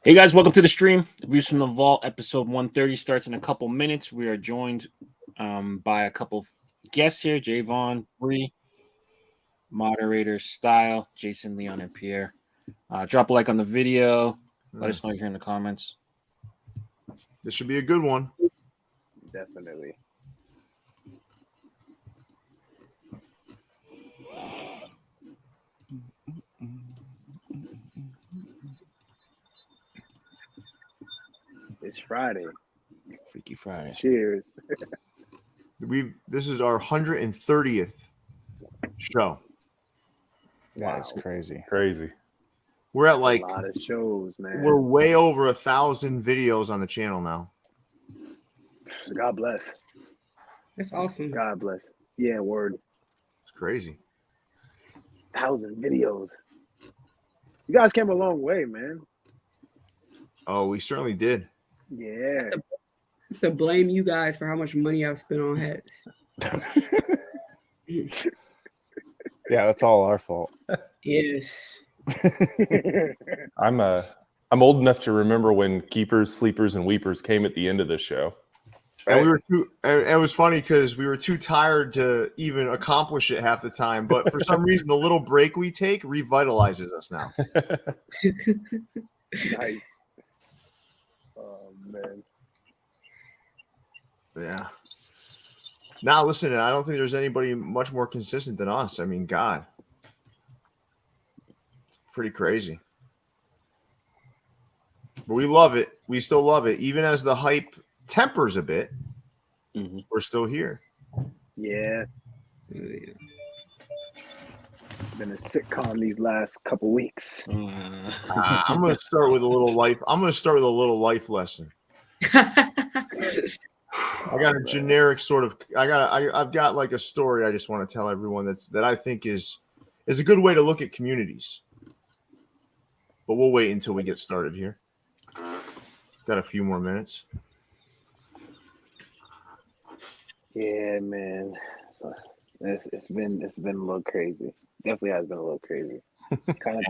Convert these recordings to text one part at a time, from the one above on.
Hey guys, welcome to the stream. Views from the Vault, episode 130 starts in a couple minutes. We are joined by a couple of guests here: Jayvaun, Bree, moderator Stile, Jason, Leon, and Pierre. Drop a like on the video. Let us know you're here in the comments. This should be a good one. Definitely. It's Friday. Freaky Friday. Cheers. This is our 130th show. That's crazy. We're at That's like a lot of shows, man. we're way over 1,000 videos on the channel now. God bless. That's awesome. God bless. Yeah, word. It's crazy. 1,000 videos. You guys came a long way, man. Oh, we certainly did. Yeah. To blame you guys for how much money I've spent on hats. Yeah, that's all our fault. Yes. I'm old enough to remember when Keepers, Sleepers, and Weepers came at the end of the show. And we were it was funny because we were too tired to even accomplish it half the time. But for some reason, the little break we take revitalizes us now. Nice. Oh, man. Yeah. Now, listen, I don't think there's anybody much more consistent than us. I mean, God. It's pretty crazy. But we love it. We still love it. Even as the hype tempers a bit, we're still here. Yeah. Been a sitcom these last couple weeks. I'm going to start with a little life. I'm going to start with a little life lesson. I got a generic sort of. I've got like a story I just want to tell everyone that I think is a good way to look at communities. But we'll wait until we get started here. Got a few more minutes. Yeah, man. So it's been a little crazy. Definitely has been a little crazy. Kind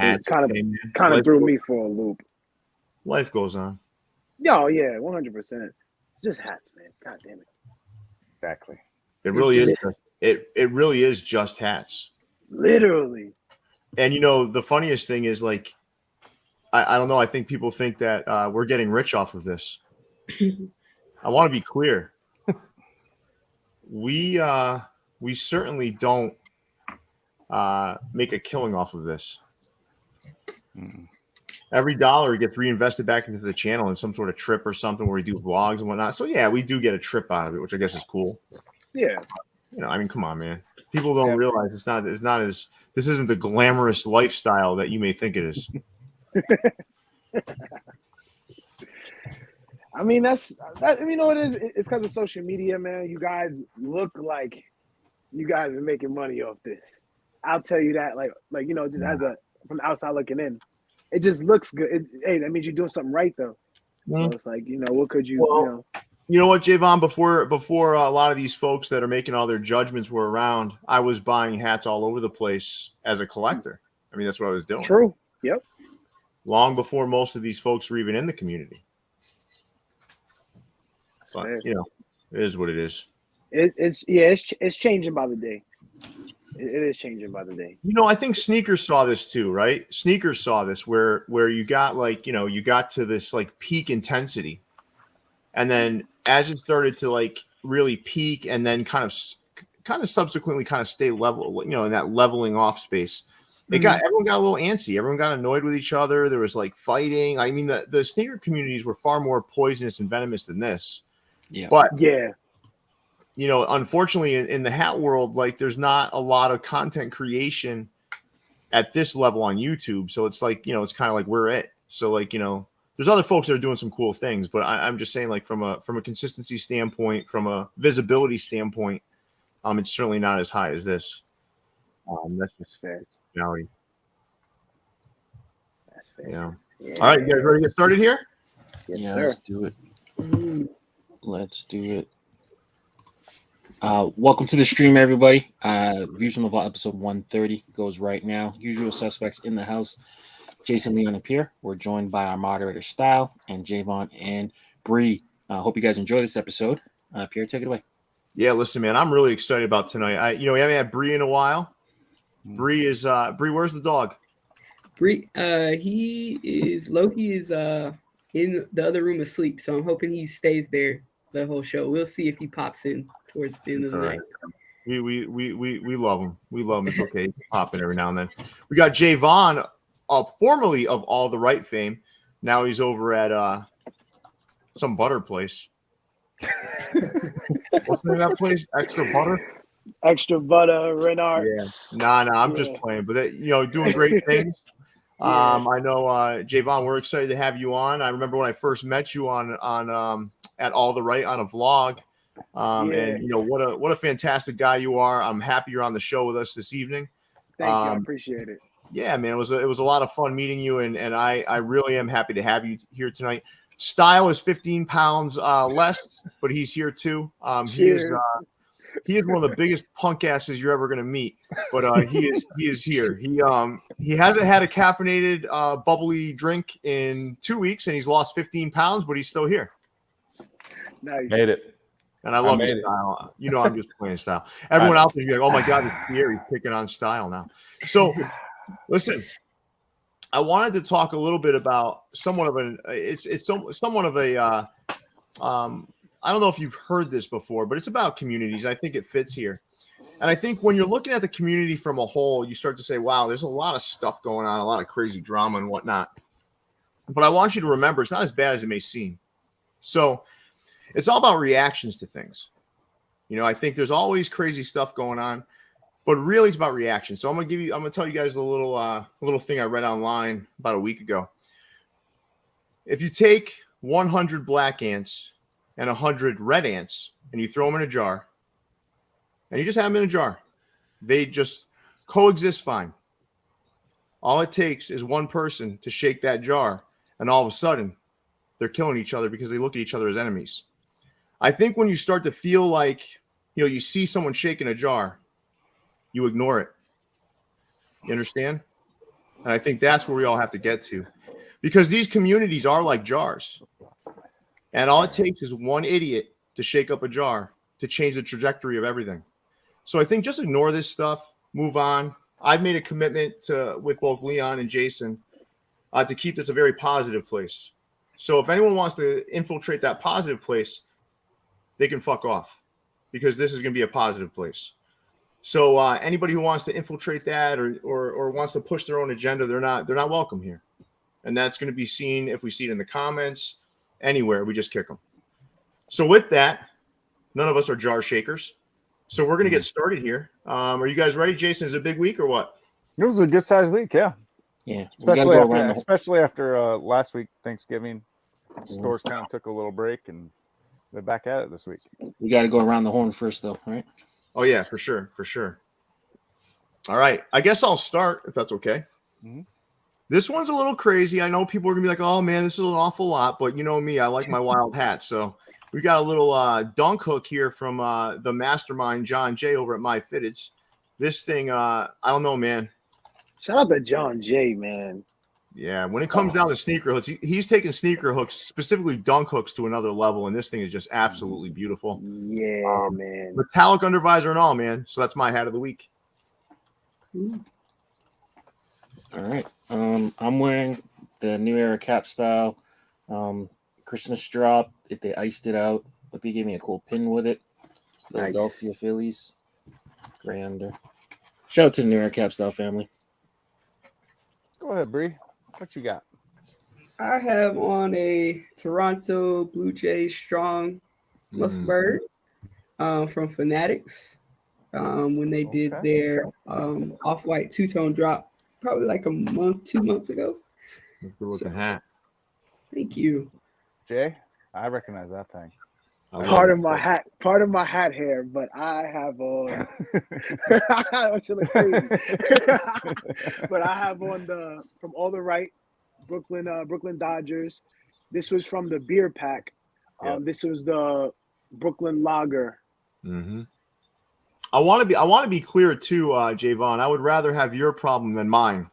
of threw me for a loop. Life goes on. Yo, yeah, 100%. Just hats, man. God damn it. Exactly. It really is. It really is just hats. Literally. And you know, the funniest thing is like, I don't know. I think people think that we're getting rich off of this. I want to be clear. We certainly don't make a killing off of this. Every dollar gets reinvested back into the channel in some sort of trip or something where we do vlogs and whatnot. So yeah, we do get a trip out of it, which I guess is cool. Yeah. You know, I mean, come on, man. People don't realize it's not as this isn't the glamorous lifestyle that you may think it is. I mean, that you know what it is? It's because of social media, man. You guys look like you guys are making money off this. I'll tell you that, like you know, just from the outside looking in, it just looks good. Hey, that means you're doing something right, though. So it's like, you know, what could you, You know what, Jayvaun? Before a lot of these folks that are making all their judgments were around, I was buying hats all over the place as a collector. I mean, that's what I was doing. True. Yep. Long before most of these folks were even in the community. But, you know, it is what it is. It's changing by the day. It is changing by the day. You know, I think Sneakers saw this too, right? Sneakers saw this where you got like, you know, you got to this like peak intensity. And then as it started to like really peak and then kind of subsequently kind of stay level, you know, in that leveling off space, everyone got a little antsy. Everyone got annoyed with each other. There was like fighting. I mean, the sneaker communities were far more poisonous and venomous than this. Yeah. But yeah, you know, unfortunately, in the hat world, like there's not a lot of content creation at this level on YouTube. So it's like, you know, it's kind of like we're it. So like, you know, there's other folks that are doing some cool things, but I'm just saying, like from a consistency standpoint, from a visibility standpoint, it's certainly not as high as this. That's just fair. Reality. That's fair. Yeah. All right, you guys ready to get started here? Yes, sir. Let's do it. Let's do it. Welcome to the stream, everybody. Views from the Vault, episode 130 goes right now. Usual suspects in the house. Jason, Leon, and Pierre. We're joined by our moderator Stile and Jayvaun and Bree. Hope you guys enjoy this episode. Pierre, take it away. Yeah, listen, man, I'm really excited about tonight. We haven't had Bree in a while. Bree is Bree. Where's the dog? Bree, he is in the other room asleep, so I'm hoping he stays there the whole show. We'll see if he pops in towards the end of the night. We love him. We love him. It's okay. He's popping every now and then. We got Jayvaun, formerly of All the Right fame. Now he's over at some butter place. What's the name of that place? Extra Butter? Extra Butter, Renard. Yeah. Nah, I'm just playing. But, doing great things. I know, Jayvaun, we're excited to have you on. I remember when I first met you on at All the Right on a vlog. And what a fantastic guy you are. I'm happy you're on the show with us this evening. Thank you. I appreciate it. Yeah, man, it was a lot of fun meeting you, and I really am happy to have you here tonight. Stile is 15 pounds less, but he's here too. He is one of the biggest punk asses you're ever going to meet, but he is here. He hasn't had a caffeinated bubbly drink in 2 weeks, and he's lost 15 pounds, but he's still here. Nice. Made it. And I love his style. I'm just playing style. Everyone else is like, oh my God, it's Pierre. He's picking on Stile now. So listen, I wanted to talk a little bit about somewhat of a I don't know if you've heard this before, but it's about communities. I think it fits here. And I think when you're looking at the community from a whole, you start to say, wow, there's a lot of stuff going on, a lot of crazy drama and whatnot. But I want you to remember, it's not as bad as it may seem. So it's all about reactions to things. I think there's always crazy stuff going on, but really it's about reaction. So I'm going to tell you guys a little thing I read online about a week ago. If you take 100 black ants and 100 red ants and you throw them in a jar and you just have them in a jar, they just coexist fine. All it takes is one person to shake that jar, and all of a sudden they're killing each other because they look at each other as enemies. I think when you start to feel like, you see someone shaking a jar, you ignore it. You understand? And I think that's where we all have to get to, because these communities are like jars. And all it takes is one idiot to shake up a jar to change the trajectory of everything. So I think just ignore this stuff, move on. I've made a commitment with both Leon and Jason to keep this a very positive place. So if anyone wants to infiltrate that positive place, they can fuck off, because this is going to be a positive place. So anybody who wants to infiltrate that or wants to push their own agenda, they're not welcome here. And that's going to be seen if we see it in the comments, anywhere. We just kick them. So with that, none of us are jar shakers. So we're going to get started here. Are you guys ready? Jason, is it a big week or what? It was a good sized week, yeah. Yeah. Especially after last week, Thanksgiving. Stores kind of took a little break, and they're back at it this week. We got to go around the horn first, though, right? Oh, yeah, for sure. For sure. All right. I guess I'll start, if that's okay. Mm-hmm. This one's a little crazy. I know people are going to be like, oh, man, this is an awful lot. But you know me, I like my wild hat. So we got a little dunk hook here from the mastermind, John J, over at MyFitteds. This thing, I don't know, man. Shout out to John J, man. Yeah, when it comes down to sneaker hooks, he's taking sneaker hooks, specifically dunk hooks, to another level, and this thing is just absolutely beautiful. Yeah, man. Metallic undervisor and all, man. So that's my hat of the week. All right. I'm wearing the New Era Cap style Christmas drop. They iced it out, but they gave me a cool pin with it. Philadelphia Phillies. Grander. Shout out to the New Era Cap style family. Go ahead, Bree. What you got? I have on a Toronto Blue Jays strong muscle bird from Fanatics when they did their off-white two-tone drop probably like 2 months ago. Good looking hat. Thank you. Jay, I recognize that thing. Part of my hat hair, but I have on. But I have on from All the Right, Brooklyn Dodgers. This was from the beer pack. This was the Brooklyn Lager. Mm-hmm. I want to be clear too, Jayvaun. I would rather have your problem than mine.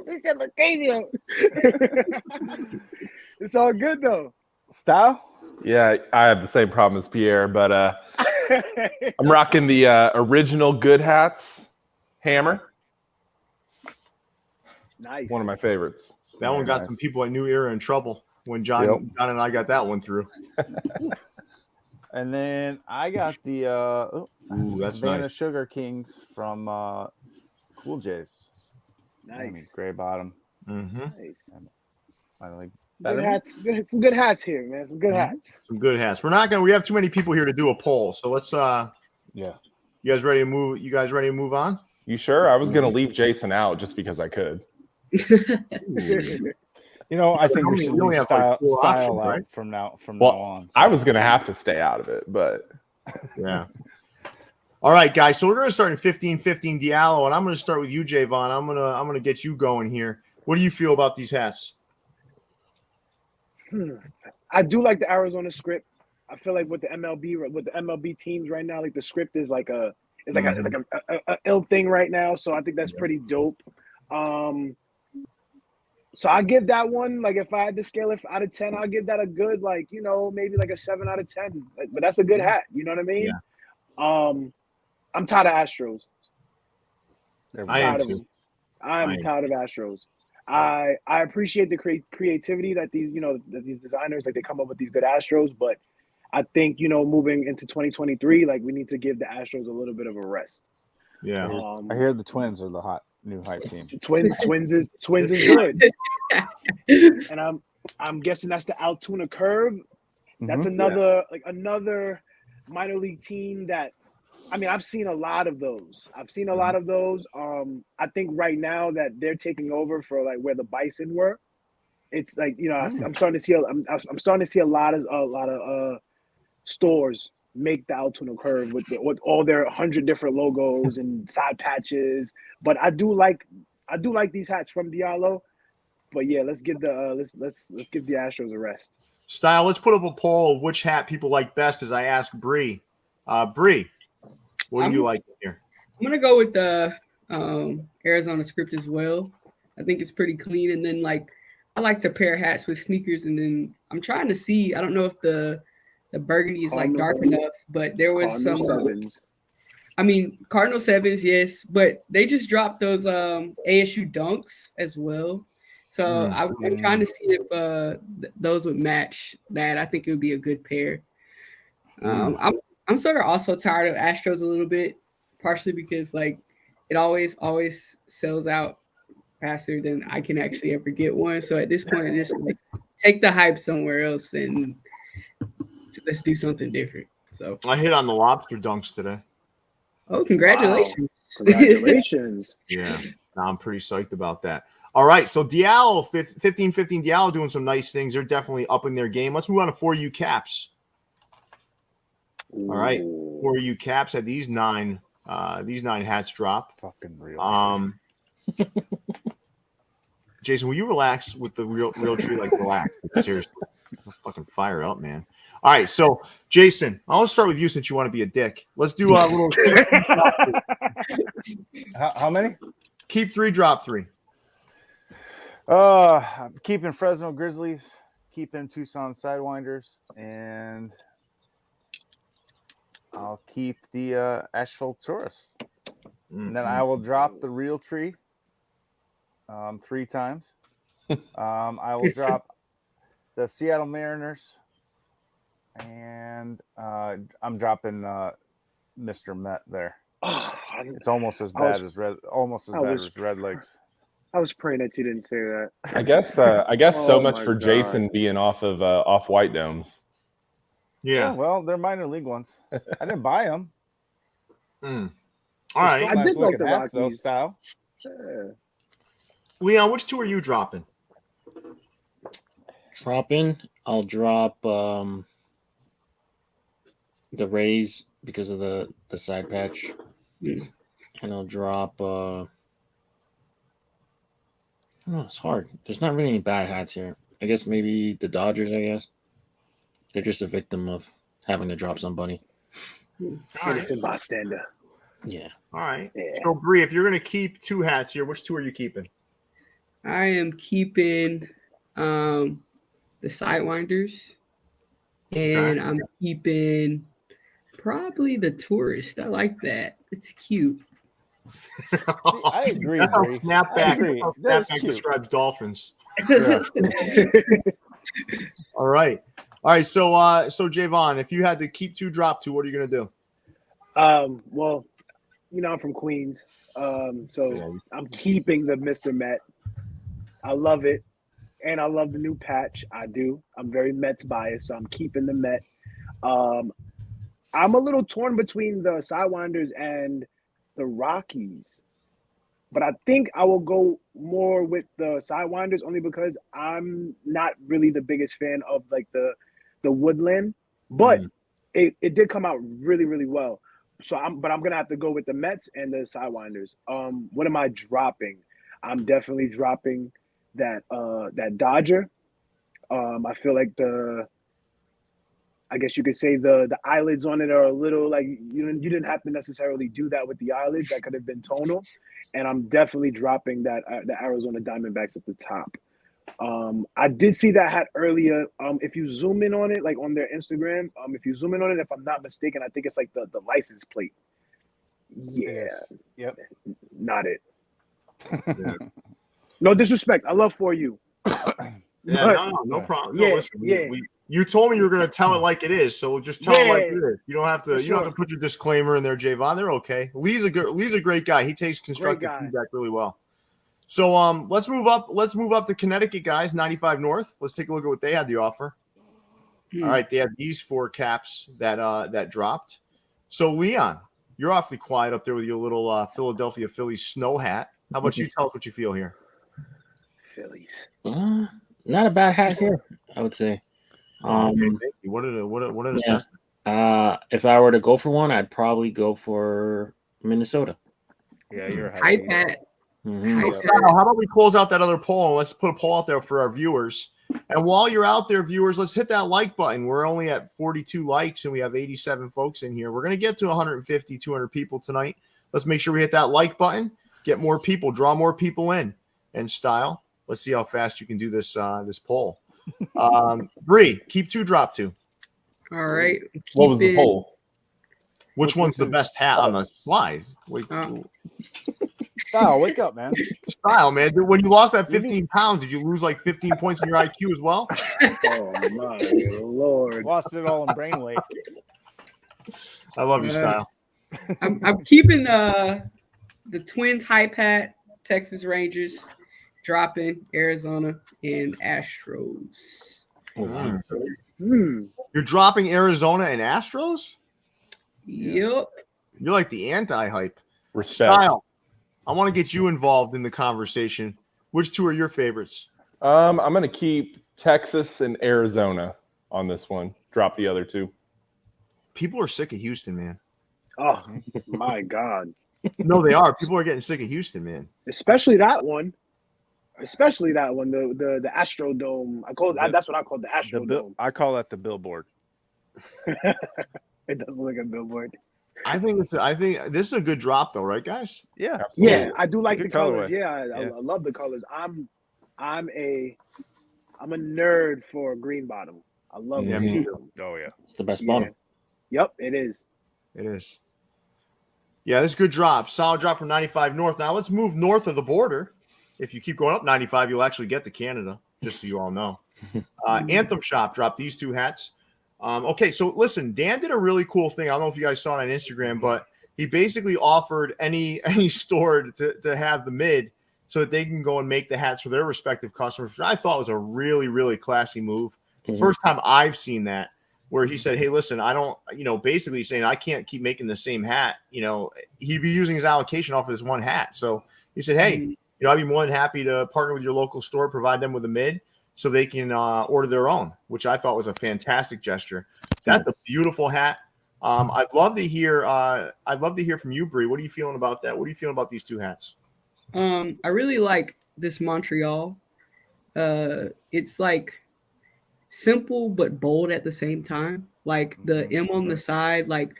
This shit look crazy. It's all good though. Style? Yeah, I have the same problem as Pierre, but I'm rocking the original Good Hats hammer. Nice. One of my favorites. That one got some people at New Era in trouble when John and I got that one through. And then I got the that's Havana nice. Sugar Kings from Cool J's. Nice. Gray bottom. Mm-hmm. Nice. Finally, Good hats. Some good hats here, man. Some good hats. Some good hats. We have too many people here to do a poll. So let's you guys ready to move? You guys ready to move on? You sure? I was gonna leave Jason out just because I could. You know, I think we should only leave have, like, style, 4 style options, out right? from now on. So. I was gonna have to stay out of it, but Yeah. All right, guys. So we're gonna start in 15-15 Diallo, and I'm gonna start with you, Jayvaun. I'm gonna get you going here. What do you feel about these hats? I do like the Arizona script. I feel like with the MLB teams right now, like the script is like a ill thing right now. So I think that's pretty dope. So I give that one, like, if I had to scale it out of 10, I'll give that a good, like, you know, maybe like a 7 out of 10. But that's a good hat. You know what I mean? Yeah. I'm tired of Astros. I am too. I'm tired of Astros. I appreciate the creativity that these designers, like, they come up with these good Astros, but I think, you know, moving into 2023, like, we need to give the Astros a little bit of a rest. Yeah. I hear the Twins are the hot new hype team. Twins is good. And I'm guessing that's the Altoona curve. That's another minor league team that, I mean, I've seen a lot of those. I think right now that they're taking over for, like, where the Bison were. It's like, you know, I'm starting to see a lot of stores make the Altoona curve with all their 100 different logos and side patches. But I do like these hats from Diallo. But yeah, let's give the let's give the Astros a rest. Style, let's put up a poll of which hat people like best as I ask Bree. Bree, what do you like here? I'm gonna go with the Arizona script as well. I think it's pretty clean, and then, like, I like to pair hats with sneakers, and then I'm trying to see. I don't know if the burgundy is like dark enough, but there was Cardinal some sevens. I mean, Cardinal sevens, yes, but they just dropped those ASU dunks as well. So I'm trying to see if those would match that. I think it would be a good pair. I'm sort of also tired of Astros a little bit, partially because, like, it always sells out faster than I can actually ever get one. So at this point, I just, like, take the hype somewhere else and let's do something different. So I hit on the lobster dunks today. Oh, congratulations. Wow. Congratulations. Yeah, I'm pretty psyched about that. All right, so Diallo, 15-15 Diallo doing some nice things. They're definitely upping their game. Let's move on to 4U Caps. All right, 4U Caps had these nine hats drop. Fucking real. Jason, will you relax with the real tree? Like, relax. Seriously. I'm fucking fired up, man. All right, so Jason, I'll start with you since you want to be a dick. Let's do a little. How many? Keep 3, drop 3. I'm keeping Fresno Grizzlies, keeping Tucson Sidewinders, and I'll keep the Asheville Tourists. And then I will drop the real tree 3 times. I will drop the Seattle Mariners, and I'm dropping Mr. Met there. It's almost as bad as Red Legs. I was praying that you didn't say that. I guess so much for God. Jason being off of off-white domes. Yeah. Well, they're minor league ones. I didn't buy them. All right. I did like the hats, though, Rockies. Style. Sure. Leon, which 2 are you dropping? I'll drop the Rays because of the side patch. And I'll drop I don't know, it's hard. There's not really any bad hats here. I guess maybe the Dodgers, I guess. They're just a victim of having to drop somebody. Innocent bystander. Yeah. All right. Yeah. So Bree, if you're gonna keep 2 hats here, which 2 are you keeping? I am keeping the Sidewinders, and I'm keeping probably the Tourist. I like that. It's cute. See, I agree, That's how Bree. Snapback, I agree. that's how That is Snapback cute. describes dolphins. Yeah. All right. So Jayvaun, if you had to keep 2, drop 2, what are you gonna do? Well, I'm from Queens, so I'm keeping the Mr. Met. I love it, and I love the new patch. I do. I'm very Mets biased, so I'm keeping the Met. I'm a little torn between the Sidewinders and the Rockies, but I think I will go more with the Sidewinders only because I'm not really the biggest fan of like the Woodland, but it did come out really, really well. So I'm gonna have to go with the Mets and the Sidewinders. What am I dropping? I'm definitely dropping that Dodger. I feel like I guess you could say the eyelids on it are a little like you didn't have to necessarily do that with the eyelids. That could have been tonal, and I'm definitely dropping that the Arizona Diamondbacks at the top. I did see that hat earlier. If you zoom in on it, like on their Instagram, if you zoom in on it, if I'm not mistaken, I think it's like the license plate. Yeah. Yep. Not it. No disrespect. I love For You. Yeah, no problem. No, Yeah, listen, you told me you were going to tell it like it is, so just tell it like it is. You don't have to. You don't have to put your disclaimer in there, Jayvaun. They're okay. Lee's a great guy. He takes constructive feedback really well. So let's move up. Let's move up to Connecticut, guys. 95 North. Let's take a look at what they had to offer. All right, they had these 4 caps that dropped. So Leon, you're awfully quiet up there with your little Philadelphia Phillies snow hat. How about you tell us what you feel here? Phillies. Not a bad hat here, I would say. Thank you. What an assessment. If I were to go for one, I'd probably go for Minnesota. Yeah, you're Hype hat. So, Stile, how about we close out that other poll and let's put a poll out there for our viewers. And while you're out there, viewers, let's hit that like button. We're only at 42 likes and we have 87 folks in here. We're going to get to 150, 200 people tonight. Let's make sure we hit that like button, get more people, draw more people in. And Stile, let's see how fast you can do this this poll. Bree, keep 2, drop 2. All right. What was the poll? Which one's the best hat on the slide? Stile, wake up, man. Stile, man. When you lost that 15 pounds, did you lose like 15 points in your IQ as well? Oh my Lord! Lost it all in brain weight. I love you, Stile. I'm keeping the Twins hype hat, Texas Rangers, dropping Arizona and Astros. Oh, wow. You're dropping Arizona and Astros? Yep. You're like the anti-hype. Respect. Stile, I want to get you involved in the conversation. Which 2 are your favorites? I'm going to keep Texas and Arizona on this one. Drop the other 2. People are sick of Houston, man. Oh my God! No, they are. People are getting sick of Houston, man. Especially that one. The Astrodome. That's what I call the Astrodome. I call that the billboard. It does look like a billboard. I think this is a good drop, though, right, guys? Yeah. Absolutely. Yeah, I do like Good the colors. colorway. Yeah, I love the colors. I'm a nerd for green bottom. I love Yeah, green me bottom. Oh yeah. It's the best bottom. Yep, it is. It is. Yeah, this is a good drop. Solid drop from 95 North. Now let's move north of the border. If you keep going up 95, you'll actually get to Canada, just so you all know. Anthem Shop dropped these 2 hats. Okay, so listen, Dan did a really cool thing. I don't know if you guys saw it on Instagram, but he basically offered any store to have the mid so that they can go and make the hats for their respective customers, which I thought was a really, really classy move. First time I've seen that, where he said, hey, listen, I don't, basically saying I can't keep making the same hat. He'd be using his allocation off of this one hat. So he said, hey, I'd be more than happy to partner with your local store, provide them with a mid so they can order their own, which I thought was a fantastic gesture. That's a beautiful hat. I'd love to hear from you, Bree. What are you feeling about that? What are you feeling about these 2 hats? I really like this Montreal. It's like simple but bold at the same time. Like the M on the side, like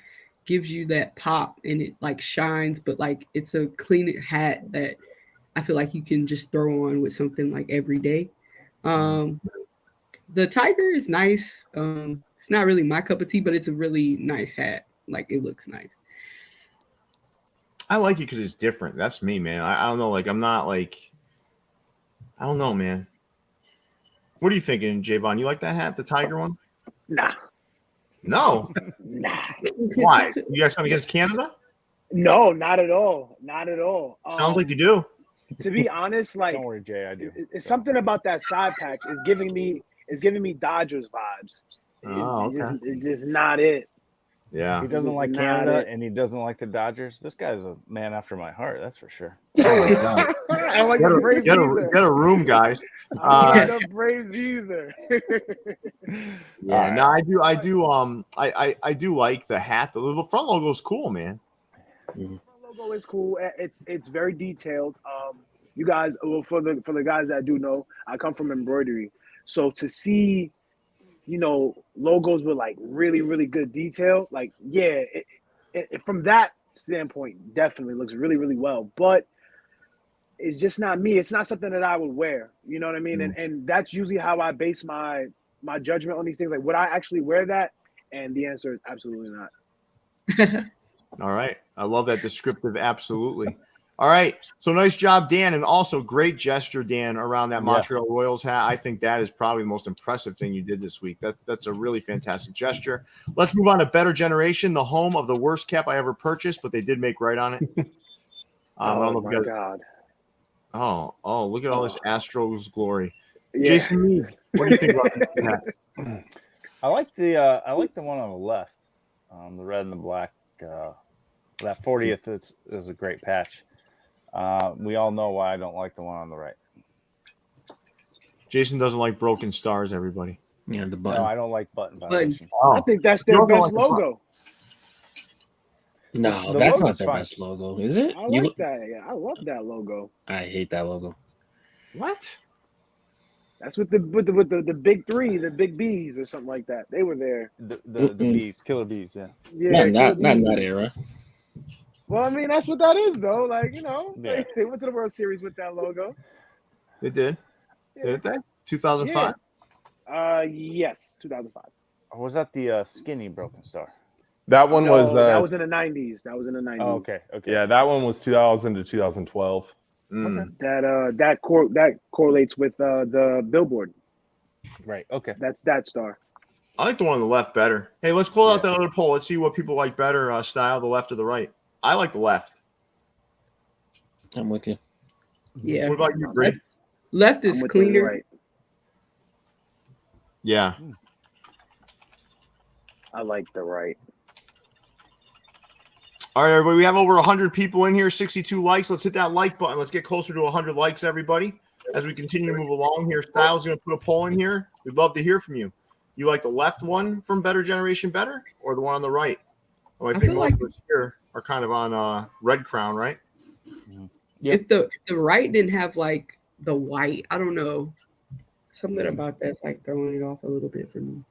gives you that pop and it like shines, but like it's a clean hat that I feel like you can just throw on with something like every day. The tiger is nice. It's not really my cup of tea, but it's a really nice hat. Like it looks nice. I like it because it's different. That's me, man. I don't know. Like I'm not like, I don't know, man. What are you thinking, Jayvaun? You like that hat, the tiger one? Nah. No. Nah. Why? You guys going against Canada? No, not at all. Not at all. Sounds like you do. To be honest, like Don't worry, Jay, I do. It's something about that side patch is giving me Dodgers vibes. It's just not it. Yeah. He doesn't It's like not Canada it. and he doesn't like the Dodgers. This guy's a man after my heart, that's for sure. I don't like the Braves either. Get a room, guys. I don't like the Braves either. Yeah, All no, I do like the hat. The front logo is cool, man. The logo is cool. It's very detailed. You guys, well, for the guys that do know, I come from embroidery, so to see, logos with like really, really good detail, like it from that standpoint, definitely looks really, really well. But it's just not me. It's not something that I would wear. You know what I mean? And that's usually how I base my judgment on these things. Like, would I actually wear that? And the answer is absolutely not. All right. I love that descriptive. Absolutely. All right. So nice job, Dan. And also great gesture, Dan, around that Montreal Royals hat. I think that is probably the most impressive thing you did this week. That's a really fantastic gesture. Let's move on to Better Generation, the home of the worst cap I ever purchased, but they did make right on it. Oh, my God. Oh, look at all this Astros glory. Yeah. Jason Mead, what do you think about that? I like the one on the left, the red and the black. That 40th is a great patch. We all know why I don't like the one on the right. Jason doesn't like broken stars, everybody. Yeah, the button. No, I don't like button violations. Oh. I think that's their best logo. No, The that's logo's not their fine. best logo, is it? I like that. Yeah, I love that logo. I hate that logo. What? That's with the big three, the big B's or something like that. They were there. The bees, killer bees, yeah. Yeah, not in that bees. era. Well, I mean, that's what that is, though. Like, Yeah. they went to the World Series with that logo. They did. Did they? 2005? Yes, 2005. Or was that the skinny broken star? That one was that was in the 90s. That was in the 90s. Oh, okay. yeah, that one was 2000 to 2012. That correlates with the Billboard. Right. Okay. That's that star. I like the one on the left better. Hey, let's close out that other poll. Let's see what people like better, Style, the left or the right. I like the left. I'm with you. Yeah. What about you, Bree? Left is I'm with cleaner. the right. Yeah. I like the right. All right, everybody. We have over 100 people in here, 62 likes. Let's hit that like button. Let's get closer to 100 likes, everybody. As we continue to move along here, Style's going to put a poll in here. We'd love to hear from you. You like the left one from Better Generation better or the one on the right? Well, I think most of us here are kind of on Red Crown, right? Yeah. If the right didn't have like the white, I don't know. Something about that's like throwing it off a little bit for me.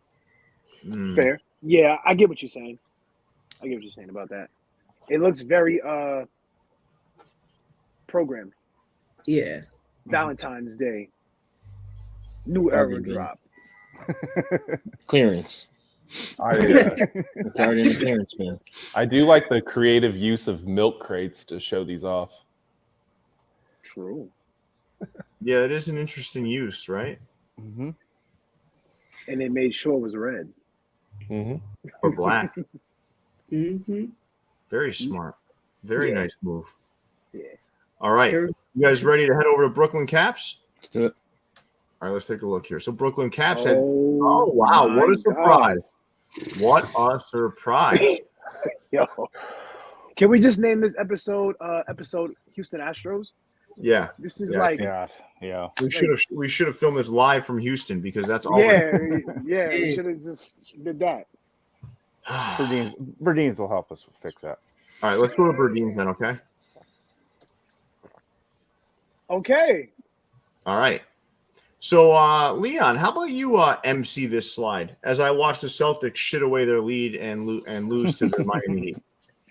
Fair. Yeah, I get what you're saying. I get what you're saying about that. It looks very programmed. Yeah. Valentine's Day. New era drop. Clearance. It's already in the clearance bin. I do like the creative use of milk crates to show these off. True. Yeah, it is an interesting use, right? Mm-hmm. And they made sure it was red. Mm-hmm. Or black. Mm-hmm. Very smart. Very nice move. Yeah. All right. You guys ready to head over to Brooklyn Caps? Let's do it. All right, let's take a look here. So Brooklyn Caps had wow, what a surprise. What a surprise. Yo. Can we just name this episode Houston Astros? Yeah. This is like yeah. We should have filmed this live from Houston because that's all. we should have just did that. Berdines will help us fix that. All right, let's go to Berdines then, okay? Okay. All right. So, Leon, how about you MC this slide as I watch the Celtics shit away their lead and lose to the Miami Heat?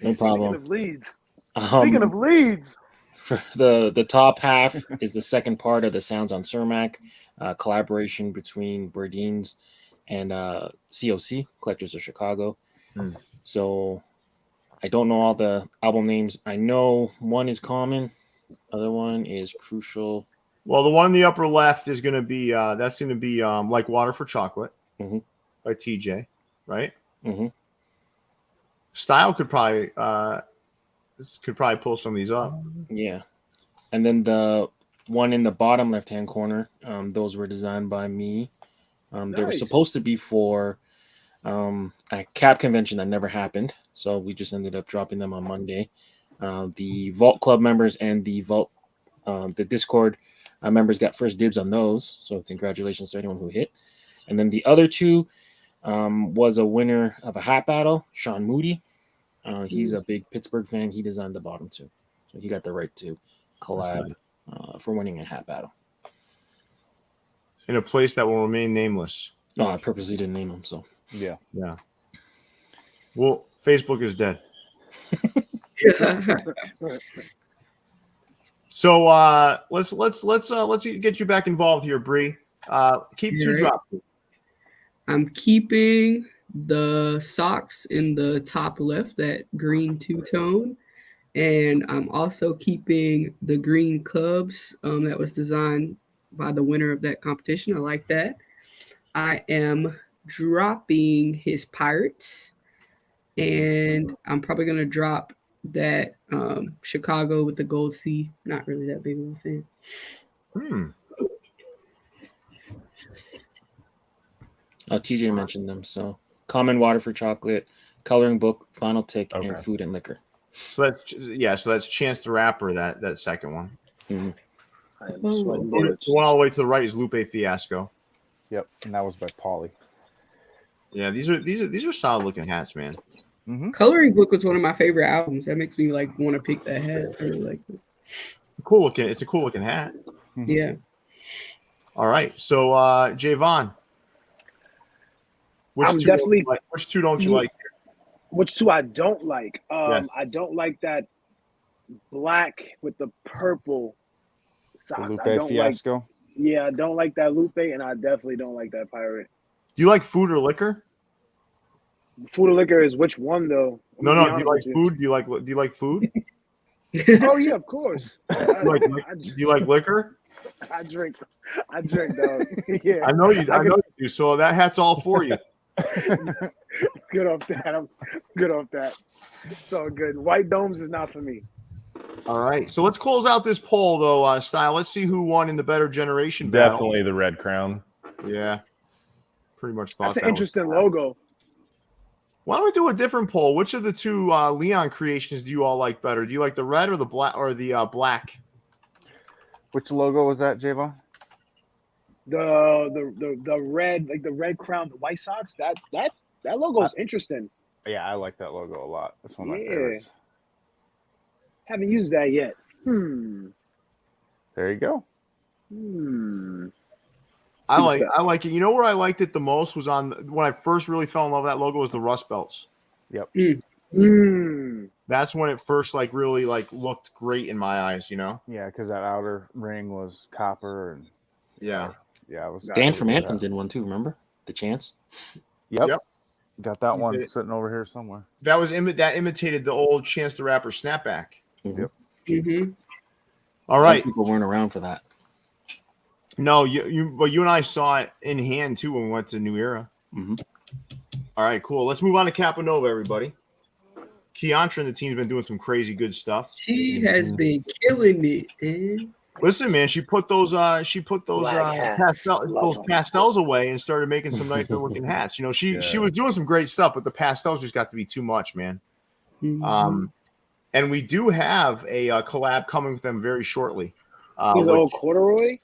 No problem. Speaking of leads. For the top half is the second part of the Sounds on Cermak collaboration between Berdines and COC, Collectors of Chicago. So I don't know all the album names. I know one is Common, other one is Crucial. Well, the one in the upper left is going to be Like Water for Chocolate by TJ, right? Stile could probably pull some of these up. Yeah, and then the one in the bottom left-hand corner, those were designed by me. They were supposed to be for a cap convention that never happened, so we just ended up dropping them on Monday. The Vault Club members and the Discord members got first dibs on those, so congratulations to anyone who hit. And then the other two was a winner of a hat battle, Sean Moody. He's a big Pittsburgh fan. He designed the bottom two, so he got the right to collab for winning a hat battle in a place that will remain nameless. No, I purposely didn't name him. So yeah. Well, Facebook is dead. So let's get you back involved here, Bree. Keep two drop. I'm keeping the socks in the top left, that green two-tone, and I'm also keeping the green Cubs that was designed by the winner of that competition. I like that. I am dropping his Pirates, and I'm probably going to drop that Chicago with the gold C. Not really that big of a fan. TJ mentioned them. So Common, Water for Chocolate, Coloring Book, Final Tick, and Food and Liquor. So that's Chance the Rapper, that second one. Mm-hmm. The one all the way to the right is Lupe Fiasco. Yep, and that was by Pauly. Yeah, these are solid looking hats, man. Mm-hmm. Coloring Book was one of my favorite albums. That makes me like want to pick that hat. I really like it. Cool looking. It's a cool looking hat. Yeah. All right. So Jayvaun, which two don't you like? Which two I don't like? I don't like that black with the purple socks. Lupe I don't Fiasco. like. Yeah, I don't like that Lupe, and I definitely don't like that Pirate. Do you like Food or Liquor? Food or Liquor is which one though? No. Do you like food? Do you like food? Oh yeah, of course. Do you like liquor? I drink, dog. Yeah. I know you do. So that hat's all for you. Good off that. I'm good off that. So good. White domes is not for me. All right. So let's close out this poll though, Style. Let's see who won in the better generation Definitely battle. the Red Crown. Yeah. Pretty much thought that's an interesting logo. Why don't we do a different poll? Which of the two Leon creations do you all like better? Do you like the red or the black black? Which logo was that, Jayvaun? The red, like the red crown, the White Sox. That logo is interesting. Yeah, I like that logo a lot. That's one of my favorites. Haven't used that yet. There you go. I like it. You know where I liked it the most was on when I first really fell in love with that logo was the Rust Belts. Yep. That's when it first really looked great in my eyes, you know? Yeah, because that outer ring was copper and yeah, it was. Dan from Anthem did one too. Remember the Chance? Yep. Got that one sitting over here somewhere. That was that imitated the old Chance the Rapper snapback. Yep. All right. People weren't around for that. No, you and I saw it in hand too when we went to New Era. All right, cool. Let's move on to Capanova, everybody. Keontra and the team's been doing some crazy good stuff. She has been killing it, man. Listen, man, she put those pastels away and started making some nice looking hats. You know, she was doing some great stuff, but the pastels just got to be too much, man. And we do have a collab coming with them very shortly. These old corduroy.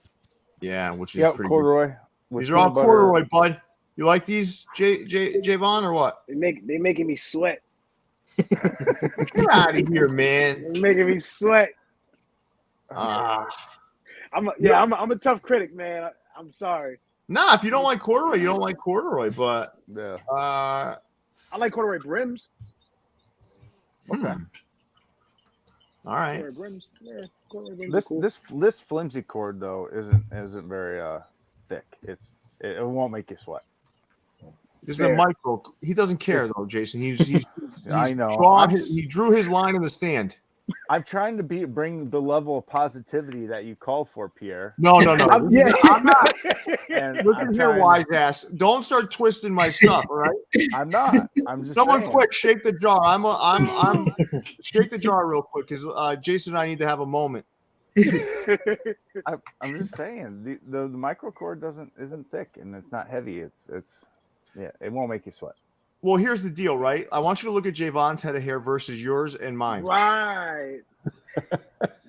Yeah, which is pretty corduroy. These are all corduroy, bud. You like these, Jayvaun, or what? They making me sweat. Get out of here, man. They're making me sweat. I'm a tough critic, man. I'm sorry. Nah, if you don't like corduroy, you don't like corduroy. But Yeah. I like corduroy brims. Okay. All right. Corduroy brims. Yeah, corduroy brims are cool. This flimsy cord though isn't very thick. It won't make you sweat. This is the micro. He doesn't care though, Jason. He's I know. He drew his line in the sand. I'm trying to bring the level of positivity that you called for, Pierre. No. I'm not. And Listen here, wise ass. Don't start twisting my stuff, all right? I'm not. I'm just Someone saying. quick, shake the jar. I'm shake the jar real quick because Jason and I need to have a moment. I'm just saying the micro cord isn't thick and it's not heavy. It's it won't make you sweat. Well, here's the deal, right? I want you to look at Jayvaun's head of hair versus yours and mine. Right.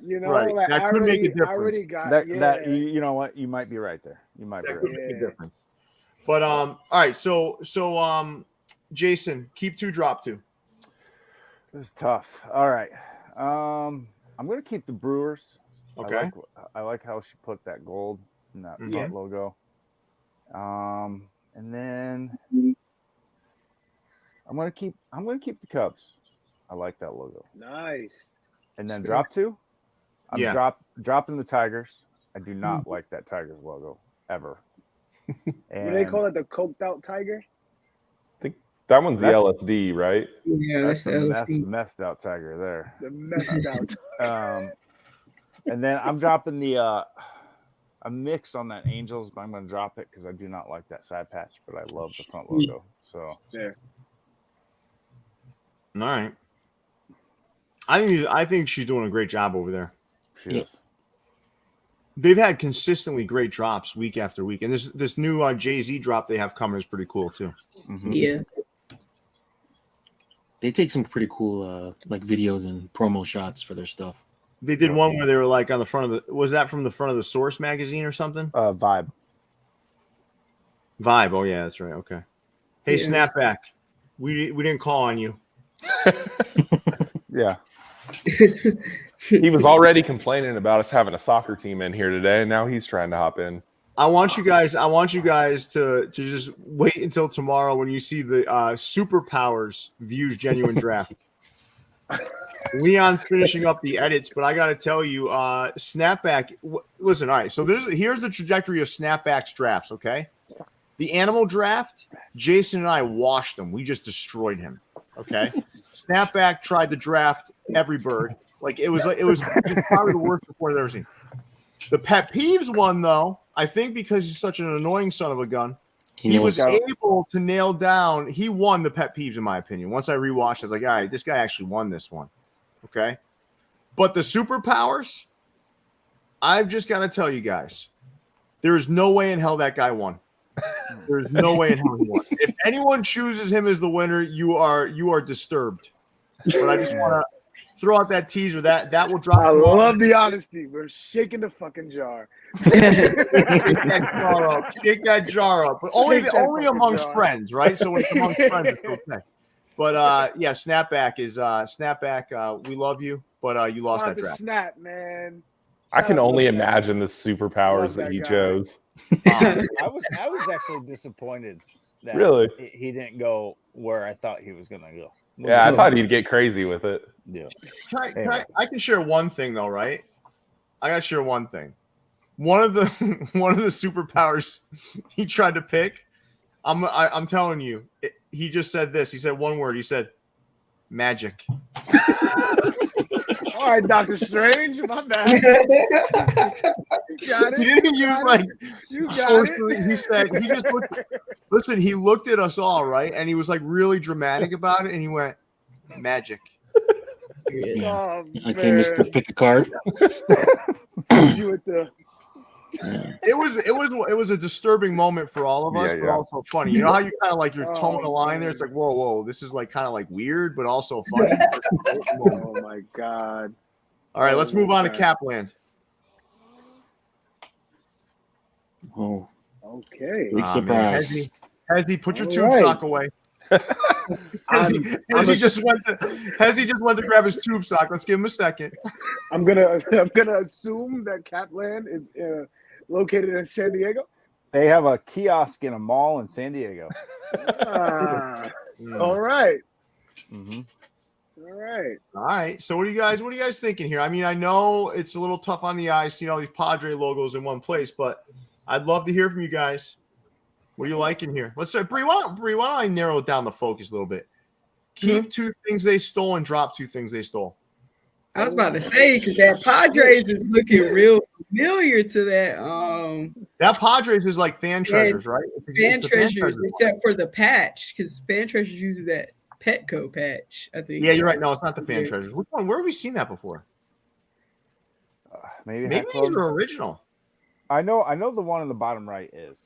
You know, right. like That could make a difference. I already got that. You know what? You might be right there. You might be right. Could make a difference. But all right. So Jason, keep 2, drop 2. This is tough. All right. I'm gonna keep the Brewers. Okay. I like how she put that gold in that front logo. And then I'm gonna keep the Cubs. I like that logo. Nice. And then drop 2. I'm dropping the Tigers. I do not like that Tigers logo ever. And What do they call it? The coked out tiger? I think that one's the LSD, right? Yeah, that's the LSD. Methed out tiger there. The messed out. And then I'm dropping a mix on that Angels, but I'm going to drop it because I do not like that side patch, but I love the front logo. So there. All right. I think she's doing a great job over there. She is. They've had consistently great drops week after week, and this new Jay-Z drop they have coming is pretty cool too. Mm-hmm. Yeah. They take some pretty cool like videos and promo shots for their stuff. They did one where they were like on the front of was that from the front of the Source magazine or something? Vibe. Oh yeah, that's right. Okay. Hey, Snapback. We didn't call on you. Yeah. He was already complaining about us having a soccer team in here today, and now he's trying to hop in. I want you guys to just wait until tomorrow when you see the Superpowers Views Genuine Draft. Leon's finishing up the edits, but I got to tell you, Snapback. Listen, all right. So here's the trajectory of Snapback's drafts. Okay, the animal draft. Jason and I washed him. We just destroyed him. Okay, Snapback tried to draft every bird. Like it was probably the worst report I've ever seen. The pet peeves one though, I think because he's such an annoying son of a gun, he was able to nail down. He won the pet peeves in my opinion. Once I rewatched, I was like, all right, this guy actually won this one. Okay, but the superpowers, I've just got to tell you guys, there is no way in hell that guy won. There's no way in hell he won. If anyone chooses him as the winner, you are disturbed. But I just want to throw out that teaser that will drop. I love the honesty. We're shaking the fucking jar. Shake that jar up. But only amongst friends, right? So when it's amongst friends, it's okay. But yeah, Snapback is Snapback. We love you, but you lost that draft. Snap, man. I can only imagine the superpowers that he chose. I was actually disappointed that really he didn't go where I thought he was gonna go. Yeah, I thought he'd get crazy with it. Yeah. I can share one thing though, right? I gotta share one thing. One of the superpowers he tried to pick. I'm telling you, he just said this. He said one word. He said magic. All right, Dr. Strange, my bad. You got it. He didn't use like you got it. He said he just listen. He looked at us all right, and he was like really dramatic about it, and he went magic. Yeah. Oh, I came just to pick a card. You at the. It was a disturbing moment for all of us, but also funny. You know how you kind of like you're towing a line there? It's like, whoa, this is like kind of like weird, but also funny. Oh my god! All right, let's move on to Kaplan. Oh, okay. Big surprise. Hezzy, put your tube sock away. Hezzy just went to grab his tube sock. Let's give him a second. I'm gonna assume that Kaplan is located in San Diego. They have a kiosk in a mall in San Diego. All right. Mm-hmm. All right. All right. So what are you guys thinking here? I mean, I know it's a little tough on the eye seeing all these Padre logos in one place, but I'd love to hear from you guys. What are you liking here? Let's say Bree, why don't I narrow down the focus a little bit? Keep 2 things they stole and drop 2 things they stole. I was about to say, because that Padres is looking real familiar to that. That Padres is like fan treasures, right? Fan treasures, except for the patch, because fan treasures uses that Petco patch, I think. Yeah, you're right. No, it's not the fan treasures. Which one? Where have we seen that before? Maybe these are original. I know the one in the bottom right is,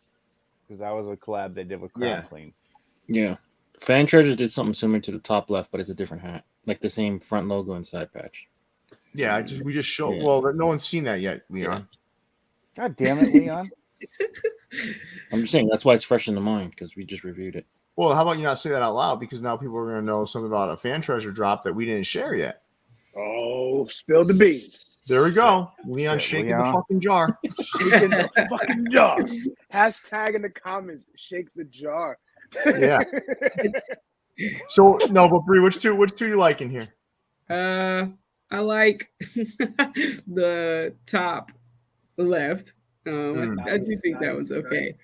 because that was a collab they did with Crown Clean. Yeah. Fan treasures did something similar to the top left, but it's a different hat, like the same front logo and side patch. Yeah, we just showed. Yeah. Well, no one's seen that yet, Leon. Yeah. God damn it, Leon! I'm just saying that's why it's fresh in the mind because we just reviewed it. Well, how about you not say that out loud? Because now people are going to know something about a fan treasure drop that we didn't share yet. Oh, spill the beans. There we go. Leon shaking the fucking jar. Shaking the fucking jar. Hashtag in the comments. Shake the jar. Yeah. So no, but Bree, which two you like in here? I like the top left. I do think that was okay.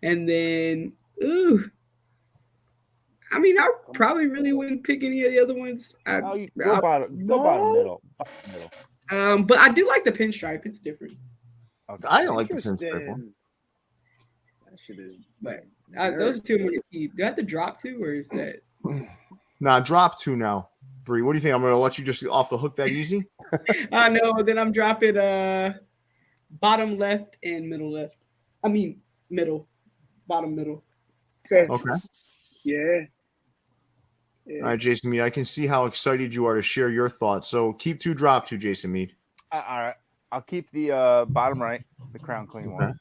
And then, I mean, I probably really wouldn't pick any of the other ones. Go bottom middle. But I do like the pinstripe. It's different. Okay. I don't like the pinstripe one. That shit is. But those 2 I'm going to keep. Do I have to drop 2, or is that? Nah, drop 2 now. Bree, what do you think? I'm going to let you just off the hook that easy? I know. Then I'm dropping bottom left and middle left. I mean, middle. Bottom middle. Okay. Yeah. All right, Jason Mead. I can see how excited you are to share your thoughts. So keep 2, drop 2, Jason Mead. All right. I'll keep the bottom right, the Crown Clean one.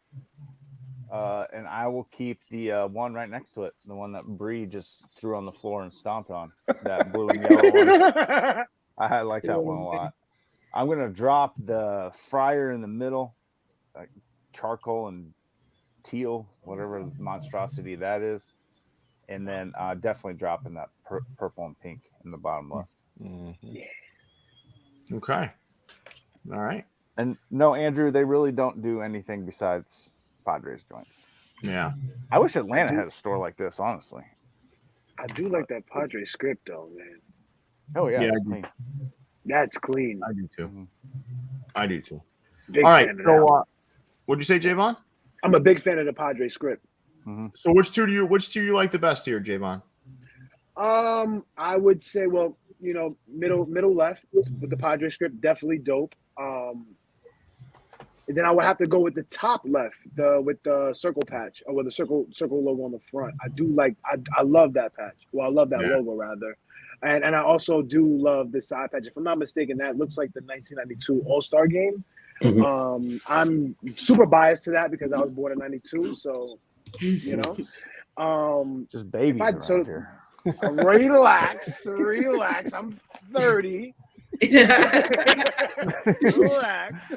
And I will keep the one right next to it, the one that Bree just threw on the floor and stomped on, that blue and yellow one. I like that one a lot. I'm going to drop the Friar in the middle, like charcoal and teal, whatever monstrosity that is. And then definitely dropping that purple and pink in the bottom left. Mm-hmm. Okay. All right. And no, Andrew, they really don't do anything besides Padres joints. Yeah. I wish Atlanta had a store like this, honestly. I do like that Padres script, though, man. Oh, yeah. Clean. That's clean. I do, too. Mm-hmm. I do, too. Big all right. So, what'd you say, Jayvaun? I'm a big fan of the Padres script. Mm-hmm. So, which two do you like the best here, Jayvaun? I would say, well, middle left with the Padres script, definitely dope. And then I would have to go with the top left, with the circle patch, or with the circle logo on the front. I do like, I love that patch. Well, I love that logo rather, and I also do love the side patch. If I'm not mistaken, that looks like the 1992 All-Star game. Mm-hmm. I'm super biased to that because I was born in '92, so just babies around here. Relax. I'm 30. Relax.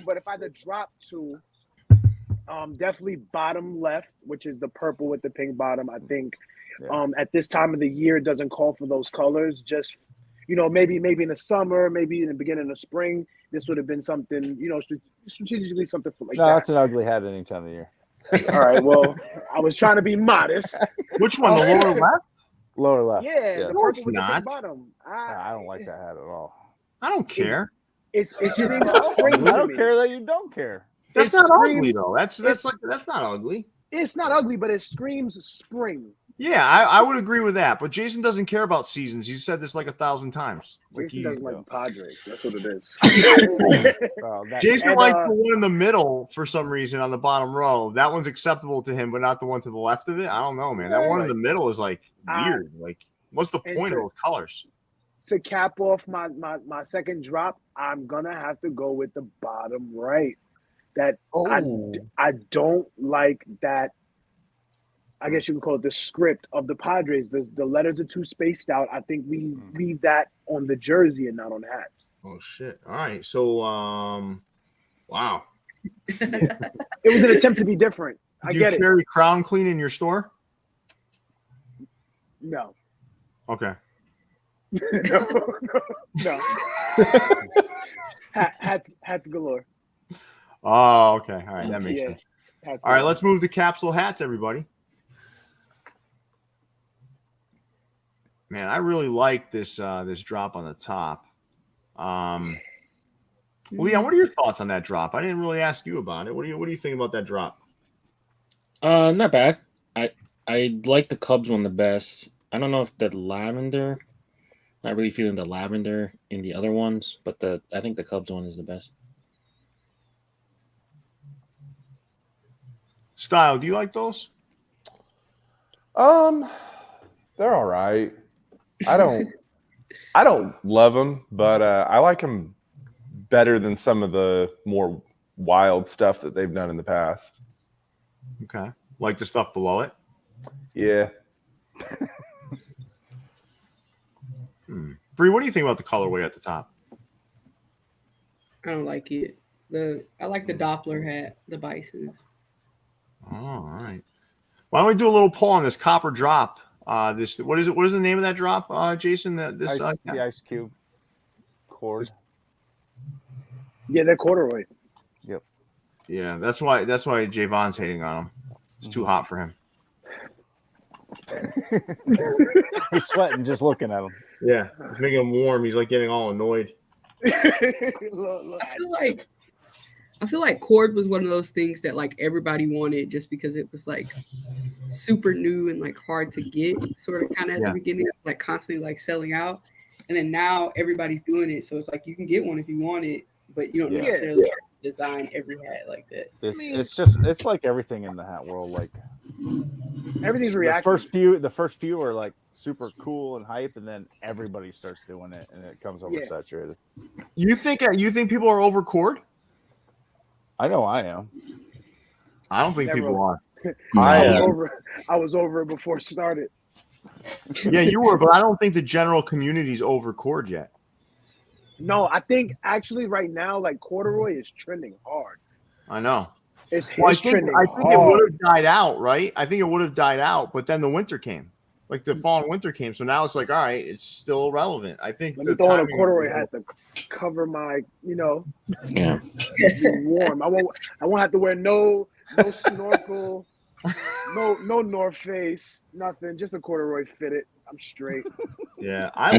But if I had to drop 2, definitely bottom left, which is the purple with the pink bottom. I think at this time of the year it doesn't call for those colors. Just maybe in the summer, maybe in the beginning of spring, this would have been something, strategically something like that. No, that's an ugly hat any time of the year. All right, well, I was trying to be modest. Which one, the lower left? Lower left. Yeah. No, it's not. I don't like that hat at all. I don't care. It's spring. I don't care that you don't care. That's not ugly though. That's not ugly. It's not ugly, but it screams spring. Yeah, I would agree with that. But Jason doesn't care about seasons. You said this like 1,000 times. Jason doesn't like the Padres. That's what it is. Jason likes the one in the middle for some reason on the bottom row. That one's acceptable to him, but not the one to the left of it. I don't know, man. That one in the middle is like weird. Like, what's the point of those colors? To cap off my second drop, I'm gonna have to go with the bottom right. I don't like that. I guess you can call it the script of the Padres. The letters are too spaced out. I think we leave that on the jersey and not on hats. Oh shit! All right, so wow. It was an attempt to be different. I Do get you it. carry Crown Clean in your store? No. Okay. no. Hats galore. Oh, okay. All right, that makes Yeah. sense. Hats All right, galore. let's move to capsule hats, everybody. Man, I really like this this drop on the top. Leon, what are your thoughts on that drop? I didn't really ask you about it. What do you think about that drop? Not bad. I like the Cubs one the best. I don't know if the lavender. Not really feeling the lavender in the other ones, but I think the Cubs one is the best. Stile, do you like those? They're all right. I don't love them, but I like them better than some of the more wild stuff that they've done in the past. Okay. Like the stuff below it? Yeah. Bree, what do you think about the colorway at the top? I don't like it. I like the Doppler hat, the Bisons. Oh, all right. Why don't we do a little poll on this copper drop? This what is it? What is the name of that drop, Jason? The ice cube cord. Yeah, they're corduroy. Yep. Yeah, that's why Jayvaun's hating on him. It's too hot for him. He's sweating just looking at him. Yeah, it's making him warm. He's like getting all annoyed. Look. I feel like cord was one of those things that like everybody wanted just because it was like super new and like hard to get, sort of kind of at the beginning. It's like constantly like selling out, and then now everybody's doing it, so it's like you can get one if you want it, but you don't necessarily have to design every hat like that. It's like everything in the hat world. Like Everything's reactive. The first few are like super cool and hype, and then everybody starts doing it, and it comes oversaturated. You think people are over cord? I know I am. I don't think people are. I was over it before it started. Yeah, you were, but I don't think the general community's over cord yet. No, I think actually right now, like corduroy is trending hard. I know. It's trending. I think it would have died out, right? I think it would have died out, but then the winter came. Like the fall and winter came, so now it's like, all right, it's still relevant. I think Let me throw on a corduroy hat to cover my, be warm. I won't have to wear no snorkel, no North Face, nothing. Just a corduroy fitted. I'm straight. Yeah, I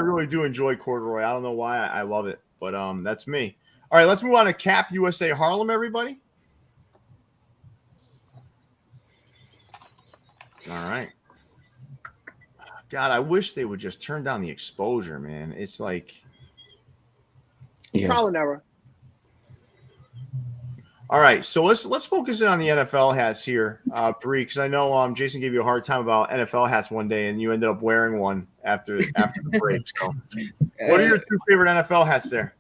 really do enjoy corduroy. I don't know why I love it, but that's me. All right, let's move on to Cap USA Harlem, everybody. All right. God, I wish they would just turn down the exposure, man. It's like trial and error. All right, so let's focus in on the NFL hats here, Bree, because I know Jason gave you a hard time about NFL hats one day, and you ended up wearing one after the break. So, what are your two favorite NFL hats there?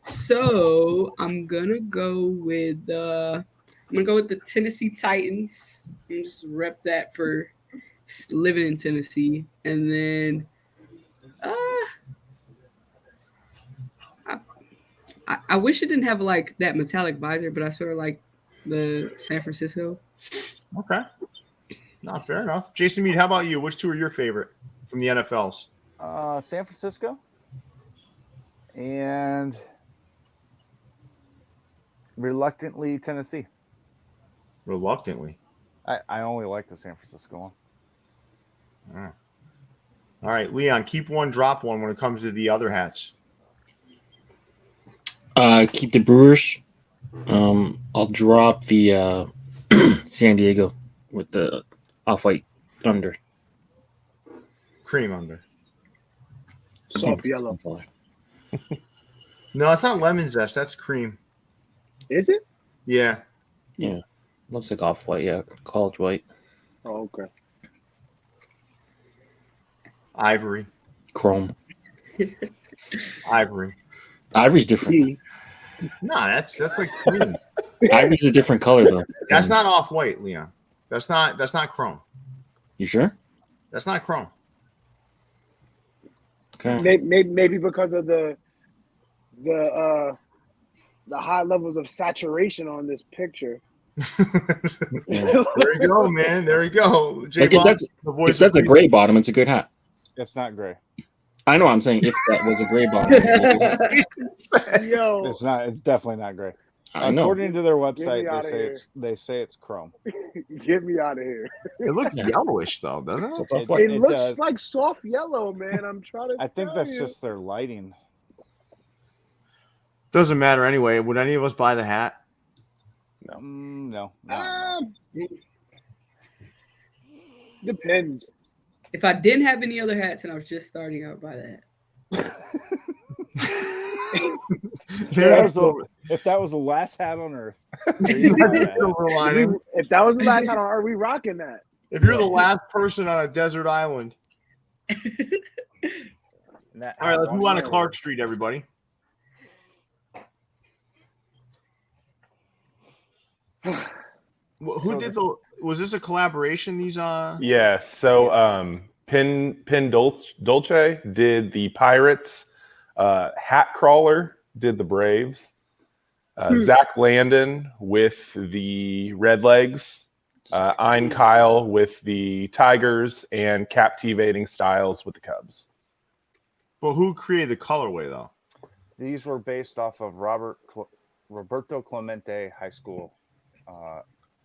So I'm gonna go with the Tennessee Titans. I'm just rep that for living in Tennessee, and then I wish it didn't have like that metallic visor, but I sort of like the San Francisco. Okay, not fair enough. Jason Mead, how about you? Which two are your favorite from the NFLs? San Francisco and reluctantly Tennessee. Reluctantly. I only like the San Francisco one. All right, Leon, keep one, drop one when it comes to the other hats. Keep the Brewers. I'll drop the San Diego with the off-white under. Cream under. Soft yellow. No, it's not lemon zest. That's cream. Is it? Yeah. Yeah. Looks like off-white. Yeah. College white. Oh, okay. Ivory. Chrome. Ivory. Ivory's different. No, that's like cream. Ivory's a different color though. That's not off-white, Leon. That's not chrome. You sure? That's not chrome. Okay. Maybe because of the the high levels of saturation on this picture. There you go, man. There you go. Like if that's a gray bottom, it's a good hat. It's not gray. I know. I'm saying if that was a gray bottom, Yo, It's not. It's definitely not gray. I know. According to their Get me website, outta here. they say it's chrome. get me out of here. It looks yellowish though, doesn't it? So It looks does. like soft yellow, man. I'm trying to. I think tell that's you. just their lighting. Doesn't matter anyway. Would any of us buy the hat? No. Depends. If I didn't have any other hats and I was just starting, I would buy that. If that was the last hat on earth, If that was the last time, are we rocking that? If you're the last person on a desert island. All right, let's move on to Clark Street, everybody. Who did the? Was this a collaboration? These Yeah. So Pin Dolce did the Pirates. Hat Crawler did the Braves. Zach Landon with the Redlegs. Ein Kyle with the Tigers, and Captivating Styles with the Cubs. Well, who created the colorway though? These were based off of Roberto Clemente High School,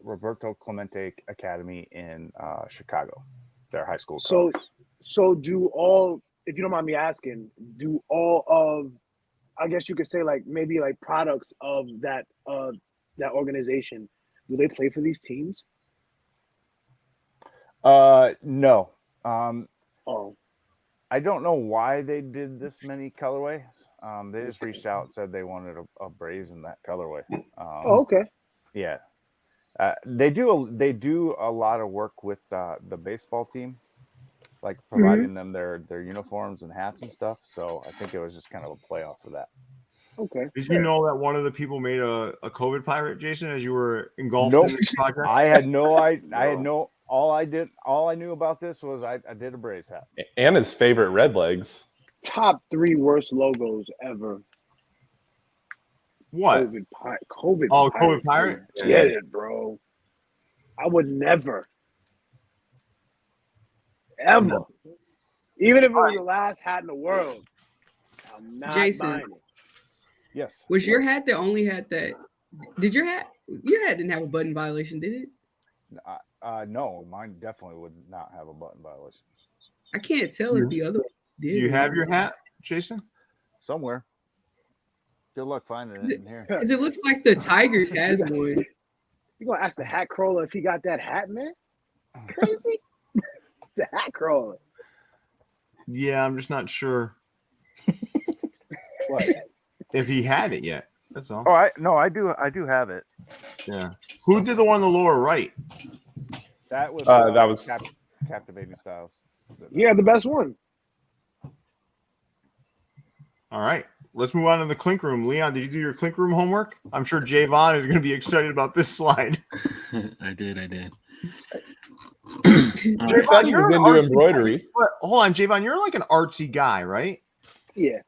Roberto Clemente Academy in Chicago, their high school. So do all, if you don't mind me asking, do all of, I guess you could say like maybe like products of that organization, do they play for these teams? No. Oh, I don't know why they did this many colorways. They just reached out and said they wanted a Braves in that colorway. okay. Yeah. They do a lot of work with the baseball team, like providing them their uniforms and hats and stuff. So I think it was just kind of a play off of that. Okay. Did you know that one of the people made a COVID pirate, Jason, as you were engulfed Nope. in this project? I had no. All I knew about this was I did a Braves hat. And his favorite Redlegs. Top 3 worst logos ever. What? COVID. Oh, COVID pirate? Get it, bro. I would never, ever, even if it was the last hat in the world, I'm not Jason. buying it. Yes. Was your hat the only hat that? Did your hat didn't have a button violation, did it? No, mine definitely would not have a button violation. I can't tell if the other ones did. Do you have your hat, Jason? Somewhere. Good luck finding it in here. Because it looks like the Tigers has one. You gonna ask the hat crawler if he got that hat, man? Crazy. The hat crawler. Yeah, I'm just not sure What? if he had it yet. That's all. Oh, I do have it. Yeah. Who did the one on the lower right? That was Captivating Styles. Yeah, the best one. All right. Let's move on to the Clink Room. Leon, did you do your Clink Room homework? I'm sure Jayvaun is going to be excited about this slide. I did. He said he was into embroidery. Hold on, Jayvaun, you're like an artsy guy, right? Yeah.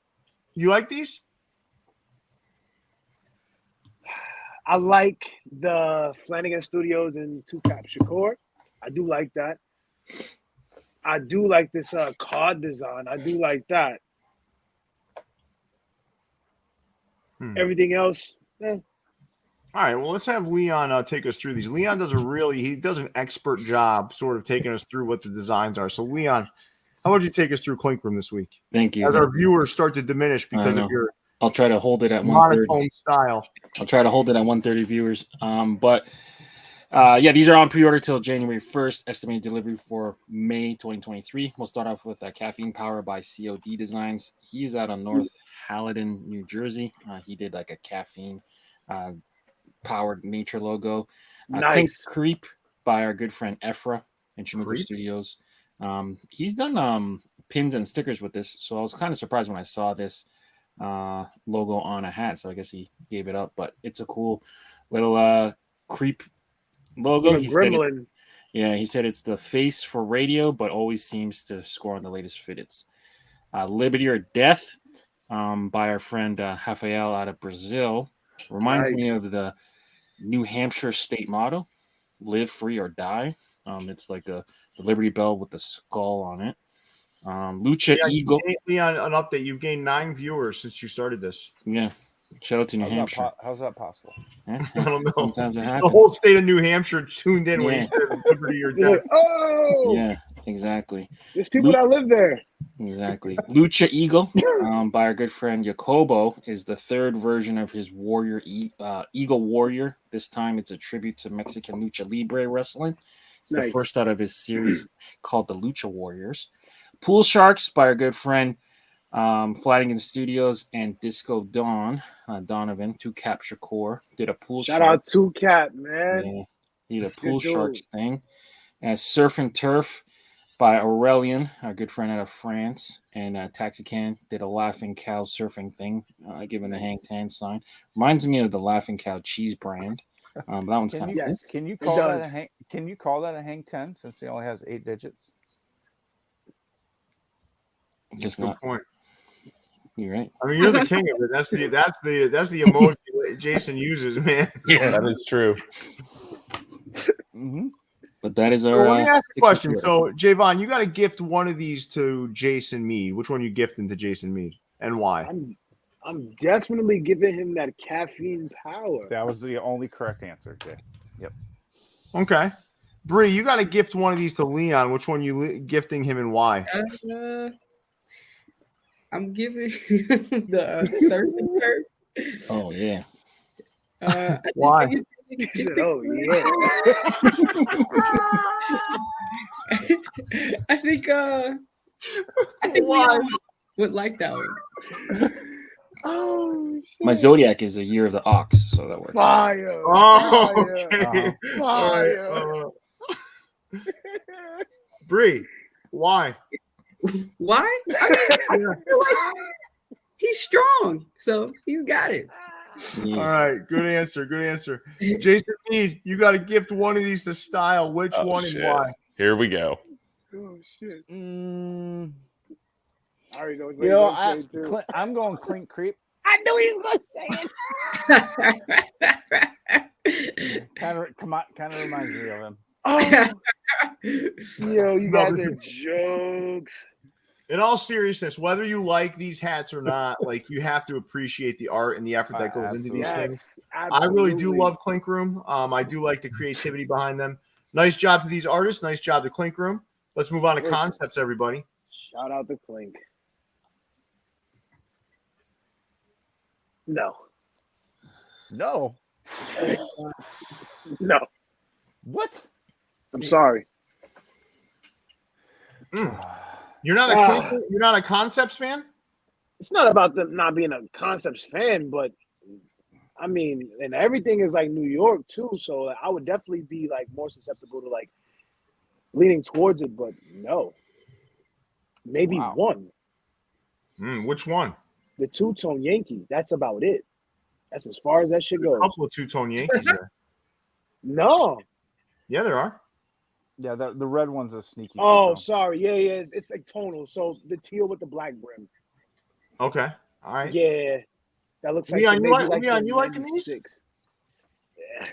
You like these? I like the Flanagan Studios and Two Cap Shakur. I do like that. I do like this card design. I do like that. Everything else, All right, well, let's have Leon take us through these. Leon does an expert job sort of taking us through what the designs are. So, Leon, how would you take us through Clink Room this week? Thank you. As our viewers start to diminish because of your I'll try to hold it at 130 monotone style. I'll try to hold it at 130 viewers. Yeah, these are on pre-order till January 1st. Estimated delivery for May 2023. We'll start off with Caffeine Power by COD Designs. He is out of North Halidon, New Jersey. He did like a caffeine powered nature logo. Clink Creep by our good friend Ephra and Shimoko Studios. He's done pins and stickers with this, so I was kind of surprised when I saw this logo on a hat. So I guess he gave it up, but it's a cool little creep logo. He said it's the face for radio, but always seems to score on the latest fitteds. Liberty or Death by our friend Rafael out of Brazil. Reminds me of the New Hampshire state motto: "Live free or die." It's like the Liberty Bell with the skull on it. Lucha Eagle. Leon, an update. You've gained 9 viewers since you started this. Yeah. Shout out to New Hampshire. How's that possible? Yeah, I don't know. Sometimes it happens. The whole state of New Hampshire tuned in when you said Liberty or You're death. like, oh, Yeah, exactly. there's people that live there. Exactly. Lucha Eagle, by our good friend Jacobo, is the third version of his Warrior Eagle Warrior. This time it's a tribute to Mexican Lucha Libre wrestling. It's the first out of his series called the Lucha Warriors. Pool Sharks by our good friend Flanagan Studios and Disco Donovan, 2 Capture Core, did a pool Shout out to Cat, man. Yeah, he did a Pool Sharks thing. And Surf and Turf by Aurelian, our good friend out of France, and Taxican did a Laughing Cow surfing thing, given the Hang Ten sign. Reminds me of the Laughing Cow cheese brand. That one's kind of cool. Can you call that a hang? Can you call that a Hang 10 since he only has 8 digits? Just Good not. point. You're right. I mean, you're the king of it. That's the emoji that Jason uses, man. Yeah, that is true. Mm-hmm. But that is our. So let me ask you a question. So, Jayvaun, you got to gift one of these to Jason Mead. Which one are you gifting to Jason Mead, and why? I'm definitely giving him that caffeine power. That was the only correct answer, Jay. Yep. Okay. Bree, you got to gift one of these to Leon. Which one you gifting him, and why? I'm giving him the surf and turf. Oh yeah. Why? Oh yeah. I think Why? would like that one. Oh, shit. My zodiac is a year of the ox, so that works. Fire. Oh, Fire. okay. Fire. Bree, why? Why? I feel like he's strong, so he's got it. Yeah. All right, good answer. Good answer. Jason Mead, you got to gift one of these to Stile. Which one shit. and why? Here we go. Oh shit. I already know what I'm going Clink Creep. I knew he was gonna say it. Kind of reminds me of him. Oh. Yo, you guys are jokes. In all seriousness, whether you like these hats or not, like you have to appreciate the art and the effort that goes into these things. I really do love Clink Room. I do like the creativity behind them. Nice job to these artists. Nice job to Clink Room. Let's move on to concepts, everybody. Shout out to Clink. No. No. No. What? I'm sorry. You're not a concepts fan? It's not about them not being a concepts fan, but I mean, and everything is like New York too, so I would definitely be like more susceptible to like leaning towards it, but no. Maybe one. Which one? The two-tone Yankee. That's about it. That's as far as that shit goes. A couple of two-tone Yankees there. No. Yeah, there are. Yeah, the red one's a sneaky. Oh, sorry. Yeah. It's like tonal. So the teal with the black brim. Okay. All right. Yeah. That looks like Leon, maybe you liking these? Yeah.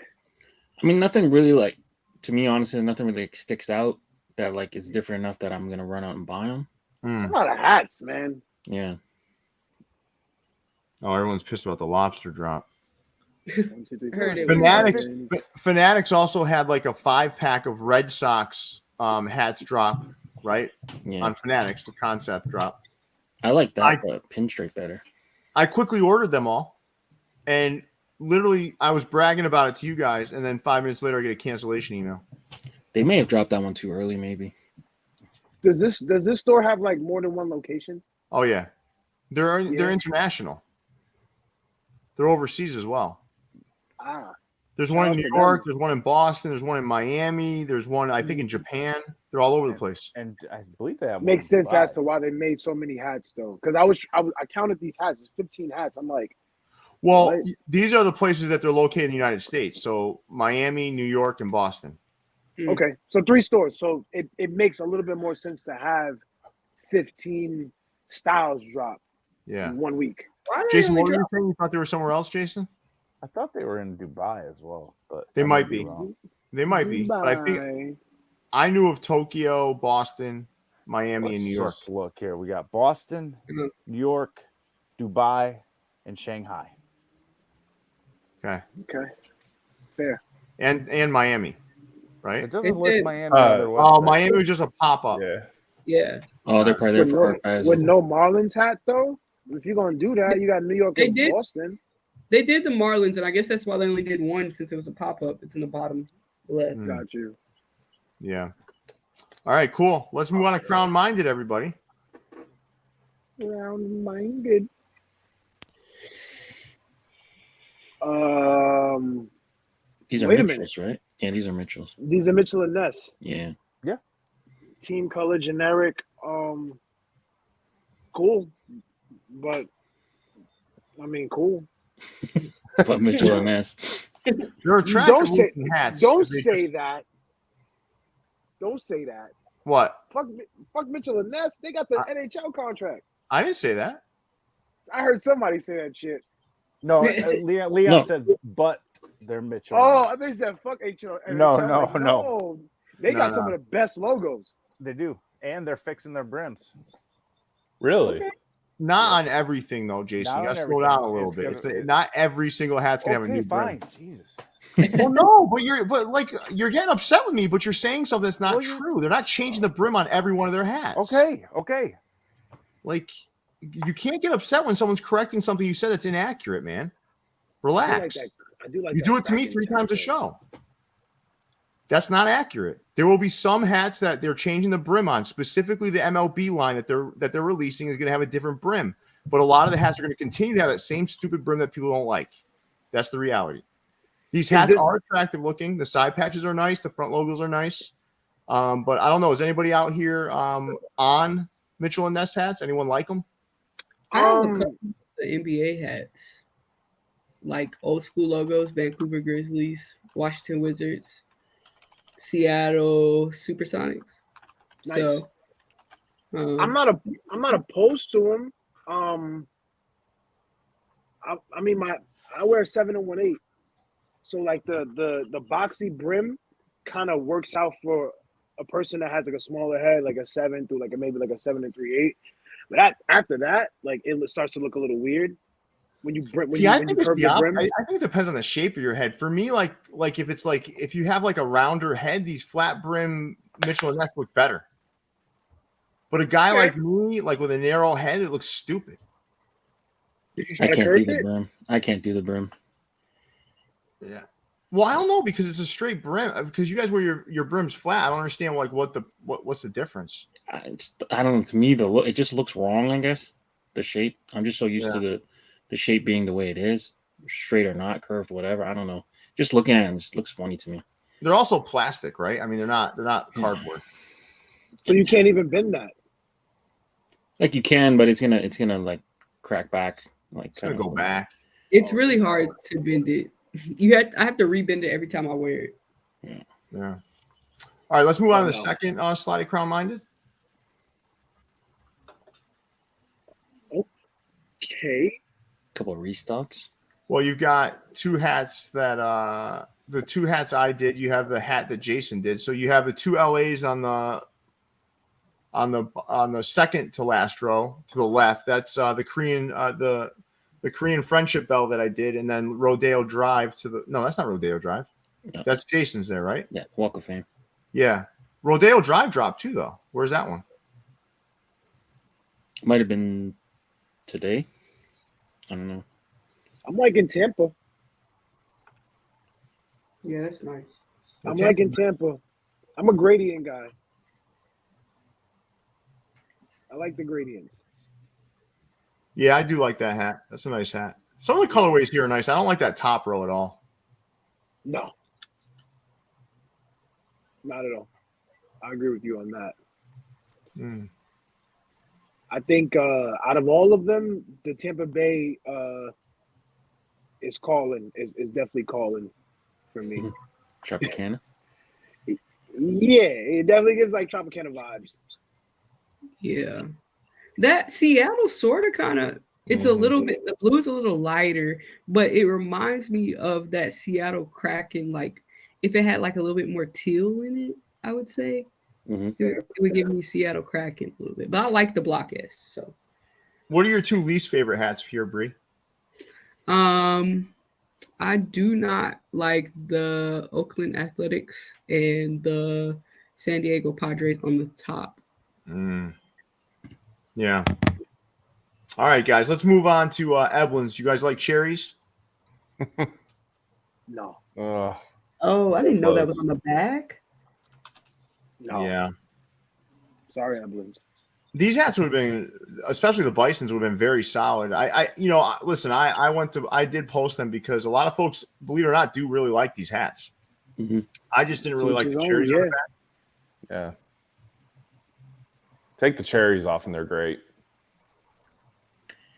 I mean, nothing really like, to me, honestly, nothing really like, sticks out that like is different enough that I'm gonna run out and buy them. It's a lot of hats, man. Yeah. Oh, everyone's pissed about the lobster drop. Heard it. Fanatics also had like a 5-pack of Red Sox hats drop, right? Yeah. On Fanatics, the concept drop. I like that, but pinstripe better. I quickly ordered them all, and literally I was bragging about it to you guys, and then 5 minutes later I get a cancellation email. They may have dropped that one too early, maybe. Does this store have like more than one location? Oh yeah, they're international. They're overseas as well. There's one in New York. There's one in Boston. There's one in Miami. There's one, I think, in Japan. They're all over the place. And I believe they have makes sense as to why they made so many hats, though. Because I counted these hats. It's 15 hats. I'm like, well, what? These are the places that they're located in the United States. So Miami, New York, and Boston. Okay, so 3 stores. So it makes a little bit more sense to have 15 styles drop in 1 week. Jason, what were you saying? You thought they were somewhere else, Jason? I thought they were in Dubai as well, but They I might be. wrong. They might be. But I think I knew of Tokyo, Boston, Miami, and New York. Let's look here. We got Boston, New York, Dubai, and Shanghai. Okay. Fair. And Miami, right? It doesn't list Miami on their Oh, website. Miami was just a pop-up. Yeah. Oh, they're probably there for with no Marlins hat though. If you're gonna do that, you got New York and Boston. They did the Marlins, and I guess that's why they only did one since it was a pop-up. It's in the bottom left. Got you. Yeah. All right, cool. Let's move on to Crown Minded, everybody. Crown Minded. These are Mitchells, right? Yeah, these are Mitchells. These are Mitchell and Ness. Yeah. Yeah. Team color generic. Cool. But I mean cool. But Mitchell and Ness. They're attractive hats. Don't say that. Don't say that. What? Fuck Mitchell and Ness. They got the NHL contract. I didn't say that. I heard somebody say that shit. No, Leon said, but they're Mitchell. Oh, they said fuck NHL. No. They got some of the best logos. They do, and they're fixing their brims. Really? Okay. Not on everything though, Jason. You got to slow down a little bit. Not every single hat's gonna have a new brim. Jesus. Well, no, but you're getting upset with me, but you're saying something that's not true. They're not changing the brim on every one of their hats. Okay. Like you can't get upset when someone's correcting something you said that's inaccurate, man. Relax. I do like you do it to me 3 times a show. That's not accurate. There will be some hats that they're changing the brim on. Specifically, the MLB line that they're releasing is going to have a different brim. But a lot of the hats are going to continue to have that same stupid brim that people don't like. That's the reality. These hats are attractive looking. The side patches are nice. The front logos are nice. But I don't know. Is anybody out here on Mitchell and Ness hats? Anyone like them? I have a couple of the NBA hats, like old school logos: Vancouver Grizzlies, Washington Wizards, Seattle Supersonics. Nice. So I'm not opposed to them. I mean I wear 7 and 1/8, so like the boxy brim kind of works out for a person that has like a smaller head, like a 7 through like maybe like a 7 3/8. But after that, like it starts to look a little weird when you curve the brim. I think it depends on the shape of your head. For me, like if you have like a rounder head, these flat brim Mitchell and Ness look better. But a guy like me, like with a narrow head, it looks stupid. I can't do the brim. I can't do the brim. Yeah. Well, I don't know because it's a straight brim. Because you guys wear your brims flat. I don't understand like what's the difference. I don't know. To me, it just looks wrong. I guess the shape. I'm just so used to the shape being the way it is, straight or not, curved, whatever. I don't know. Just looking at it, it just looks funny to me. They're also plastic, right? I mean, they're not cardboard. So you can't even bend that. Like you can, but it's gonna like crack back. Like it's gonna go back. It's really hard to bend it. I have to rebend it every time I wear it. Yeah. All right, let's move on to the second slidey crown minded. Okay. Couple of restocks. Well, you've got 2 hats that the 2 hats I did. You have the hat that Jason did. So you have the 2 LAs on the second to last row to the left. That's the Korean the Korean Friendship Bell that I did, and then Rodeo Drive that's not Rodeo Drive. No. That's Jason's there, right? Yeah, Walk of Fame. Yeah. Rodeo Drive dropped too, though. Where's that one? Might have been today. I don't know. I'm liking Tampa. Yeah, that's nice. I'm liking Tampa. I'm a gradient guy. I like the gradients. Yeah, I do like that hat. That's a nice hat. Some of the colorways here are nice. I don't like that top row at all. No. Not at all. I agree with you on that. I think out of all of them, the Tampa Bay is definitely calling for me. Tropicana? Yeah, it definitely gives like Tropicana vibes. Yeah. That Seattle sort of kind of It's a little bit, the blue is a little lighter, but it reminds me of that Seattle Kraken. Like if it had like a little bit more teal in it, I would say it would give me Seattle Kraken a little bit. But I like the Block S. So, what are your two least favorite hats, Pierre Bree? I do not like the Oakland Athletics and the San Diego Padres on the top. Yeah. All right, guys, let's move on to Evelyn's. You guys like cherries? No. Oh, I didn't know that was on the back. No. Yeah. Sorry, Evelyn. These hats would have been, especially the Bisons, would have been very solid. Listen, I did post them because a lot of folks, believe it or not, do really like these hats. I just didn't really like the cherries on the back. Yeah. Take the cherries off and they're great.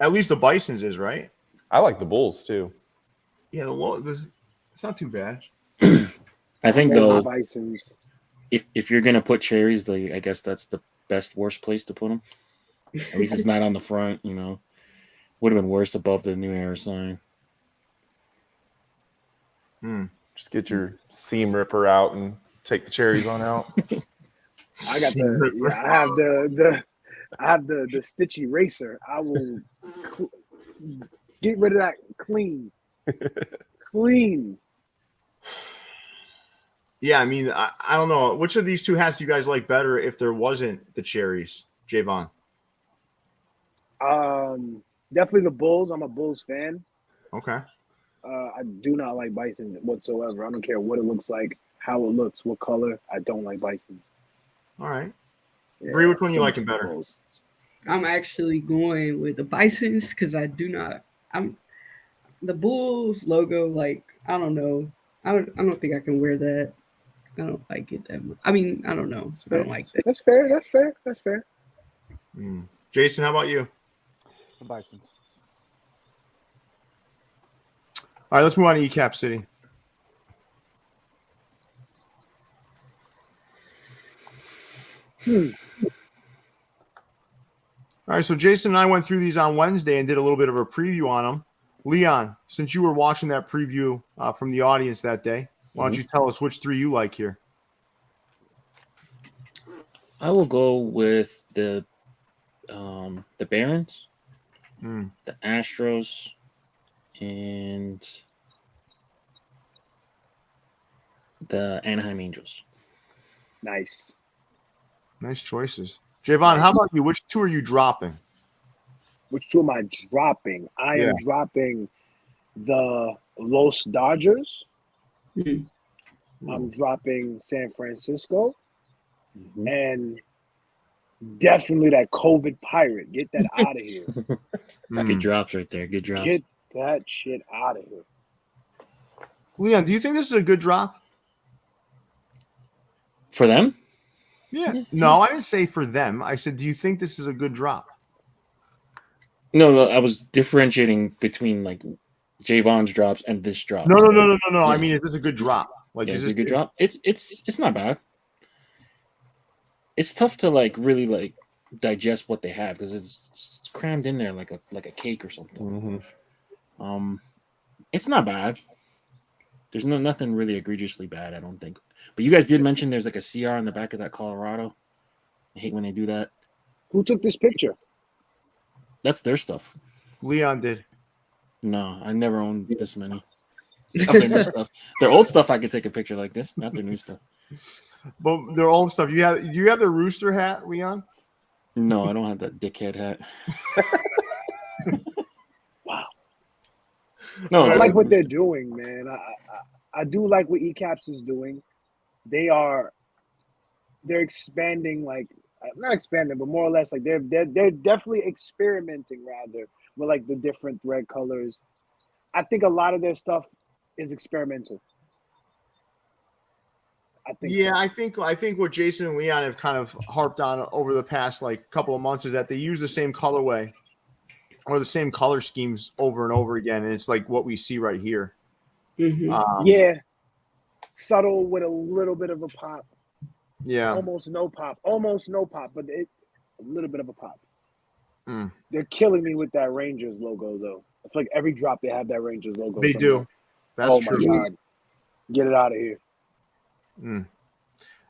At least the Bisons is, right? I like the Bulls too. Yeah, it's not too bad. I think though, Bisons. if you're gonna put cherries, I guess that's the worst place to put them. At least it's not on the front. You know, would have been worse above the New Era sign. Just get your seam ripper out and take the cherries on out. I got I have the stitch eraser. I will get rid of that clean. Yeah, I mean, I don't know. Which of these two hats do you guys like better if there wasn't the cherries, Jayvaun? Definitely the Bulls. I'm a Bulls fan. Okay. I do not like Bisons whatsoever. I don't care what it looks like, how it looks, what color. I don't like Bisons. All right. Yeah, Bree, which one you liking better? Bulls. I'm actually going with the Bisons because I do not. The Bulls logo. Like I don't know. I don't think I can wear that. I don't like it that much. I mean, I don't know. I don't like that. That's fair. Jason, how about you? The Bisons. All right, let's move on to Ecaps City. All right, so Jason and I went through these on Wednesday and did a little bit of a preview on them. Leon, since you were watching that preview from the audience that day, why don't you tell us which three you like here? I will go with the Barons, the Astros, and the Anaheim Angels. Nice choices. Jayvaun, how about you? Which two are you dropping? Which two am I dropping? I am dropping the Los Dodgers. I'm dropping San Francisco. And definitely that COVID Pirate. Get that out of here. Good drops right there. Good drops. Get that shit out of here. Leon, do you think this is a good drop? For them? Yeah. No, I didn't say for them. I said, do you think this is a good drop? No, I was differentiating between like Jayvaun's drops and this drop. No. Yeah. I mean, is this a good drop? Like, is it a good drop? It's not bad. It's tough to like really like digest what they have because it's crammed in there like a cake or something. It's not bad. There's nothing really egregiously bad, I don't think. But you guys did mention there's like a CR on the back of that Colorado. I hate when they do that. Who took this picture? That's their stuff. Leon did. No, I never owned this many. Not their new stuff. Their old stuff I could take a picture like this, not their new stuff. But their old stuff. Do you have the rooster hat, Leon? No, I don't have that dickhead hat. Wow. No, I like what they're doing, man. I do like what Ecaps is doing. They're expanding, like not expanding, but more or less like they're definitely experimenting rather with like the different thread colors. I think a lot of their stuff is experimental. I think what Jason and Leon have kind of harped on over the past like couple of months is that they use the same colorway or the same color schemes over and over again, and it's like what we see right here. Subtle with a little bit of a pop. Yeah, almost no pop, but a little bit of a pop. They're killing me with that Rangers logo, though. I feel like every drop they have that Rangers logo. They somewhere. do. That's true. My God. Get it out of here.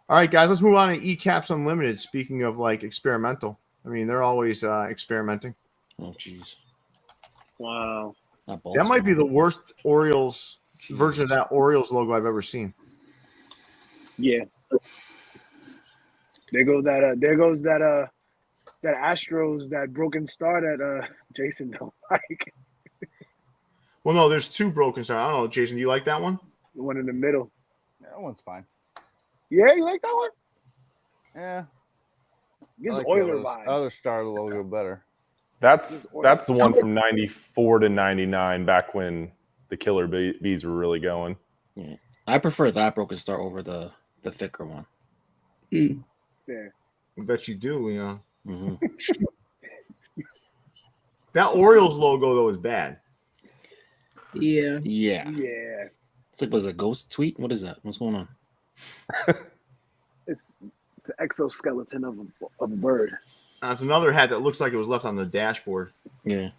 All right, guys, let's move on to Ecaps Unlimited. Speaking of like experimental, I mean, they're always experimenting. Oh, jeez. Wow. That might be the worst Orioles version of that Orioles logo I've ever seen. Yeah. There goes that Astros, that broken star that Jason don't like. Well, no, there's two broken stars. I don't know, Jason. Do you like that one? The one in the middle. That one's fine. Yeah, you like that one? Yeah. Gives like Oiler the vibes. other star logo better. That's the one from 94 to 99, back when the Killer Bees were really going. Yeah. I prefer that broken star over the thicker one. Yeah. I bet you do, Leon. Mm-hmm. That Orioles logo though is bad. Yeah. Yeah. Yeah. It's like, was it a ghost tweet? What is that? What's going on? It's an exoskeleton of a bird. That's another hat that looks like it was left on the dashboard. Yeah.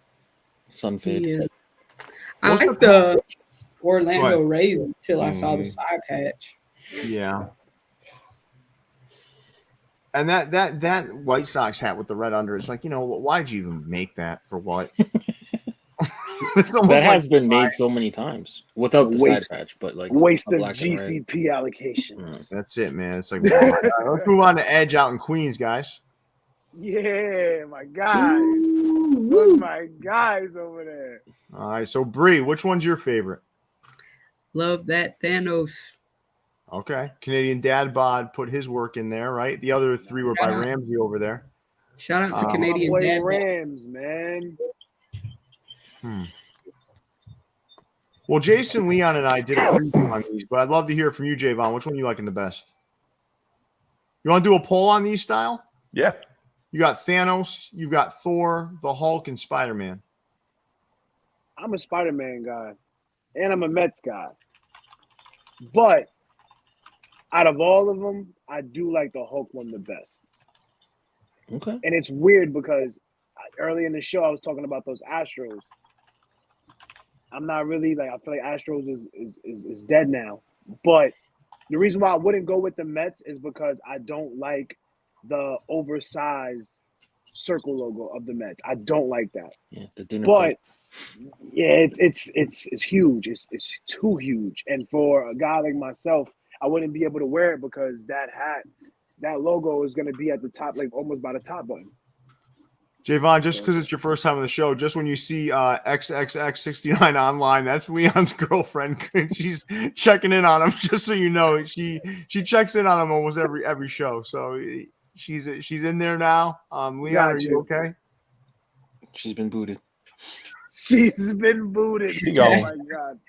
Sun fade. Yeah. I like the Orlando Rays until I saw the side patch. Yeah. And that White Sox hat with the red under, it's like, why'd you even make that? For what? That has been made so many times without the Waste- side patch, but like Waste a of black and red. GCP allocations. That's it, man. It's like, wow. Let's move on to Edge out in Queens, guys. Yeah, my guys. Those my guys over there. All right, so Bree, which one's your favorite? Love that Thanos. Okay, Canadian Dad Bod put his work in there, right? The other three were by Ramsey over there. Shout out to My Canadian boy Dad. Rams, man. Well, Jason, Leon, and I did a preview on these, but I'd love to hear from you, Jayvaun. Which one are you liking the best? You want to do a poll on these, Stile? Yeah. You got Thanos, you got Thor, the Hulk, and Spider-Man. I'm a Spider-Man guy, and I'm a Mets guy. But out of all of them, I do like the Hulk one the best. Okay. And it's weird because early in the show, I was talking about those Astros. I'm not really I feel like Astros is dead now. But the reason why I wouldn't go with the Mets is because I don't like the oversized circle logo of the Mets. I don't like that. Yeah, the dinner. But plate. yeah, it's huge. It's too huge. And for a guy like myself, I wouldn't be able to wear it because that hat, that logo is going to be at the top, like almost by the top button. Jayvaun, just because it's your first time on the show, just when you see XXX69 online, that's Leon's girlfriend. She's checking in on him, just so you know. She checks in on him almost every show. So she's in there now. Leon, are you okay? She's been booted. She's been booted. She Oh gone. my God.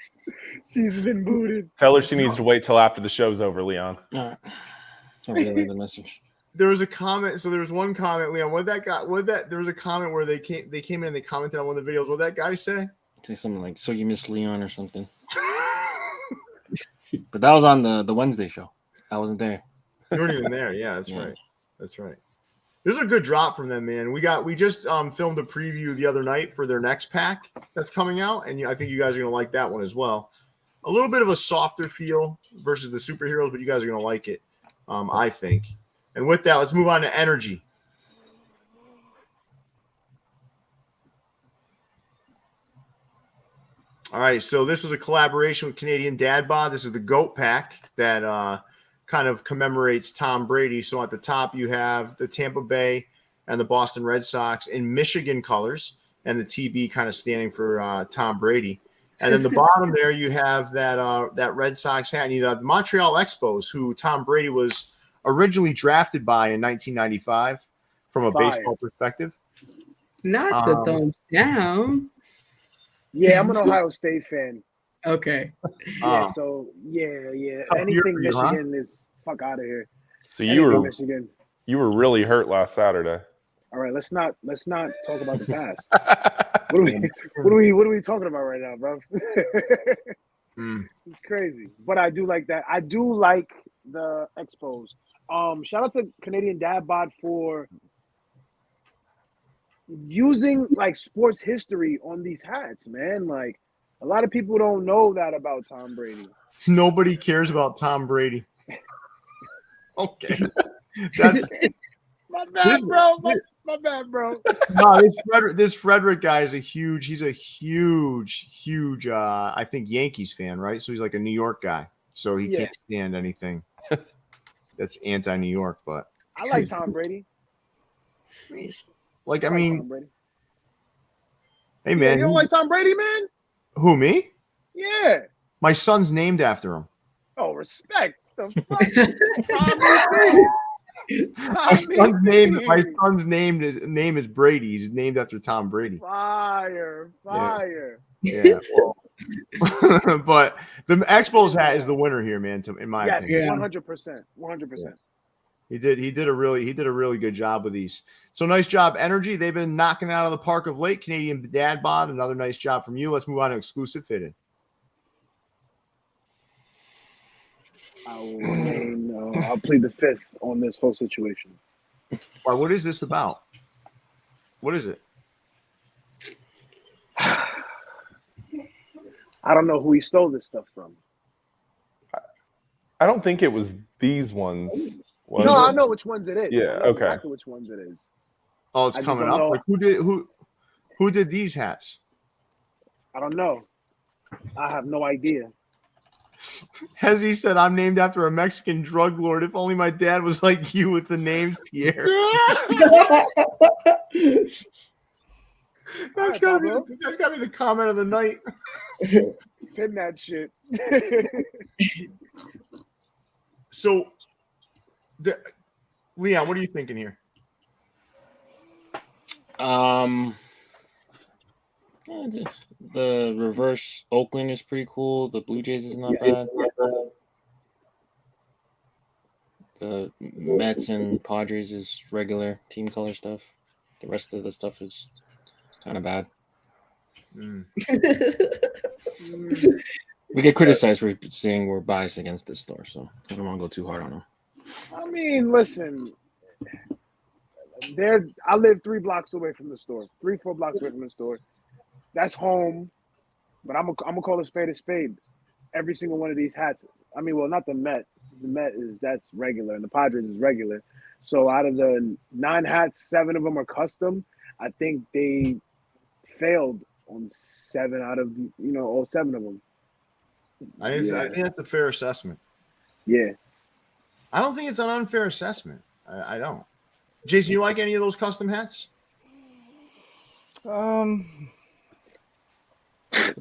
She's been booted. Tell her she needs to wait till after the show's over, Leon. All right. I was gonna leave the message. There was a comment. So there was one comment, Leon. There was a comment where they came in and they commented on one of the videos. What did that guy say? Say something like, "So you miss Leon" or something. But that was on the Wednesday show. I wasn't there. You weren't even there. Yeah, that's Yeah. right. That's right. This is a good drop from them, man. We just filmed a preview the other night for their next pack that's coming out, and I think you guys are gonna like that one as well. A little bit of a softer feel versus the superheroes, but you guys are gonna like it, I think. And with that, let's move on to energy. All right, so this was a collaboration with Canadian Dad Bod. This is the GOAT pack that kind of commemorates Tom Brady. So at the top, you have the Tampa Bay and the Boston Red Sox in Michigan colors, and the TB kind of standing for Tom Brady. And then the bottom there, you have that Red Sox hat. And you have the Montreal Expos, who Tom Brady was originally drafted by in 1995 from a baseball perspective. Not the thumbs down. Yeah, I'm an Ohio State fan. Okay. Yeah, so yeah. Tough Anything year for you, huh? Michigan is fuck out of here. So Anything Michigan. you were really hurt last Saturday. All right, let's not talk about the past. What are we talking about right now, bro? It's crazy. But I do like that. I do like the Expos. Shout out to Canadian Dad Bod for using like sports history on these hats, man. Like a lot of people don't know that about Tom Brady. Nobody cares about Tom Brady. Okay. That's my bad, bro. My bad, bro. No, this Frederick guy is he's a huge I think Yankees fan, right? So he's like a New York guy. So he can't stand anything that's anti-New York, but I like Tom Brady. Like, I like mean, Tom Brady. Hey man. You don't like Tom Brady, man? Who, me? Yeah. My son's named after him. Oh, respect. The fuck? My son's name is Brady. He's named after Tom Brady. Fire. Yeah. Well, but the Expos hat is the winner here, man. In my opinion, 100%. 100%. He did a really good job with these. So nice job, Energy. They've been knocking it out of the park of late. Canadian Dad Bod, another nice job from you. Let's move on to exclusive fitted. I'll plead the fifth on this whole situation. Why? What is this about? What is it? I don't know who he stole this stuff from. I don't think it was these ones. I know which ones it is. Yeah, okay. Exactly which ones it is. Oh, it's coming up. Like who did these hats? I don't know. I have no idea. As he said, I'm named after a Mexican drug lord. If only my dad was like you with the names Pierre. That's gotta be the comment of the night. Pin that shit. So, Leon, what are you thinking here? The reverse Oakland is pretty cool. The Blue Jays is not bad. The Mets and Padres is regular team color stuff. The rest of the stuff is kind of bad. We get criticized for saying we're biased against this store, so I don't want to go too hard on them. I mean, listen. I live 3 blocks away from the store. 3-4 blocks away from the store. That's home, but I'm gonna call a spade a spade. Every single one of these hats. I mean, well, not the Met. The Met that's regular, and the Padres is regular. So out of the 9 hats, 7 of them are custom. I think they failed on 7 out of all 7 of them. I think that's a fair assessment. Yeah, I don't think it's an unfair assessment. I don't. Jason, you like any of those custom hats?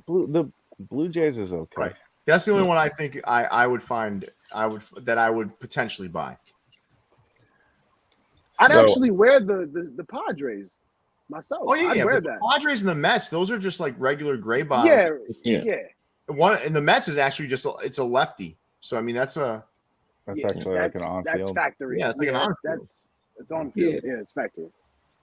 The Blue Jays is okay. Right. That's the only one I think I would potentially buy. I'd actually wear the Padres myself. Oh yeah, I'd wear that. The Padres and the Mets, those are just like regular gray bottoms. Yeah. One and the Mets is actually it's a lefty. So I mean that's actually like an on-field. That's factory. Yeah, it's like an on-field. It's on field. Yeah, it's factory.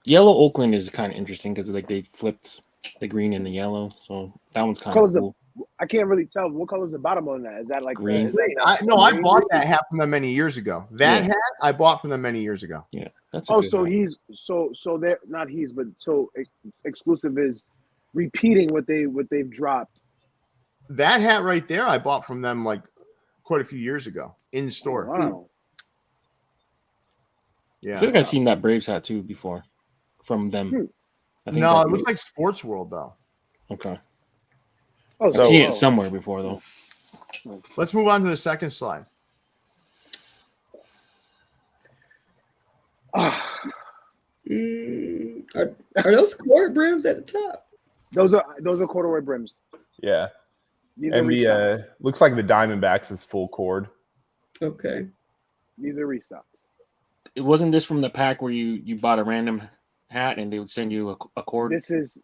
Yellow Oakland is kind of interesting because like they flipped the green and the yellow, so that one's kind of cool. I can't really tell. What color is the bottom on that? Is that like green? I bought that hat from them many years ago. Hat I bought from them many years ago. Yeah, that's. So he's so they're not but so exclusive is repeating what they've dropped. That hat right there, I bought from them like quite a few years ago in store. Wow. Yeah, I feel like I've seen that Braves hat too before from them. No, it looks like Sportsworld though. Okay. I've seen it somewhere before though. Let's move on to the second slide. Are those cord brims at the top? Those are corduroy brims. Yeah. These and are looks like the Diamondbacks is full cord. Okay. These are restocks. It wasn't this from the pack where you bought a random hat and they would send you a cord. This is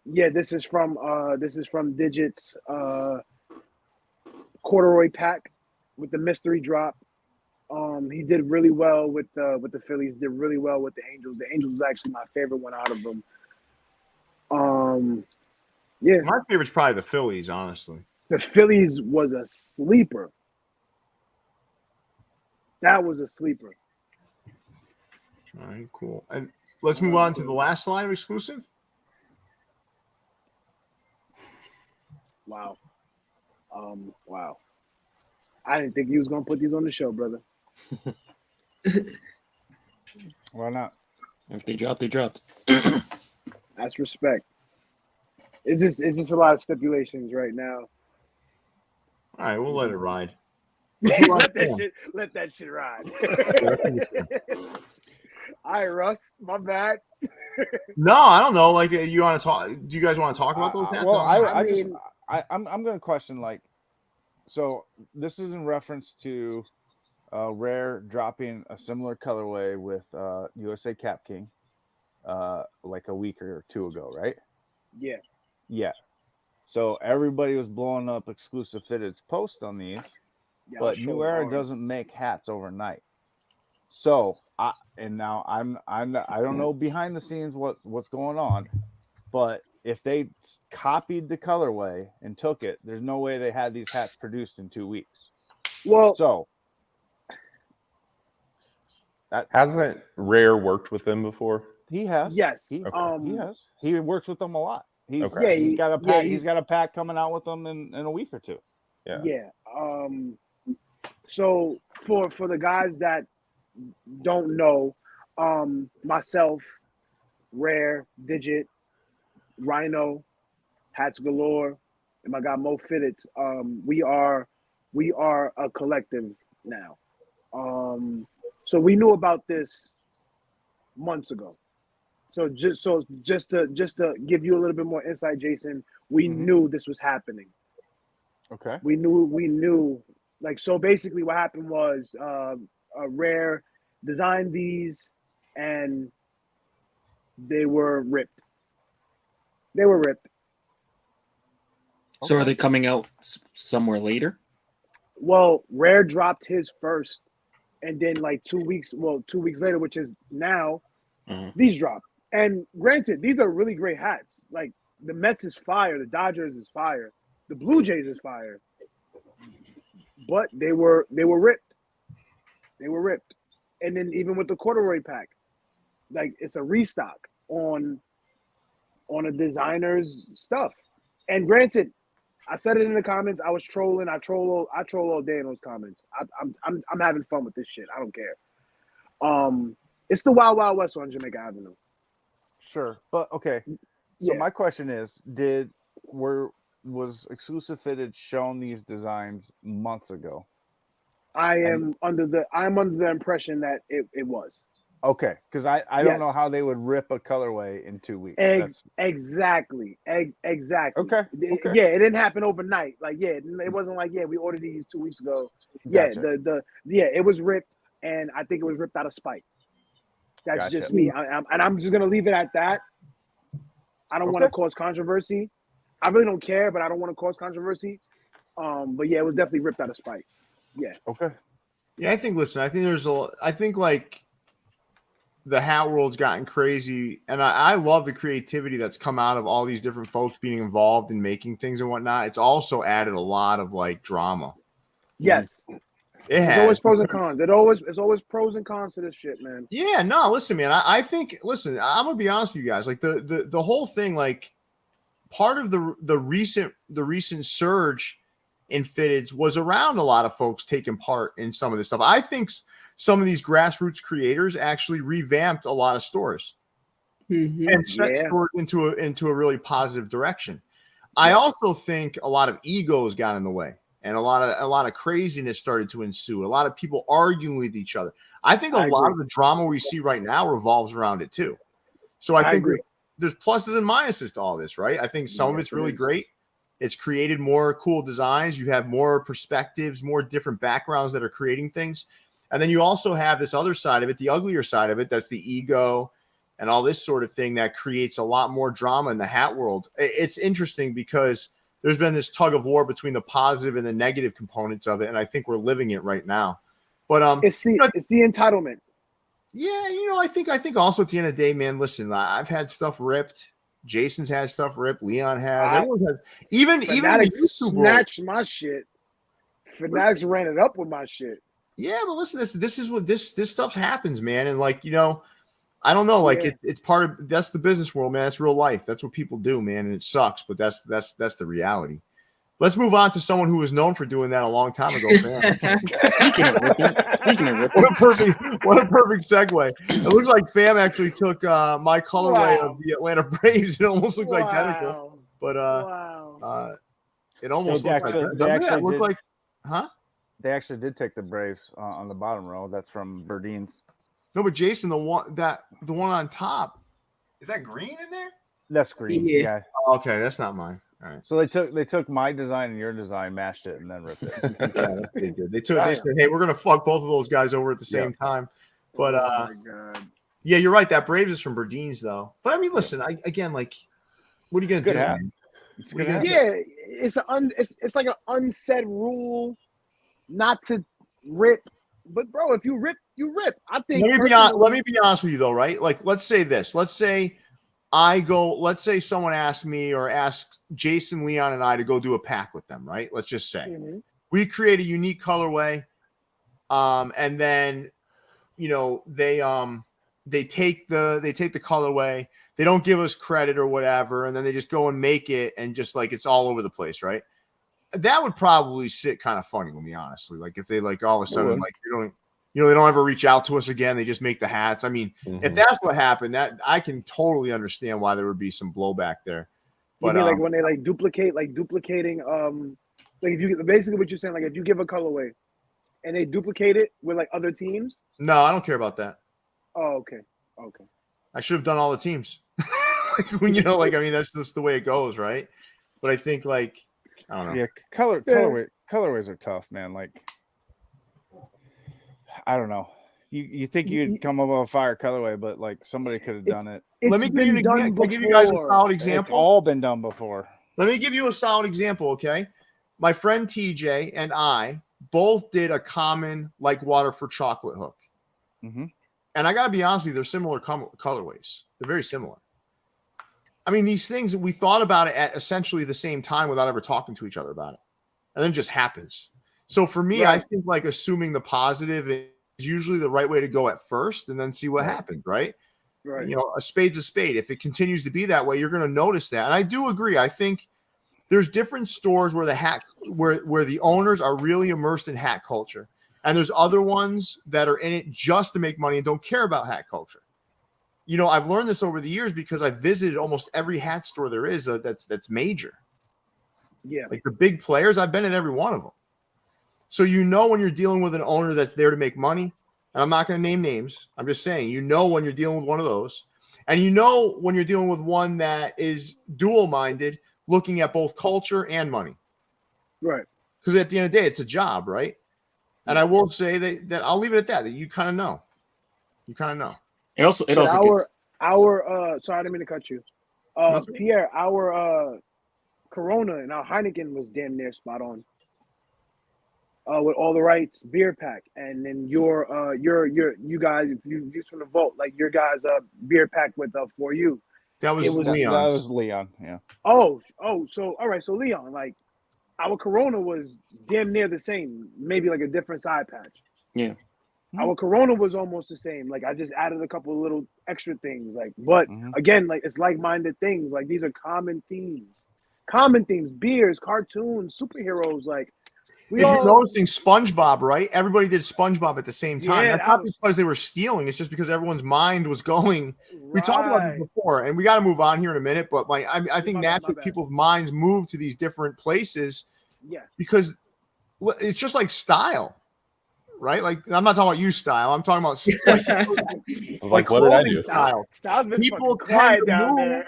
from Digits corduroy pack with the mystery drop. He did really well with the Phillies. Did really well with the Angels. The Angels was actually my favorite one out of them. Yeah, my favorite's probably the Phillies. Honestly, the Phillies was a sleeper. That was a sleeper. All right, cool. And let's move on to the last slide of exclusive. Wow. Wow. I didn't think you was gonna put these on the show, brother. Why not? If they dropped, they dropped. That's respect. It's just a lot of stipulations right now. All right, we'll let it ride. let that shit ride. All right, Russ, my bad. No, I don't know. Like, you want to talk? Do you guys want to talk about those? Well, mean, I'm going to question, like, so this is in reference to Rare dropping a similar colorway with USA Cap King like a week or two ago, right? Yeah. Yeah. So everybody was blowing up Exclusive Fitteds post on these, but New Era doesn't make hats overnight. So I don't know behind the scenes what's going on, but if they copied the colorway and took it, there's no way they had these hats produced in 2 weeks. Well, so that hasn't Rare worked with them before. He has. Yes. He has. He works with them a lot. He's got a pack. Yeah, he's got a pack coming out with them in a week or two. Yeah. So for the guys that don't know, myself, Rare, Digit, Rhino, Hats Galore, and my guy MyFitteds, we are a collective now. So we knew about this months ago. So just to give you a little bit more insight, Jason, we knew this was happening. Okay. We knew. Like, so basically what happened was Rare designed these and they were ripped. So are they coming out somewhere later? Well, Rare dropped his first, and then like 2 weeks later, which is now, these dropped. And granted, these are really great hats. Like, the Mets is fire, the Dodgers is fire, the Blue Jays is fire. But they were ripped. They were ripped. And then even with the corduroy pack, like, it's a restock on a designer's stuff. And granted, I said it in the comments. I was trolling. I troll all day in those comments. I'm having fun with this shit. I don't care. It's the Wild Wild West on Jamaica Avenue. Sure, but okay. So my question is, was Exclusive Fitted shown these designs months ago? I'm under the impression that it was. Okay, because I don't know how they would rip a colorway in 2 weeks. Exactly. Okay. Yeah, it didn't happen overnight. Like, it wasn't like, we ordered these 2 weeks ago. Gotcha. It was ripped, and I think it was ripped out of spite. That's just me. I'm just gonna leave it at that. I don't want to cause controversy. I really don't care, but I don't want to cause controversy. But it was definitely ripped out of spite. Yeah. Okay. Yeah, I think like the hat world's gotten crazy, and I love the creativity that's come out of all these different folks being involved in making things and whatnot. It's also added a lot of like drama. Yes. There's always pros and cons. It's always pros and cons to this shit, man. Yeah, no, listen, man. I think I'm gonna be honest with you guys. Like the whole thing, like part of the recent surge in fitteds was around a lot of folks taking part in some of this stuff. I think some of these grassroots creators actually revamped a lot of stores and set stores into a really positive direction. I also think a lot of egos got in the way, and a lot of craziness started to ensue. A lot of people arguing with each other. I think a lot of the drama we see right now revolves around it too. So I think there's pluses and minuses to all this, right? I think some of it's really great. It's created more cool designs. You have more perspectives, more different backgrounds that are creating things. And then you also have this other side of it, the uglier side of it, that's the ego and all this sort of thing that creates a lot more drama in the hat world. It's interesting because there's been this tug of war between the positive and the negative components of it, and I think we're living it right now. But it's the entitlement. Yeah, I think also at the end of the day, man, listen, I've had stuff ripped. Jason's had stuff ripped. Leon has. Everyone has. Even snatched my shit. Fanatics ran it up with my shit. Yeah, but listen, this is what this stuff happens, man. And like, I don't know, like it's part of that's the business world, man. It's real life. That's what people do, man. And it sucks, but that's the reality. Let's move on to someone who was known for doing that a long time ago. Fam. Speaking of ripping, What a perfect segue. It looks like Fam actually took my colorway of the Atlanta Braves. It almost looks identical, but it almost looks like that. Doesn't it look like, huh? They actually did take the Braves on the bottom row. That's from Berdines. No, but Jason, the one on top, is that green in there? That's green. Yeah. Oh, okay, that's not mine. All right. So they took my design and your design, mashed it, and then ripped it. Yeah, they did. They said, hey, we're gonna fuck both of those guys over at the same time. But oh my God. Yeah, you're right. That Braves is from Berdines, though. But I mean, listen, what are you gonna do? Man? It's good. Yeah, it's like an unsaid rule not to rip. But bro, if you rip, you rip. I think. Let me be honest with you though, right? Like, let's say this. Let's say someone asked me or asked Jason, Leon, and I to go do a pack with them, right? Let's just say we create a unique colorway, and then they take the colorway. They don't give us credit or whatever, and then they just go and make it, and just like it's all over the place, right? That would probably sit kind of funny with me, honestly. Like if they like all of a sudden like they don't ever reach out to us again. They just make the hats. I mean, if that's what happened, that I can totally understand why there would be some blowback there. But like when they duplicating, like if you basically what you're saying, like if you give a colorway and they duplicate it with like other teams. No, I don't care about that. Oh, okay. I should have done all the teams. I mean, that's just the way it goes, right? But I think I don't know. Yeah, colorways are tough, man. Like, I don't know. You think you'd come up with a fire colorway, but like somebody could have done it. Let me give you guys a solid example. It's all been done before. Let me give you a solid example, okay? My friend TJ and I both did a common like water for chocolate hook. Mm-hmm. And I got to be honest with you, they're similar colorways. They're very similar. I mean, these things, we thought about it at essentially the same time without ever talking to each other about it. And then it just happens. So for me, I think like assuming the positive is usually the right way to go at first and then see what happens, right? Right. A spade's a spade. If it continues to be that way, you're going to notice that. And I do agree. I think there's different stores where where the owners are really immersed in hat culture. And there's other ones that are in it just to make money and don't care about hat culture. I've learned this over the years because I've visited almost every hat store there is that's major. Yeah. Like the big players, I've been in every one of them. So when you're dealing with an owner that's there to make money, and I'm not going to name names. I'm just saying, when you're dealing with one of those, and when you're dealing with one that is dual-minded, looking at both culture and money. Right. Because at the end of the day, it's a job, right? And I will say that I'll leave it at that you kind of know. You kind of know. It also sorry, I didn't mean to cut you. Pierre, our Corona and our Heineken was damn near spot on. With all the rights beer pack, and then you guys, if you use from the vote, like your guys beer pack with for you. That was Leon. That was Leon, yeah. So all right, so Leon, like our Corona was damn near the same, maybe like a different side patch. Yeah. Our Corona was almost the same. Like I just added a couple of little extra things. Like, but again, like it's like-minded things. Like these are common themes, beers, cartoons, superheroes. Like you're noticing SpongeBob, right? Everybody did SpongeBob at the same time. Yeah, That's not because they were stealing. It's just because everyone's mind was going. We talked about this before, and we got to move on here in a minute. But I think naturally people's minds move to these different places. Yeah. Because it's just like style. Right? Like I'm not talking about you, Stile. I'm talking about like what did I do? Style's been people quiet down there.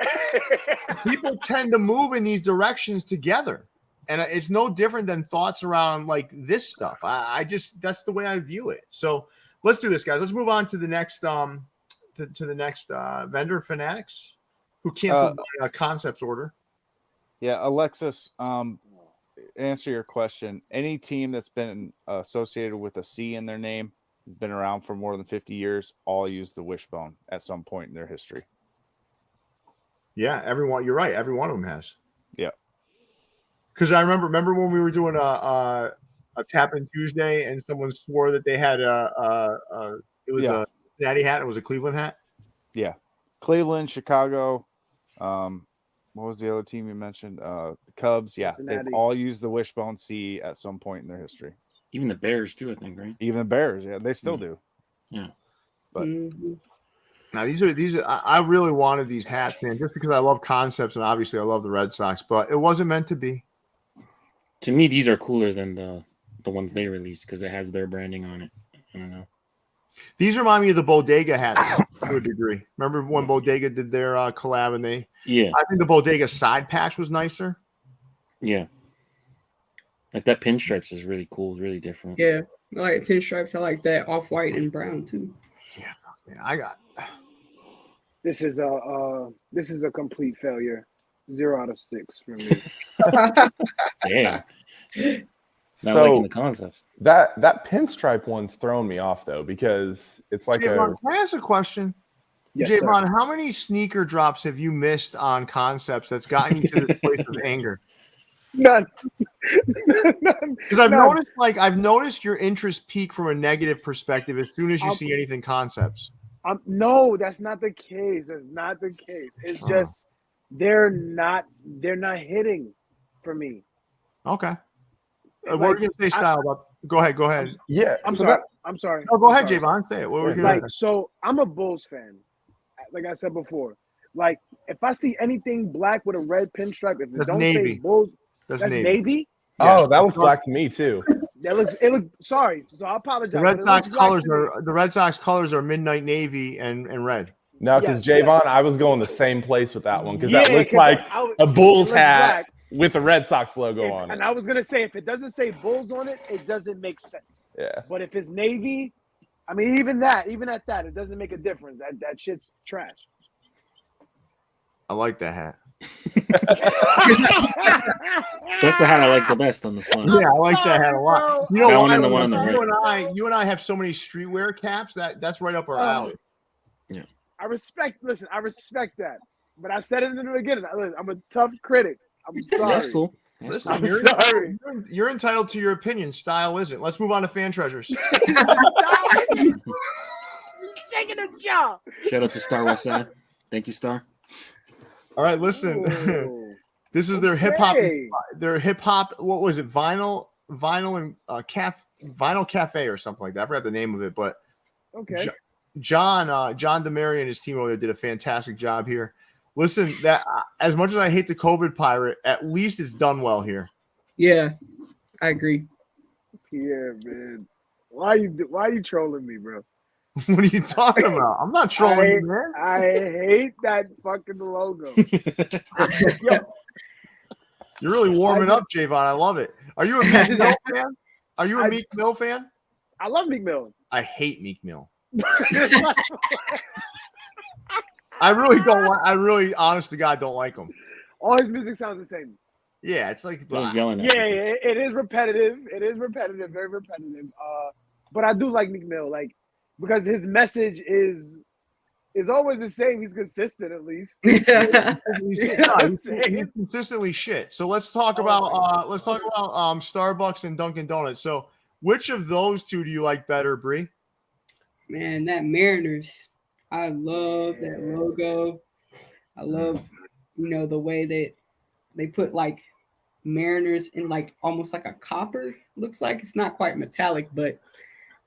People tend to move in these directions together, and it's no different than thoughts around like this stuff. I just that's the way I view it. So let's do this, guys. Let's move on to the next to the next vendor, Fanatics, who canceled my concepts order. Yeah, Alexis. Answer your question. Any team that's been associated with a C in their name has been around for more than 50 years. All use the wishbone at some point in their history. Yeah, everyone. You're right. Every one of them has. Yeah. Because I remember when we were doing a tap in Tuesday, and someone swore that they had a Cincinnati hat. It was a Cleveland hat. Yeah, Cleveland, Chicago. What was the other team you mentioned? The Cubs. Yeah, Cincinnati. they've all used the Wishbone C at some point in their history. Even the Bears too, I think, right? Even the Bears, yeah, they still do. Yeah. But now these are. I really wanted these hats, man, just because I love concepts and obviously I love the Red Sox, but it wasn't meant to be. To me, these are cooler than the ones they released because it has their branding on it. I don't know. These remind me of the Bodega hats to a degree. Remember when Bodega did their collab and I think the Bodega side patch was nicer. Yeah. Like that pinstripes is really cool, really different. Yeah, I like pinstripes. I like that off-white and brown too. Yeah, I got. This is a complete failure. 0 out of 6 for me. Yeah. Not So- liking the concepts. That pinstripe one's thrown me off though because it's like Jayvaun, can I ask a question? Yes, Jayvaun, how many sneaker drops have you missed on concepts that's gotten you to this place of anger? None. Because I've None. noticed your interest peak from a negative perspective as soon as you see anything concepts. No, that's not the case. That's not the case. It's just they're not hitting for me. Okay. What were you gonna say, Stile? About? Go ahead. yeah. I'm so sorry. I'm sorry. No, go I'm ahead, sorry. Jayvaun. Say it. What were you Like, gonna say? so I'm a Bulls fan. Like I said before. Like, if I see anything black with a red pinstripe, if it That's don't Navy. say Bulls, That's that's Navy. Navy. Oh, that looks black to me too. It looks sorry. So I apologize. The Red but it Sox looks black colors to me. are midnight navy and red. No, because Yes, Jayvaun, yes. I was going the same place with that one because Yeah, that looks 'cause like a Bulls it looks hat black. with a Red Sox logo on And it. I was gonna say, if it doesn't say Bulls on it, it doesn't make sense. Yeah. But if it's Navy, I mean, even at that, it doesn't make a difference. That shit's trash. I like that hat. That's the hat I like the best on the slime. Yeah, I like that hat a lot. Bro. You know That what? one and the one on the right. You and I have so many streetwear caps that's right up our alley. I respect that. But I said it in the beginning. I'm a tough critic. I'm sorry. That's cool. That's Listen, cool. I'm sorry. you're entitled to your opinion. Style isn't. Let's move on to fan treasures. He's taking a job. Shout out to Star West Side. Thank you, Star. All right, listen. Ooh. This is their hip hop. Okay. Their hip hop. What was it? Vinyl and Vinyl Cafe or something like that. I forgot the name of it, but Okay. John DeMary and his team over there did a fantastic job here. Listen, that as much as I hate the COVID pirate, at least it's done well here. Yeah, I agree. Yeah, man. Why you trolling me, bro? What are you talking about? I'm not trolling you, man. I hate that fucking logo. You're really warming up, Jayvaun. I love it. Are you a Meek Mill fan? Are you a Meek Mill fan? I love Meek Mill. I hate Meek Mill. I really don't like. I really, honest to God, don't like him. All his music sounds the same. Yeah, it's like I was yelling at Yeah, you. it is repetitive. It is repetitive, very repetitive. But I do like Meek Mill, like, because his message is always the same. He's consistent, at least. he's what I'm he's consistently shit. So let's talk about Starbucks and Dunkin' Donuts. So which of those two do you like better, Bree? Man, that Mariners. I love that logo. I love, the way that they put like Mariners in like almost like a copper. Looks like it's not quite metallic, but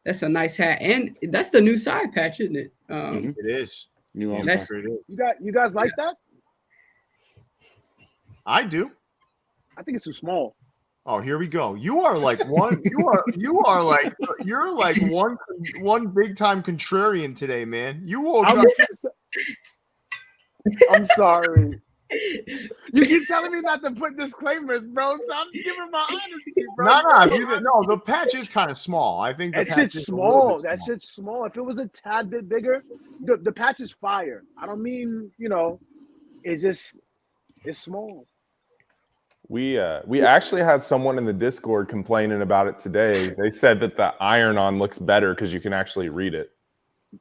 that's a nice hat. And that's the new side patch, isn't it? It is. New All That's- Star. You guys like that? I do. I think it's too small. Oh, here we go. You are like one. You're like one big time contrarian today, man. You woke up. I'm sorry. You keep telling me not to put disclaimers, bro. So I'm giving my honesty, bro. No, the patch is kind of small. I think the That patch shit's is a little small. bit That shit's small. If it was a tad bit bigger, the patch is fire. I don't mean, it's small. We actually had someone in the Discord complaining about it today. They said that the iron-on looks better because you can actually read it.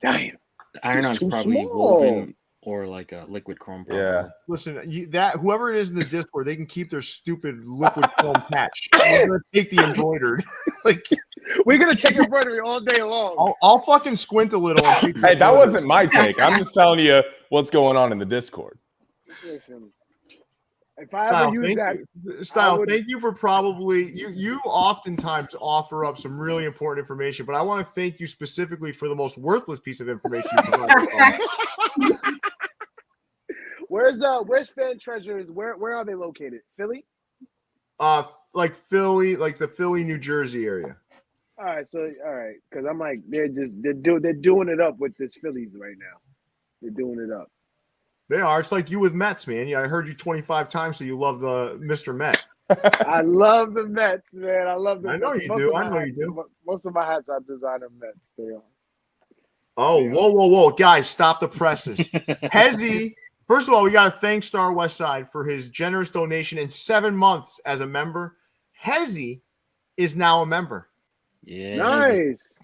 Damn. The iron-on's too probably small. woven or like a liquid chrome. Probably. Yeah. Listen, whoever it is in the Discord, they can keep their stupid liquid foam patch. I'm gonna take the embroidered. We're gonna take embroidery all day long. I'll fucking squint a little. And take the Hey, that embroidered. wasn't my take. I'm just telling you what's going on in the Discord. Listen, If I ever use that, Stile, thank you for probably you oftentimes offer up some really important information, but I want to thank you specifically for the most worthless piece of information you provided. Where's Fan Treasures? Where are they located? Philly? Like Philly, like the Philly, New Jersey area. All right, because I'm like they're doing it up with this Phillies right now. They're doing it up. They are. It's like you with Mets, man. Yeah, I heard you 25 times, so you love the Mr. Met. I love the Mets, man. I love the. I know you do. I know you do. Most of my hats I design are Mets. They are. Oh, whoa, guys! Stop the presses. Hezzy. First of all, we got to thank Star West Side for his generous donation in 7 months as a member. Hezzy is now a member. Yeah, nice.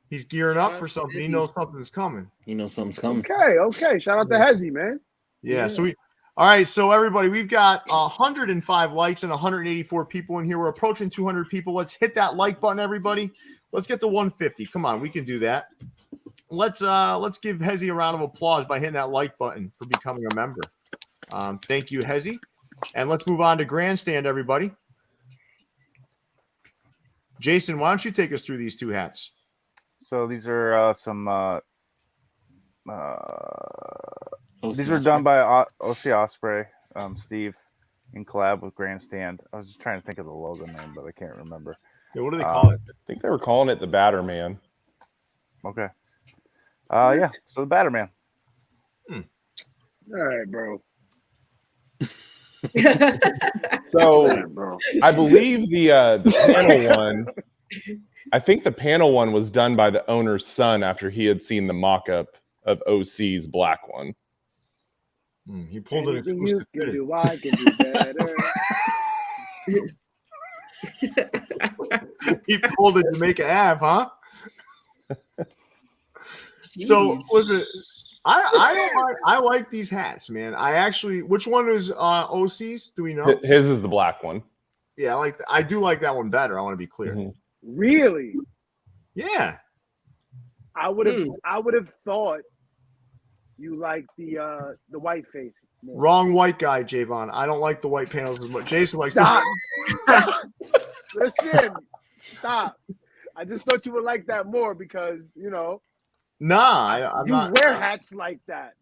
He's gearing up for something. He knows something's coming. He knows something's coming. Okay. Shout out to Hezzy, man. Yeah. So all right. So everybody, we've got 105 likes and 184 people in here. We're approaching 200 people. Let's hit that like button, everybody. Let's get to 150. Come on, we can do that. Let's give Hezzy a round of applause by hitting that like button for becoming a member. Thank you, Hezzy. And let's move on to Grandstand, everybody. Jason, why don't you take us through these two hats? So these are some. These are done by OC Osprey, Steve, in collab with Grandstand. I was just trying to think of the logo name, but I can't remember. Yeah, what do they call it? I think they were calling it the Batter Man. Okay. Yeah. So the Batter Man. All right, bro. So I believe the panel one. I think the panel one was done by the owner's son after he had seen the mock-up of OC's black one. He pulled it. You can do, I can do better. He pulled it Jamaica Ave, huh? So listen, I like these hats, man. Which one is OC's? Do we know? His is the black one. Yeah, I do like that one better. I want to be clear. Mm-hmm. Really? Yeah. I would have thought you like the white face more. Wrong white guy, Jayvaun. I don't like the white panels as much. Jason likes Stop. Listen, stop. I just thought you would like that more because Nah, I'm you not. wear hats like that.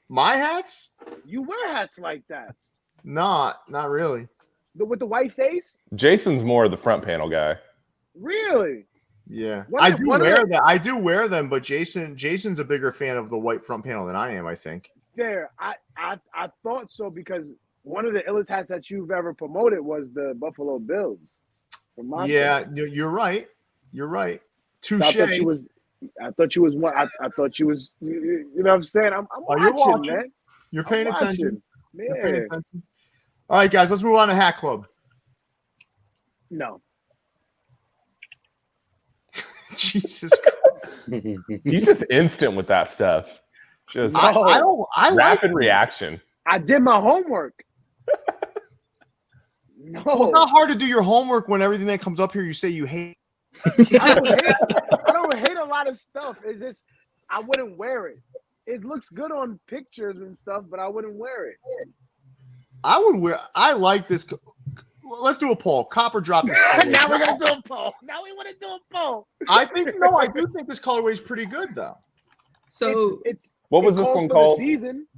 My hats? You wear hats like that. Not really. With the white face? Jason's more the front panel guy. Really? Yeah, I do wear them, but Jason's a bigger fan of the white front panel than I am. I think. Fair. I thought so because one of the illest hats that you've ever promoted was the Buffalo Bills. Yeah, you're right. You're right. Touche. I thought you was one. I thought you was. You know what I'm saying? I'm watching, man. You're paying attention. Man. You're paying attention. All right, guys, let's move on to Hat Club. No. Jesus Christ. He's just instant with that stuff. Just I rapid reaction. I did my homework. No. Well, it's not hard to do your homework when everything that comes up here you say you hate. I don't hate a lot of stuff. It's just I wouldn't wear it. It looks good on pictures and stuff, but I wouldn't wear it. I like this. Let's do a poll. Copper drop this. Now we're gonna do a poll. Now we want to do a poll. I do think this colorway is pretty good though. So what was this one called? Season.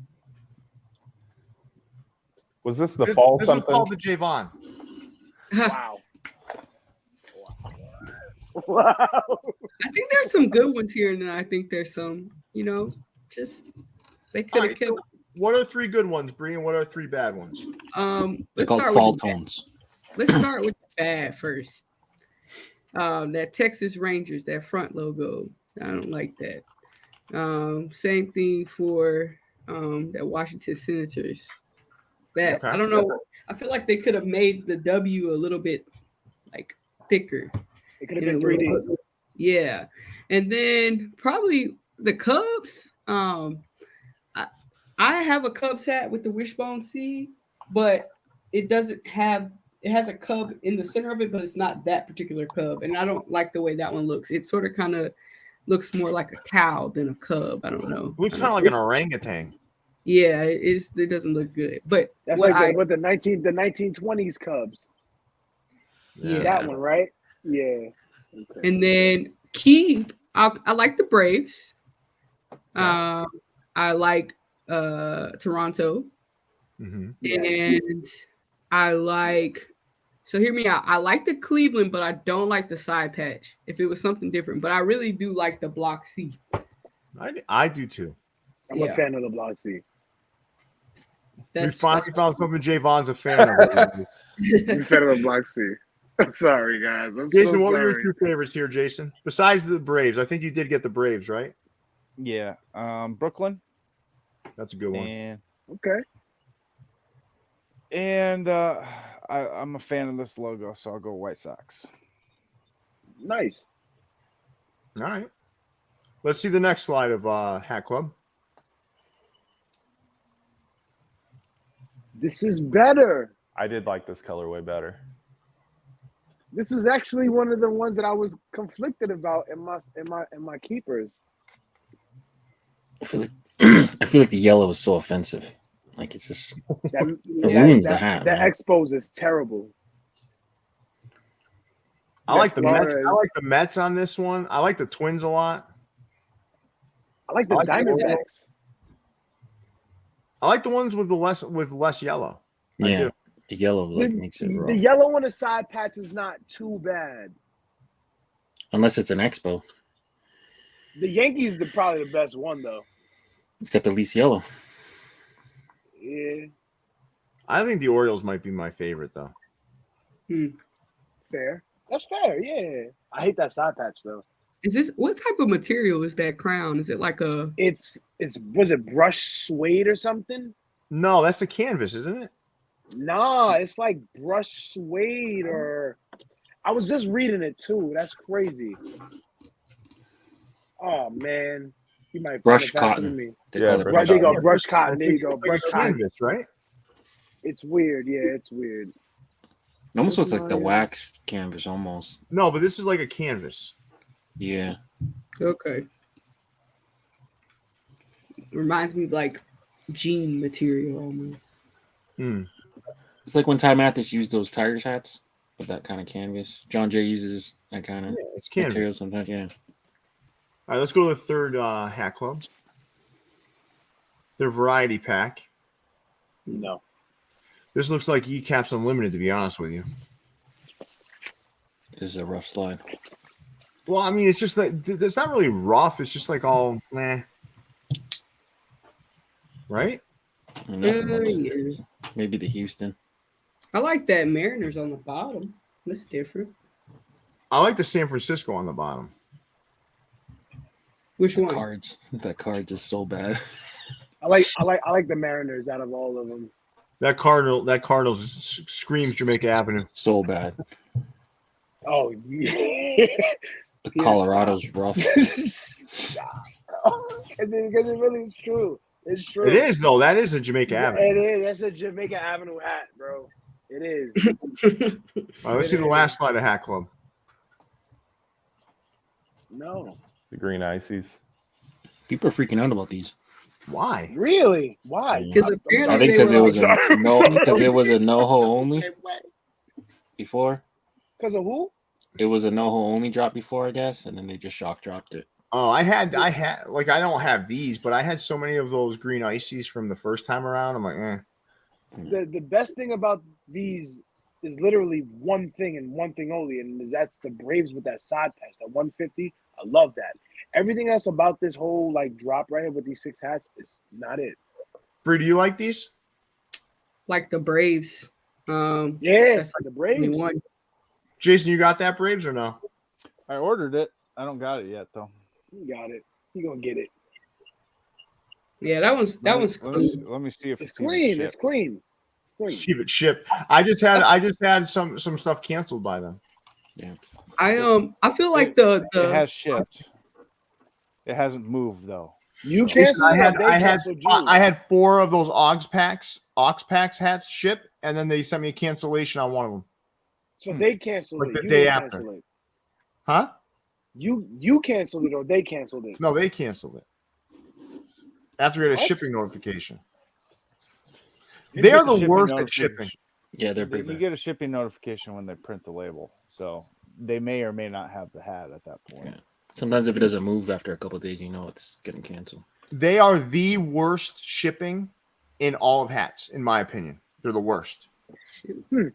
Was this the fall this something? Was called the Jayvaun. Wow. Wow. I think there's some good ones here, and then I think there's some, just they could have kept. What are 3 good ones, Bree, and what are 3 bad ones? They're called fall tones. Let's start with the bad first. That Texas Rangers, that front logo. I don't like that. Same thing for that Washington Senators. That I don't know. I feel like they could have made the W a little bit thicker. It could have been 3D. Yeah. And then probably the Cubs. I have a Cubs hat with the wishbone seed, but it has a cub in the center of it, but it's not that particular cub. And I don't like the way that one looks. It sort of kind of looks more like a cow than a cub. I don't know. It looks kind of like an orangutan. Yeah, it doesn't look good. But That's what like the 1920s Cubs. yeah. That one, right? Yeah. Okay. And then keep, I like the Braves. Yeah. I like Toronto. And I like, so hear me out. I like the Cleveland, but I don't like the side patch. If it was something different, but I really do like the block C. I do too. I'm a fan of the block C. We finally found something Jayvaun's a fan of. I'm a fan of the block C. I'm sorry, guys. Jason, so what sorry. were your 2 favorites here, Jason? Besides the Braves, I think you did get the Braves, right? Yeah. Brooklyn. That's a good one. And, okay. And I'm a fan of this logo, so I'll go White Sox. Nice. All right. Let's see the next slide of Hat Club. This is better. I did like this colorway better. This was actually one of the ones that I was conflicted about in my keepers. I feel like the yellow is so offensive. Like it's just it ruins the hat. That expose is terrible. I like the Mets. I like the Mets on this one. I like the Twins a lot. I like the Diamondbacks. I like the ones with less yellow. Yeah, the yellow makes it rough. The yellow on the side patch is not too bad, unless it's an Expo. The Yankees are probably the best one though. It's got the least yellow. Yeah, I think the Orioles might be my favorite though. Fair. That's fair. Yeah, I hate that side patch though. Is this what type of material is that crown? Is it like a? It's was it brushed suede or something? No, that's a canvas, isn't it? Nah, it's like brushed suede or. I was just reading it too. That's crazy. Oh man, you might brush cotton. Me. Yeah, there you go. Brush cotton. There you go. Brush cotton. Canvas, right? It's weird. Yeah, it's weird. It almost looks like the wax canvas, almost. No, but this is like a canvas. Yeah. Okay. Reminds me of like jean material almost. It's like when Ty Mathis used those Tigers hats with that kind of canvas. John Jay uses that kind of it's canvas material sometimes. Yeah. All right, let's go to the third Hat Club. Their variety pack. No. This looks like Ecaps Unlimited, to be honest with you. This is a rough slide. Well, I mean, it's just like it's not really rough. It's just like all right? Yeah. Maybe the Houston. I like that Mariners on the bottom. That's different. I like the San Francisco on the bottom. Which one? Cards. That cards is so bad. I like the Mariners out of all of them. That Cardinals screams Jamaica Avenue. So bad. Oh yeah. The Colorado's rough. Because it really is true. It's true. It is though. That is a Jamaica Avenue. It is. That's a Jamaica Avenue hat, bro. It is. All right, let's see the last slide of Hat Club. No. The green ices. People are freaking out about these. Why? Really? Why? Because I think because it was a no-ho only before. Because of who? It was a no-ho only drop before, I guess, and then they just shock dropped it. Oh, I don't have these, but I had so many of those green ices from the first time around. I'm like, The best thing about these is literally one thing and one thing only, and that's the Braves with that side patch, that 150. I love that. Everything else about this whole like drop right here with these 6 hats is not it. Bree, do you like these? Like the Braves. Yeah, that's like the Braves. Jason, you got that Braves or no? I ordered it. I don't got it yet though. You got it. You gonna get it. Yeah, that one's clean. Let me see if It's clean. It's clean. See if it shipped. I just had some stuff canceled by them. Yeah. I feel like the it has shipped. It hasn't moved though. You canceled. I had 4 of those Aux Packs hats ship, and then they sent me a cancellation on one of them. So they canceled it. The day after. It. Huh? You canceled it or they canceled it? No, they canceled it. After we had a shipping notification. You They get are the shipping worst at notification. shipping. Yeah, they're big. You get a shipping notification when they print the label, so they may or may not have the hat at that point. Yeah. Sometimes if it doesn't move after a couple of days, you know it's getting canceled. They are the worst shipping in all of hats, in my opinion. They're the worst. The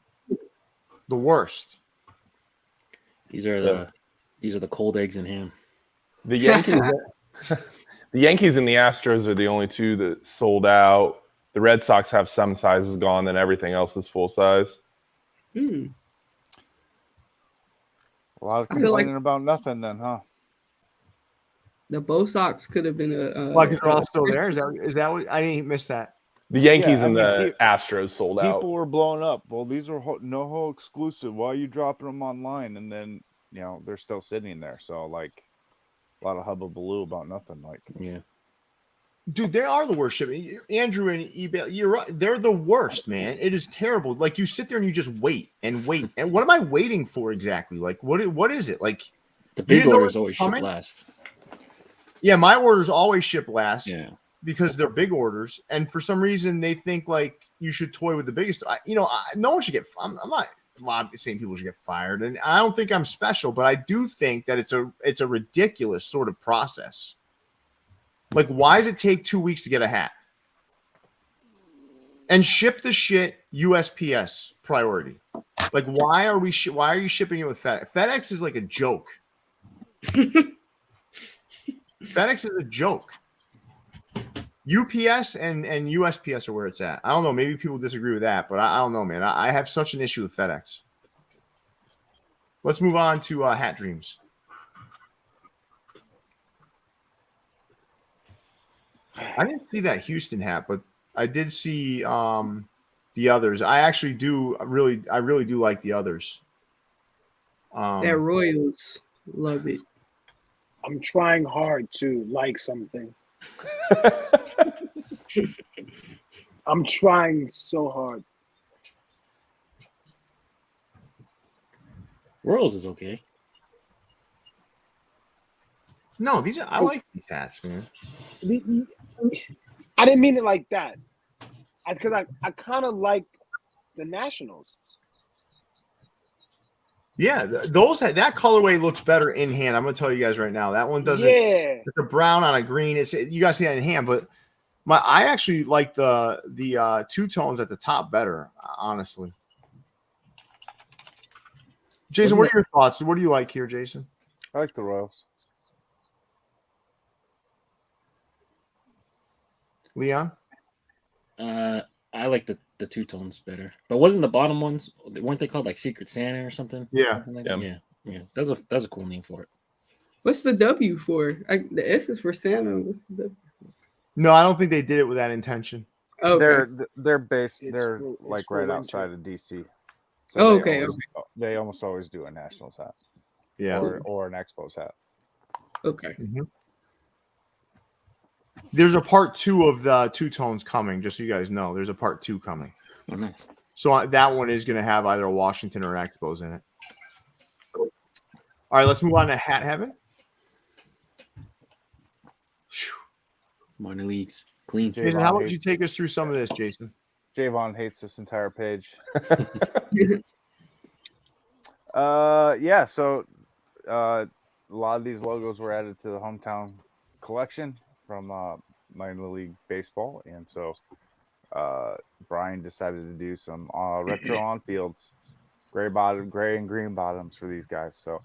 worst. These are the cold eggs in ham. The Yankees, the Yankees and the Astros are the only two that sold out. The Red Sox have some sizes gone, then everything else is full size. Hmm. A lot of I feel like- complaining about nothing, then, huh? The Bo Sox could have been a. Why? Because they're all still there. Is that what? I didn't miss that. The Yankees Yeah, I and mean, the Astros sold out. People were blowing up. Well, these are NoHo exclusive. Why are you dropping them online? And then, they're still sitting there. So, like, a lot of hubbubaloo about nothing. Like, Yeah. Dude, they are the worst shipping. Andrew and eBay, you're right. They're the worst, man. It is terrible. Like, you sit there and you just wait and wait. And what am I waiting for exactly? Like, what is it? Like, The big didn't know orders it was always ship coming? last. Yeah, my orders always ship last. Yeah. Because they're big orders, and for some reason they think like you should toy with the biggest. No one should get. I'm not saying people should get fired, and I don't think I'm special, but I do think that it's a ridiculous sort of process. Like, why does it take 2 weeks to get a hat? And ship the shit USPS priority. Like, why are you shipping it with FedEx? FedEx is like a joke. FedEx is a joke. UPS and USPS are where it's at. I don't know. Maybe people disagree with that, but I don't know, man. I have such an issue with FedEx. Let's move on to Hat Dreams. I didn't see that Houston hat, but I did see the others. I really do like the others. That Royals, love it. I'm trying hard to like something. I'm trying so hard. Royals is okay. No, I like these hats, man. I didn't mean it like that. Because I kind of like the Nationals. Yeah, that colorway looks better in hand. I'm gonna tell you guys right now. That one doesn't. Yeah. It's a brown on a green. You guys see that in hand, but I actually like the two tones at the top better, honestly. Jason, what are your thoughts? What do you like here, Jason? I like the Royals. Leon? I like the two tones better. But wasn't the bottom ones, weren't they called like Secret Santa or something? Yeah. Something like yeah. That's a cool name for it. What's the W for? The S is for Santa. What's the W? No, I don't think they did it with that intention. Okay. They're based. It's They're for- it's like for right winter. outside of DC. Oh, they okay, always- They almost always do a Nationals hat. Yeah. Or an Expos hat. Okay. There's a part 2 of the two tones coming, just so you guys know. There's a part 2 coming. Oh, nice. So that one is going to have either a Washington or an Expos in it. All right, let's move on to Hat Heaven. Minor leagues. Clean. Jason, how about you take us through some of this, Jason? Jayvaun hates this entire page. Yeah, so a lot of these logos were added to the hometown collection from minor league baseball, and so Brian decided to do some retro on fields, gray and green bottoms for these guys. So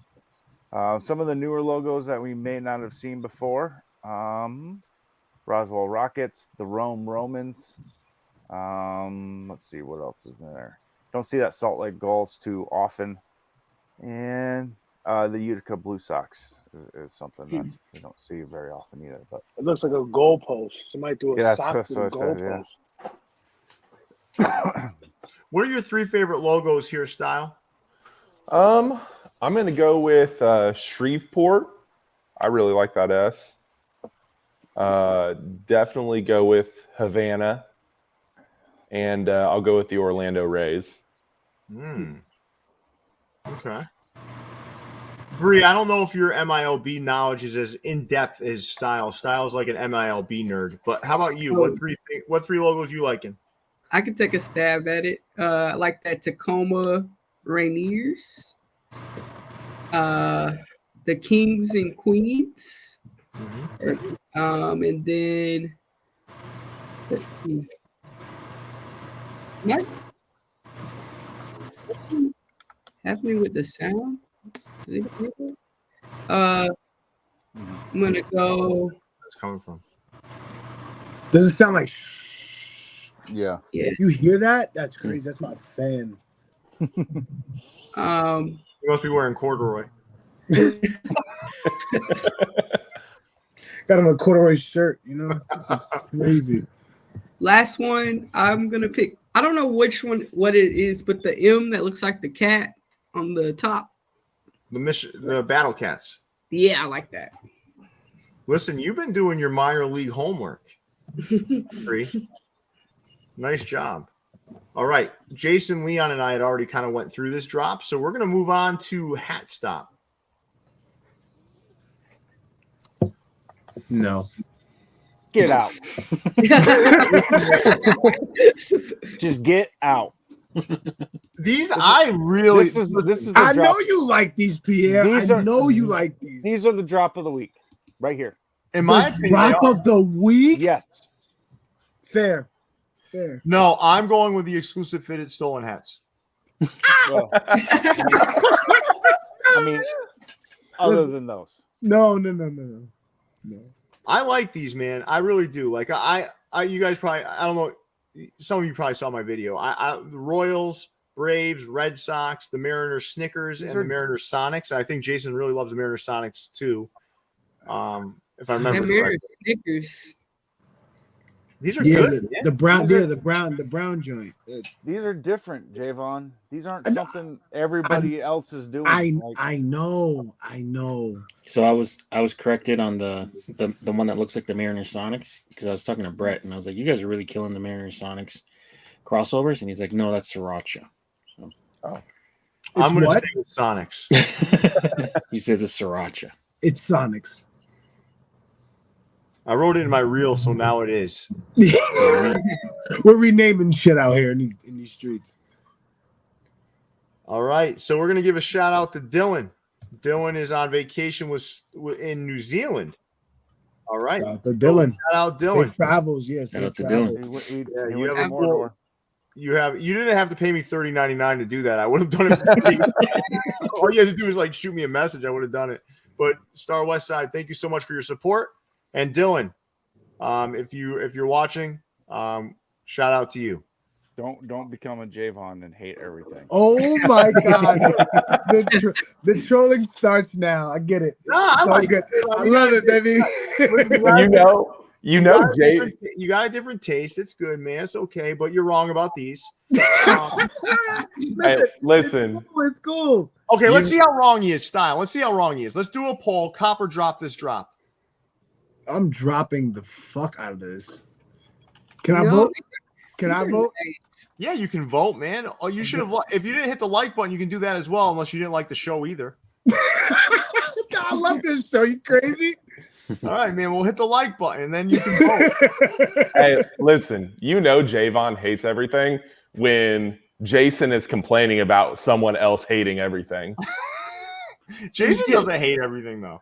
some of the newer logos that we may not have seen before: Roswell Rockets, the Rome Romans. Let's see what else is in there. Don't see that Salt Lake Gulls too often, and the Utica Blue Sox is something that you don't see very often either. But It looks like a goalpost. Somebody threw a Yeah, sock that's through the what I said, goalpost. What are your 3 favorite logos here, Stile? I'm going to go with Shreveport. I really like that S. Definitely go with Havana. And I'll go with the Orlando Rays. Okay. Bree, I don't know if your MILB knowledge is as in-depth as Stile. Stile's like an MILB nerd. But how about you? What three logos you liking? I can take a stab at it. I like that Tacoma Rainiers. The Kings and Queens. And then let's see. What happening with the sound? Is it good? I'm gonna go. Where's it coming from? Does it sound like? Yeah. You hear that? That's crazy. That's my fan. You must be wearing corduroy. Got on a corduroy shirt. You know, this is crazy. Last one, I'm gonna pick. I don't know what it is, but the M that looks like the cat on the top. The Battle Cats. Yeah, I like that. Listen, you've been doing your minor league homework. Nice job. All right. Jason, Leon, and I had already kind of went through this drop, so we're going to move on to Hat Stop. No. Get out. Just get out. These I really. This is the I drop. know you like these, Pierre. I know you like these. These are the drop of the week, right here. In my The opinion, drop of the week. Yes. Fair. No, I'm going with the exclusive fitted stolen hats. Well, I mean, other than those. No. I like these, man. I really do. Like I you guys probably, I don't know. Some of you probably saw my video. The Royals, Braves, Red Sox, the Mariners Snickers, and the Mariners Sonics. I think Jason really loves the Mariners Sonics too. If I remember correctly. Snickers. These are good. The brown joint. These are different, Jayvaun. These aren't something everybody else is doing. I know. So I was corrected on the one that looks like the Mariners Sonics, because I was talking to Brett and I was like, you guys are really killing the Mariners Sonics crossovers, and he's like, no, that's Sriracha. So, I'm going to stay with Sonics. He says it's Sriracha. It's Sonics. I wrote it in my reel, so now it is. We're renaming shit out here in these streets. All right, so we're gonna give a shout out to Dylan. Dylan is on vacation in New Zealand. All right, shout out to Dylan. Shout out Dylan. Safe travels, yes. Shout out to Dylan. You didn't have to pay me $30.99 to do that. I would have done it for free. All you had to do is like shoot me a message. I would have done it. But Star West Side, thank you so much for your support. And Dylan, if you're watching, shout out to you. Don't become a Jayvaun and hate everything. Oh my God, the trolling starts now. I get it. I like it. I love it, baby. You know, Jay. You got a different taste. It's good, man. It's okay, but you're wrong about these. Listen. It's cool. Okay, let's see how wrong he is, Stile. Let's see how wrong he is. Let's do a poll. Cop or drop this drop. I'm dropping the fuck out of this. Can I vote? Can I vote? Yeah, you can vote, man. Oh, you should have. If you didn't hit the like button, you can do that as well, unless you didn't like the show either. I love this show. You crazy? All right, man. We'll hit the like button, and then you can vote. Hey, listen. You know Jayvaun hates everything when Jason is complaining about someone else hating everything. Jason doesn't hate everything, though.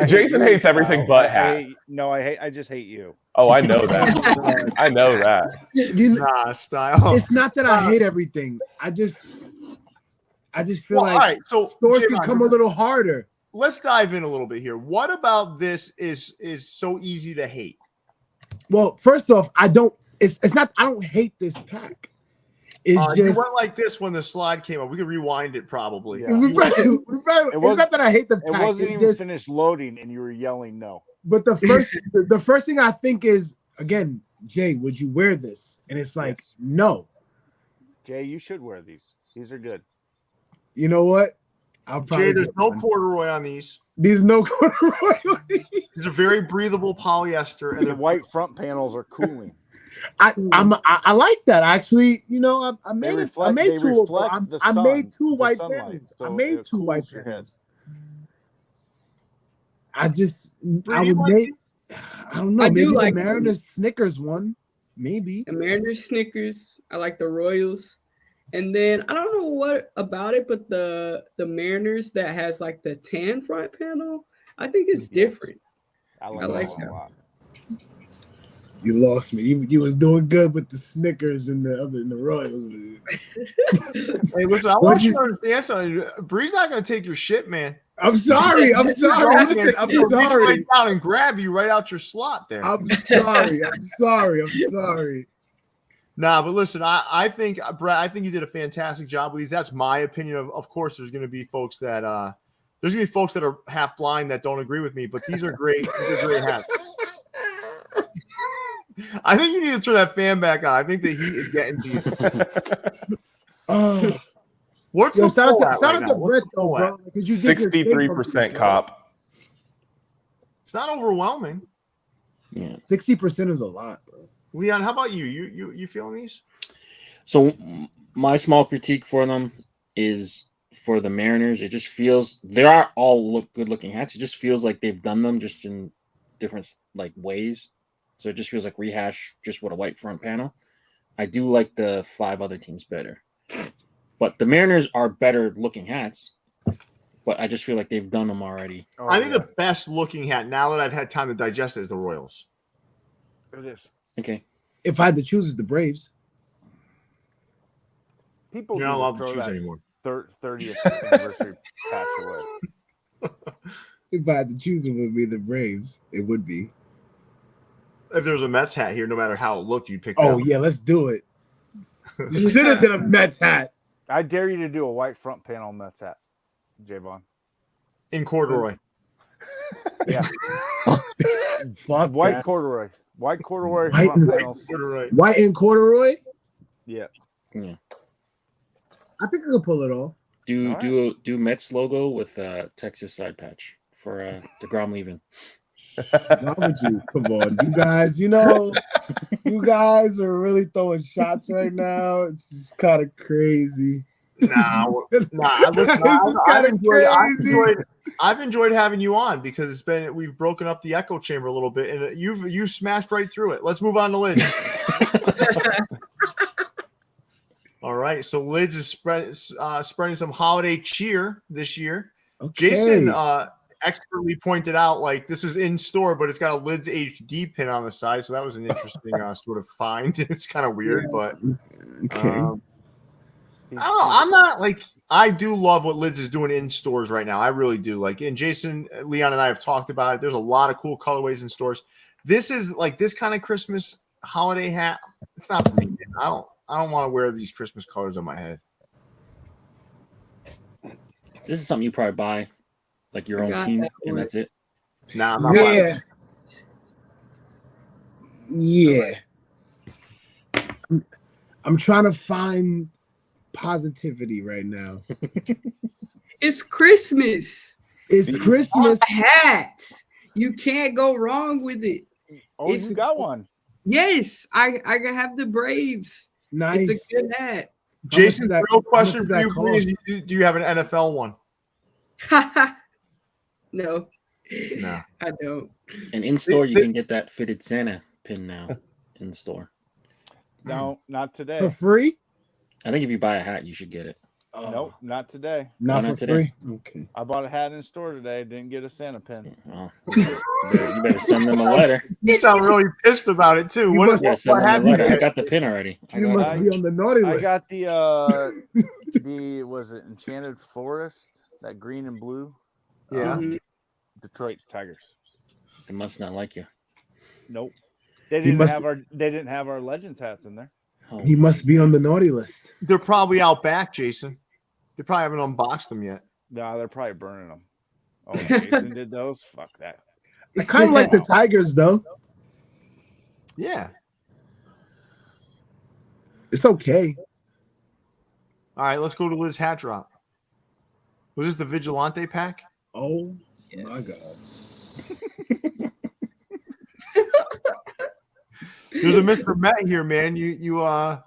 Jason hates everything but hat. I just hate you. Oh, I know that. I know that. Nah, Style. It's not that I hate everything. I just feel like all right, so stores can come a little harder. Let's dive in a little bit here. What about this is so easy to hate? Well, first off, I don't hate this pack. It's just you went like this when the slide came up. We could rewind it probably. Yeah. Right. It's not that I hate the pack. It wasn't even finished loading, and you were yelling no. But the first thing I think is, again, Jay, would you wear this? And it's like, no. Jay, you should wear these. These are good. You know what? I'll probably Jay, there's no corduroy on these. There's no corduroy on these. These are very breathable polyester, and the white front panels are cooling. I like that actually. You know, I made two white panels. I made two white panels. I don't know. Maybe the Mariners Snickers one. Maybe. The Mariners Snickers. I like the Royals. And then I don't know what about it, but the Mariners that has like the tan front panel, I think it's different. I like that a lot. You lost me. You was doing good with the Snickers and the Royals. Hey, listen, I want you to understand something. Bree's not going to take your shit, man. I'm sorry. I'm sorry. Listen, I'm sorry. Reach right down and grab you right out your slot there. I'm sorry. I'm sorry. I'm sorry. Nah, but listen, I think, Brett, I think you did a fantastic job, Lee. That's my opinion. Of course, there's going to be folks that are half blind that don't agree with me, but these are great. These are great hats. I think you need to turn that fan back on. I think the heat is getting to you. What's the shout poll out at right to now? Brett, though, bro. Because you did 63% cop. It's not overwhelming. Yeah. 60% is a lot, bro. Leon, how about you? You feeling these? So my small critique for them is for the Mariners. It just feels they are all good looking hats. It just feels like they've done them just in different like ways. So it just feels like rehash just with a white front panel. I do like the 5 other teams better. But the Mariners are better looking hats. But I just feel like they've done them already. I think the best looking hat, now that I've had time to digest it, is the Royals. It is. Okay. If I had to choose, it's the Braves. People You're not allowed to choose anymore. 30th anniversary patch away. If I had to choose, it would be the Braves. It would be. If there's a Mets hat here, no matter how it looked, you'd pick Oh, that yeah, let's do it. You should have done a Mets hat. I dare you to do a white front panel Mets hat, Jayvaun. in corduroy. Yeah. Fuck White that. corduroy. White corduroy White- front panels. White and corduroy? Yeah. Yeah. I think I could pull it off. Do Mets logo with Texas side patch for the Grom leaving. Why would you? Come on, you guys. You guys are really throwing shots right now. It's just kind of crazy. Nah. I've enjoyed having you on because we've broken up the echo chamber a little bit, and you smashed right through it. Let's move on to Liz. All right, so Liz is spreading some holiday cheer this year. Okay. Jason expertly pointed out, like, this is in store, but it's got a Lids HD pin on the side, so that was an interesting sort of find. It's kind of weird, but okay. I don't know. I'm not like, I do love what Lids is doing in stores right now. I really do. Like, and Jason, Leon, and I have talked about it. There's a lot of cool colorways in stores. This is like this kind of Christmas holiday hat. It's not for me, man. I don't want to wear these Christmas colors on my head. This is something you probably buy, like your own team, and that's it. Nah, I'm not buying it. Yeah. I'm trying to find positivity right now. It's Christmas. It's Christmas. A hat. You can't go wrong with it. Oh, you got one. Yes, I have the Braves. Nice. It's a good hat. Jason, the real question for you, please, do you have an NFL one? No. No. I don't. And in store, you can get that fitted Santa pin now in store. No, not today. For free? I think if you buy a hat, you should get it. Nope, not today. Not for today? free? Okay. I bought a hat in store today. Didn't get a Santa pin. Oh, you better send them a letter. You sound really pissed about it too. You better send them a letter. I got the pin already. You must be on the naughty list. I got the was it Enchanted Forest, that green and blue? Yeah. Detroit Tigers. They must not like you. Nope. They didn't have our Legends hats in there. Oh, He must be on the naughty list. They're probably out back, Jason. They probably haven't unboxed them yet. No, they're probably burning them. Oh, Jason did those? Fuck that. I kind of like the Tigers, though. Yeah. It's okay. All right, let's go to Liz hat drop. Was this the Vigilante pack? Oh, my God. There's a Mr. Met here, man. You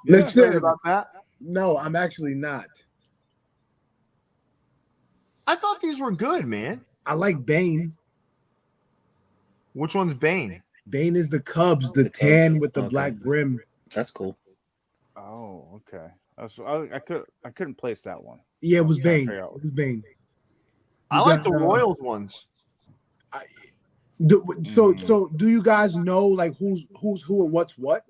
Listen excited about that? No, I'm actually not. I thought these were good, man. I like Bane. Which one's Bane? Bane is the Cubs, the The Cubs. tan with the Okay. black brim. That's cool. Oh, okay. I couldn't place that one. Yeah, it was Trying to Bane. figure out- It was Bane. I You like got, the Royals ones. So do you guys know like who's who and what's what?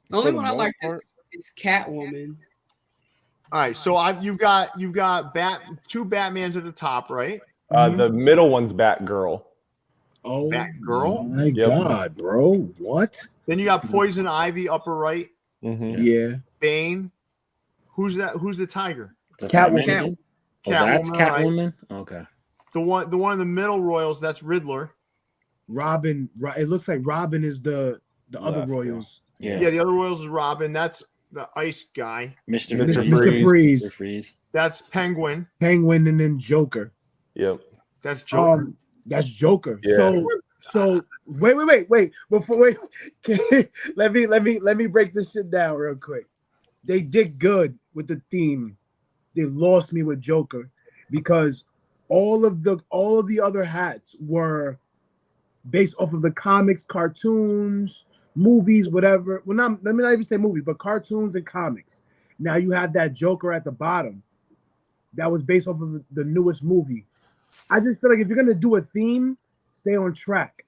The only For the one I most like part- is Catwoman. All right, so you've got two Batmans at the top, right? The middle one's Batgirl. Oh, Batgirl? my Yep. God, bro. What? Then you got Poison Ivy upper right, Mm-hmm. Yeah. Bane. Who's that? Who's the tiger? The Catwoman. Batman? Oh, that's Catwoman, right. Catwoman? Okay. The one in the middle Royals, that's Riddler. Robin. It looks like Robin is the other Left, yeah. Royals. Yeah. Yeah, the other Royals is Robin. That's the ice guy. Mr. Mr. Freeze. Mr. Freeze, Mr. Freeze. That's Penguin. Penguin, and then Joker. Yep. That's Joker. That's Joker. Yeah. So wait. Before let me break this shit down real quick. They did good with the theme. They lost me with Joker because all of the other hats were based off of the comics, cartoons, movies, whatever. Well, let me not even say movies, but cartoons and comics. Now you have that Joker at the bottom that was based off of the newest movie. I just feel like if you're gonna do a theme, stay on track.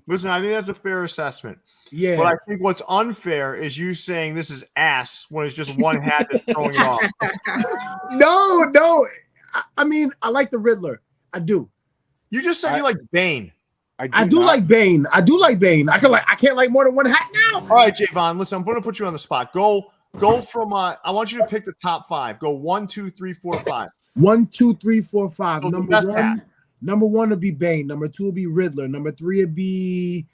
Listen, I think that's a fair assessment. Yeah. But I think what's unfair is you saying this is ass when it's just one hat that's throwing it off. No. I mean, I like the Riddler. I do. You just said you like Bane. I do like Bane. I can't like more than one hat now. All right, Jayvaun, listen, I'm going to put you on the spot. Go from I want you to pick the top 5. Go 1, 2, 3, 4, 5. 1, 2, 3, 4, 5. So the best hat. Number 1 would be Bane. Number 2 would be Riddler. Number 3 would be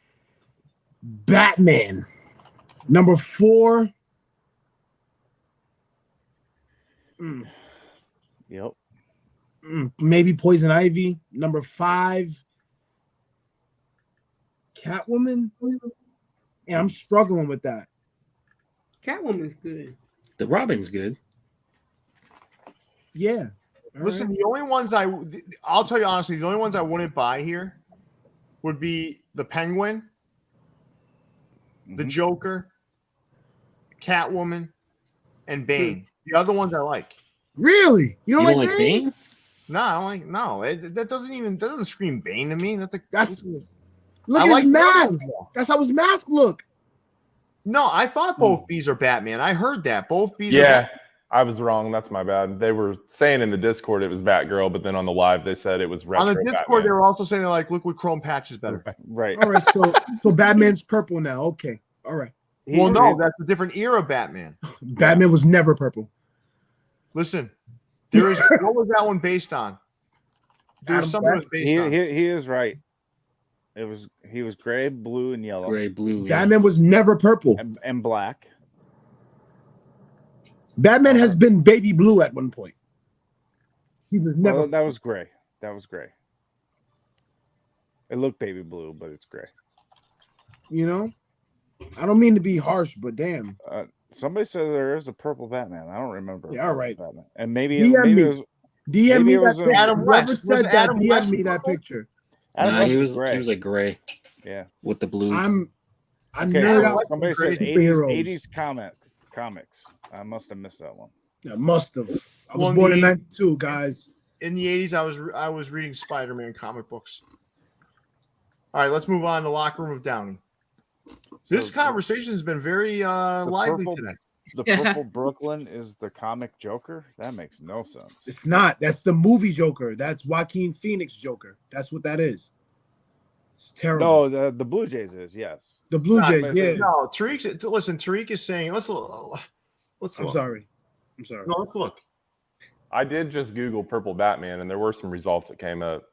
Batman. Number 4. Yep. Maybe Poison Ivy. Number 5, Catwoman. And I'm struggling with that. Catwoman's good. The Robin's good. Yeah. All Listen, right. the only ones I'll tell you honestly, the only ones I wouldn't buy here would be the Penguin, the Joker, Catwoman, and Bane. The other ones I like. Really? You don't You don't like like Bane? Bane? No, I don't like. No, that doesn't scream Bane to me. Look Look I at like his the mask. others more. That's how his mask look. No, I thought both bees are Batman. I heard that both bees. Are Yeah, Batman. I was wrong. That's my bad. They were saying in the Discord it was Batgirl, but then on the live they said it was retro On the Discord, Batman. they were also saying they're like, look what Chrome Patch is better. Right. All right, so Batman's purple now. Okay. All right. Well, no, that's a different era Batman. Batman was never purple. Listen, there is what was that one based on? There was Adam something it was West. based He on. is right. He was gray, blue, and yellow, Gray, blue. Yeah. Batman was never purple. and black. Batman has been baby blue at one point. He was never. Well, that was gray. That was gray. It looked baby blue, but it's gray. You know, I don't mean to be harsh, but damn. Somebody said there is a purple Batman. I don't remember. Yeah, all right. Batman. And maybe DM maybe me. it was DM Maybe me it that was, picture. Adam Whoever West. said Was that, Adam DM West me that purple? picture. Adam Nah, West he was was gray. he was like gray Yeah. with the blue. I Okay, nerd out. somebody for said superheroes. 80s comics. I must have missed that one. Yeah, must have. I was Well, born in the- '92, guys. In the 80s, I was reading Spider-Man comic books. All right, let's move on to Locker Room of Downey. This So, conversation has been very lively purple- today. The purple Brooklyn is the comic Joker? That makes no sense. It's not. That's the movie Joker. That's Joaquin Phoenix Joker. That's what that is. It's terrible. No, the Blue Jays is, yes. The Blue Nah, Jays. Yeah. No, Tariq is saying, let's look. I'm sorry. No, let's look. I did just Google purple Batman, and there were some results that came up.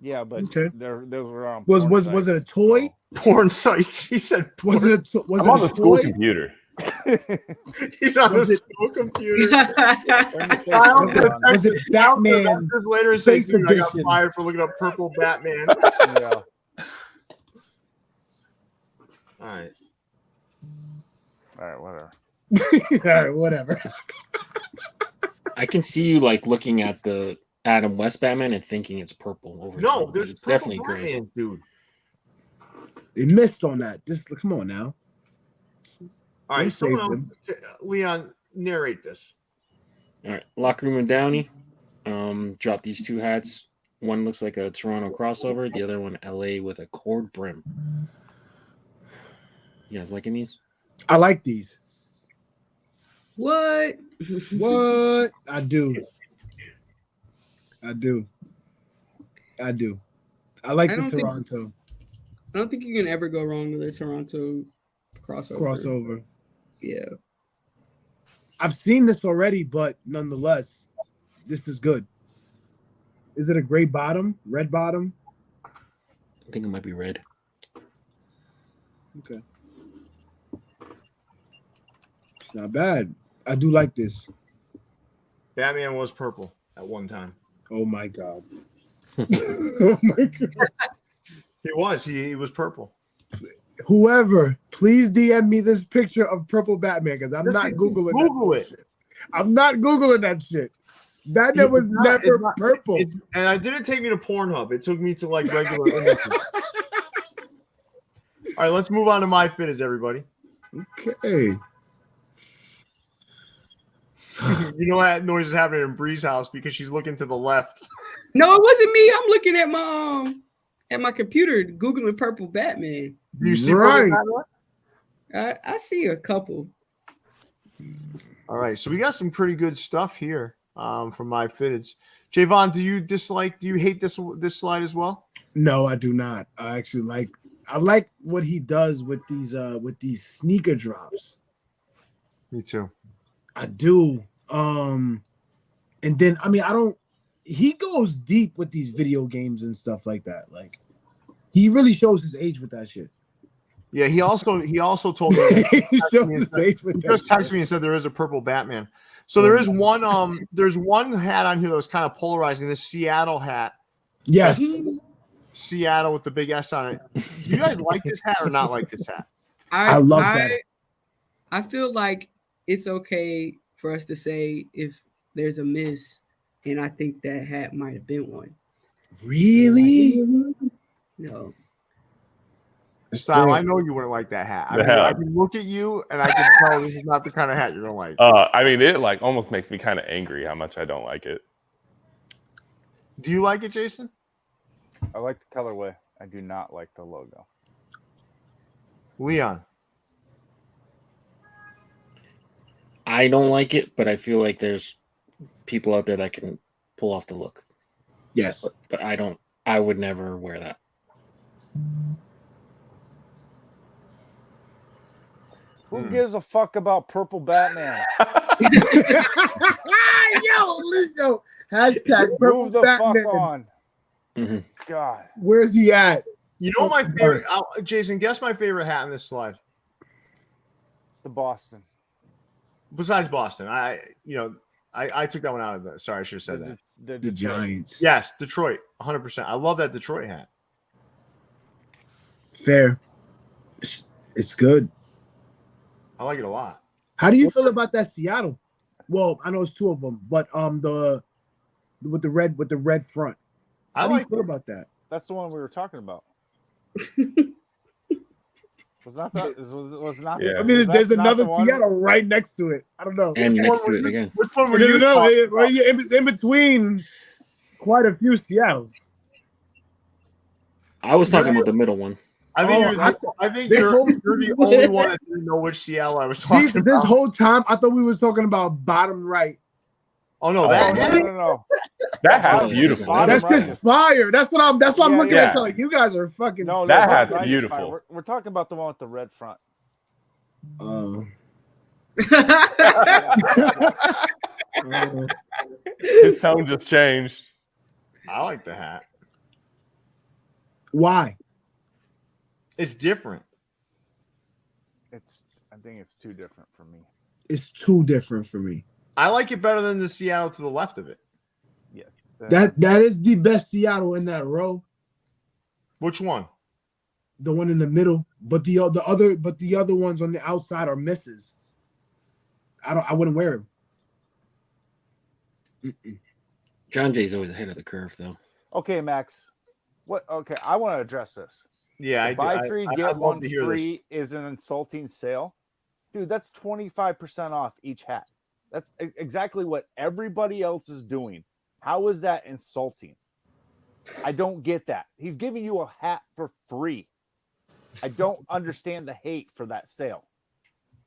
Yeah, but Okay. those were on Was porn it a sites, toy? Porn sites. He said porn. Was it a I'm on a the school toy? computer. He's on Was the it- school computer. so. Was it Batman Later and Space says, dude, I got Edition? fired for looking up purple Batman. Yeah. All right. All right, whatever. All right, whatever. I can see you like looking at the Adam West Batman and thinking it's purple over. No, time, but there's it's purple definitely gray. Batman, dude. They missed on that. Just come on now. All Don't right, save someone them. else, Leon, narrate this. All right, Locker Room and Downey. Drop these two hats. One looks like a Toronto crossover. The other one, LA with a cord brim. You guys liking these? I like these. What? What? I do. I like the Toronto I don't think you can ever go wrong with a Toronto crossover. Yeah. I've seen this already, but nonetheless, this is good. Is it a gray bottom, red bottom? I think it might be red. Okay. It's not bad. I do like this. Batman was purple at one time. Oh my god. Oh my god. He was. He was purple. Whoever, please DM me this picture of purple Batman because I'm not Googling Google that it. shit. I'm not Googling that shit. Batman was never purple. And I didn't take me to Pornhub. It took me to like regular images. All right, let's move on to MyFitteds, everybody. Okay. You know that noise is happening in Bree's house because she's looking to the left. No, it wasn't me. I'm looking at my computer, googling purple Batman. Do you see right? I see a couple. All right, so we got some pretty good stuff here from MyFitteds. Jayvaun, do you hate this slide as well? No, I do not. I like what he does with these sneaker drops. Me too. I do. And then he goes deep with these video games and stuff like that. Like he really shows his age with that shit. Yeah, he also told me he shows his age with he that just texted shit. me and said there is a purple Batman. So there is one there's one hat on here that was kind of polarizing, this Seattle hat. Yes. Seattle with the big S on it. Do you guys like this hat or not like this hat? I love that. I feel like it's okay for us to say if there's a miss, and I think that hat might have been one. Really? No. Style, I know you wouldn't like that hat. I can look at you and I can tell this is not the kind of hat you're gonna like. I mean, it like almost makes me kind of angry how much I don't like it. Do you like it, Jason? I like the colorway. I do not like the logo. Leon. I don't like it, but I feel like there's people out there that can pull off the look. Yes. But I don't. I would never wear that. Who gives a fuck about purple Batman? Yo, hashtag purple Move the Batman. fuck on. Mm-hmm. God. Where's he at? You know my favorite Jason, guess my favorite hat in this slide. The Boston. Besides Boston. I took that one out of it. Sorry, I should have said that. The Giants. Yes, Detroit, 100%. I love that Detroit hat. Fair. It's good. I like it a lot. How do you feel about that Seattle? Well, I know it's two of them, but with the red front. How do you feel about that? That's the one we were talking about. Was not that? Was not. Yeah. I mean, there's another Seattle right next to it. I don't know. And next to it again. Which one were you? In between quite a few Seattles. I was talking about the middle one. I think you're the only one that didn't know which Seattle I was talking about. This whole time, I thought we was talking about bottom right. Oh no, no. That hat's beautiful. That's just fire. That's what I'm looking at. Like, you guys are fucking. No, that hat's right, beautiful. We're talking about the one with the red front. His tone just changed. I like the hat. Why? It's different. I think it's too different for me. It's too different for me. I like it better than the Seattle to the left of it. Yes. That is the best Seattle in that row. Which one? The one in the middle, but the other ones on the outside are misses. I wouldn't wear them. John Jay's always ahead of the curve, though. Okay, Max. What? Okay, I want to address this. Yeah, buy three, I'd get love one to hear free is an insulting sale. Dude, that's 25% off each hat. That's exactly what everybody else is doing. How is that insulting? I don't get that. He's giving you a hat for free. I don't understand the hate for that sale.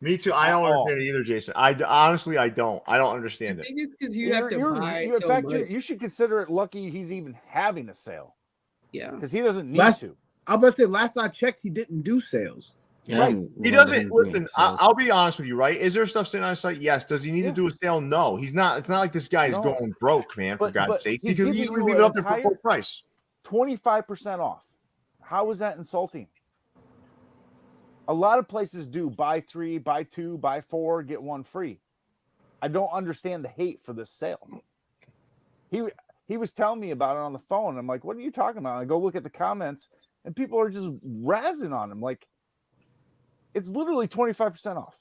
Me too. I don't understand it either, Jason. Honestly, I don't understand I it. think it's because you have to buy it so much. You should consider it lucky he's even having a sale. Yeah, because he doesn't need to. I was about to say, last I checked, he didn't do sales. Yeah, Right. He doesn't. Listen, I'll be honest with you, right? Is there stuff sitting on his site? Yes. Does he need to do a sale? No. He's not. It's not like this guy is going broke, man. For God's sake, he could easily leave it up there for full price. 25% off. How is that insulting? A lot of places do buy 3, buy 2, buy 4, get 1 free. I don't understand the hate for this sale. He was telling me about it on the phone. I'm like, what are you talking about? I go look at the comments, and people are just razzing on him. Like, it's literally 25% off.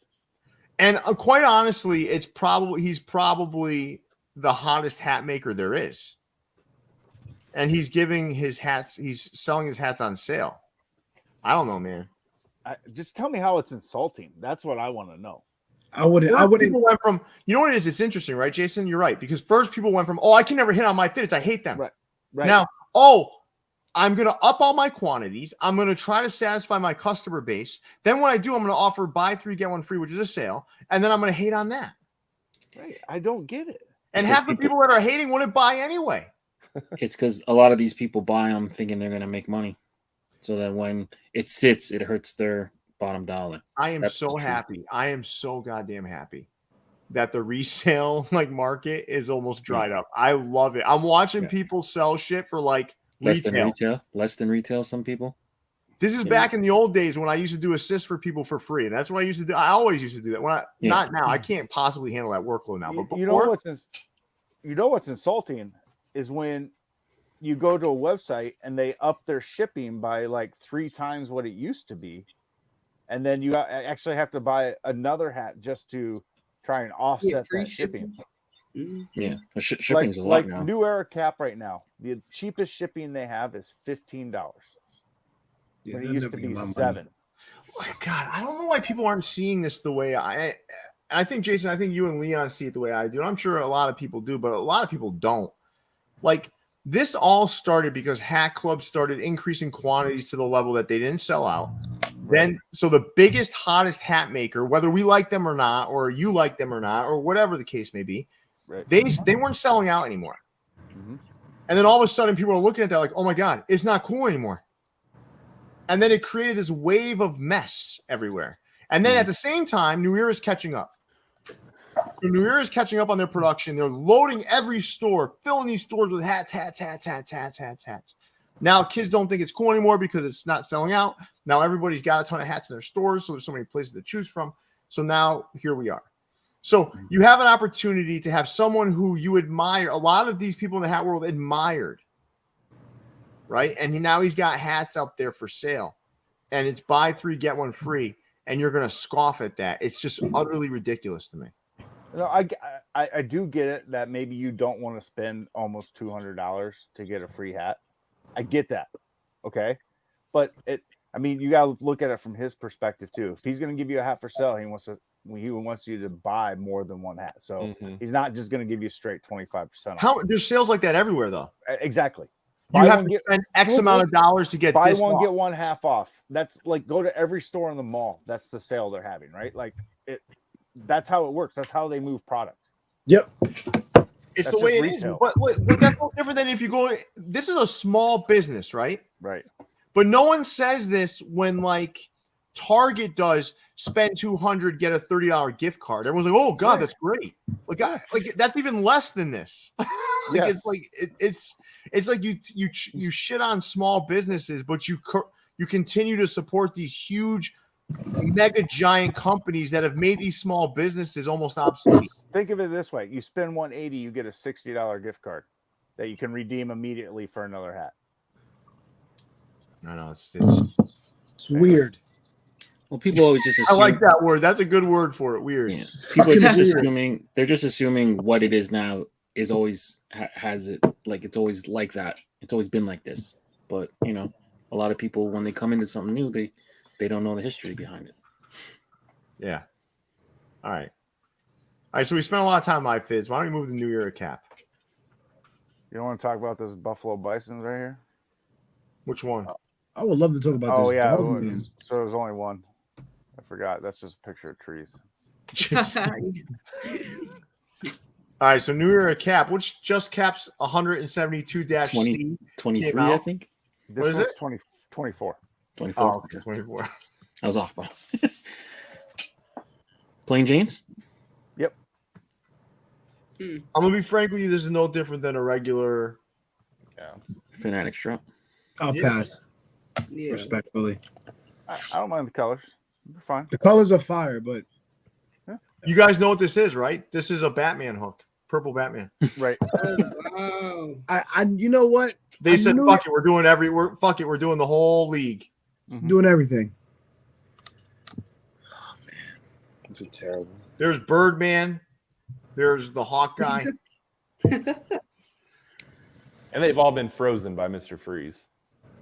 And quite honestly, he's probably the hottest hat maker there is. And he's selling his hats on sale. I don't know, man. Just tell me how it's insulting. That's what I want to know. I wouldn't. People went from, you know what it is? It's interesting, right, Jason? You're right. Because first people went from, I can never hit on MyFitteds. I hate them. Right. Now, I'm going to up all my quantities. I'm going to try to satisfy my customer base. Then what I do, I'm going to offer buy 3, get 1 free, which is a sale. And then I'm going to hate on that. Right. I don't get it. And half the people that are hating wouldn't buy anyway. It's because a lot of these people buy them thinking they're going to make money. So that when it sits, it hurts their bottom dollar. I am so happy. I am so goddamn happy that the resale market is almost dried up. I love it. I'm watching people sell shit for less than retail. Some people. This is back in the old days when I used to do assists for people for free. And that's what I used to do. I always used to do that. Not now. I can't possibly handle that workload now. But before, you know what's insulting is when you go to a website and they up their shipping by 3 times what it used to be. And then you actually have to buy another hat just to try and offset that shipping. Yeah, shipping's a lot now. New Era Cap right now, the cheapest shipping they have is $15. Yeah, when it used to be $7. God, I don't know why people aren't seeing this the way I think, Jason, I think you and Leon see it the way I do. I'm sure a lot of people do, but a lot of people don't. This all started because hat clubs started increasing quantities to the level that they didn't sell out. Then, so the biggest, hottest hat maker, whether we like them or not, or you like them or not, or whatever the case may be, they weren't selling out anymore. Mm-hmm. And then all of a sudden, people are looking at that like, oh my God, it's not cool anymore. And then it created this wave of mess everywhere. And then at the same time, New Era is catching up. So New Era is catching up on their production. They're loading every store, filling these stores with hats. Now kids don't think it's cool anymore because it's not selling out. Now everybody's got a ton of hats in their stores, so there's so many places to choose from. So now here we are. So you have an opportunity to have someone who you admire. A lot of these people in the hat world admired, right? And now he's got hats out there for sale, and it's buy 3, get 1 free, and you're going to scoff at that. It's just utterly ridiculous to me. No, I do get it that maybe you don't want to spend almost $200 to get a free hat. I get that. Okay. But you got to look at it from his perspective too. If he's going to give you a hat for sale, he wants you to buy more than one hat. So he's not just going to give you straight 25% off. There's sales like that everywhere though. Exactly. You have to spend X amount of dollars to get buy this one, off. get one half off. That's go to every store in the mall. That's the sale they're having, right? That's how it works. That's how they move product. Yep. It's the way it is. But that's no different than if you go. This is a small business, right? Right. But no one says this when Target does spend $200, get a $30 gift card. Everyone's like, "Oh God, that's great!" Guys, that's even less than this. Yes. It's like you shit on small businesses, but you continue to support these huge, mega giant companies that have made these small businesses almost obsolete. Think of it this way: you spend $180, you get a $60 gift card that you can redeem immediately for another hat. I know it's weird. Well, people always just assume. I like that word. That's a good word for it. Weird. Yeah. People are just assuming. They're just assuming what it is now is always has it it's always like that. It's always been like this. But a lot of people when they come into something new, they don't know the history behind it. Yeah. All right. So we spent a lot of time on MyFitteds. Why don't we move to New Era Cap? You don't want to talk about this Buffalo Bisons right here? Which one? I would love to talk about Oh this. yeah, dog man. so there's only one. I forgot. That's just a picture of trees. All right, so New Era Cap, which just caps 172-C. 23, I think. This What is one's it? 24. 24. Oh, okay, 24. I was off, bro. Plain Janes? Yep. I'm gonna be frank with you. This is no different than a regular. Fanatics drop. I'll pass Yeah. respectfully. I don't mind the colors. They're fine. The colors are fire, but You guys know what this is, right? This is a Batman hook, purple Batman. Right. Oh, wow. I you know what? They I said, knew "Fuck it, we're doing we're doing the whole league." It's doing everything. Oh man, this is terrible. There's Birdman. There's the Hawk guy. And they've all been frozen by Mr. Freeze.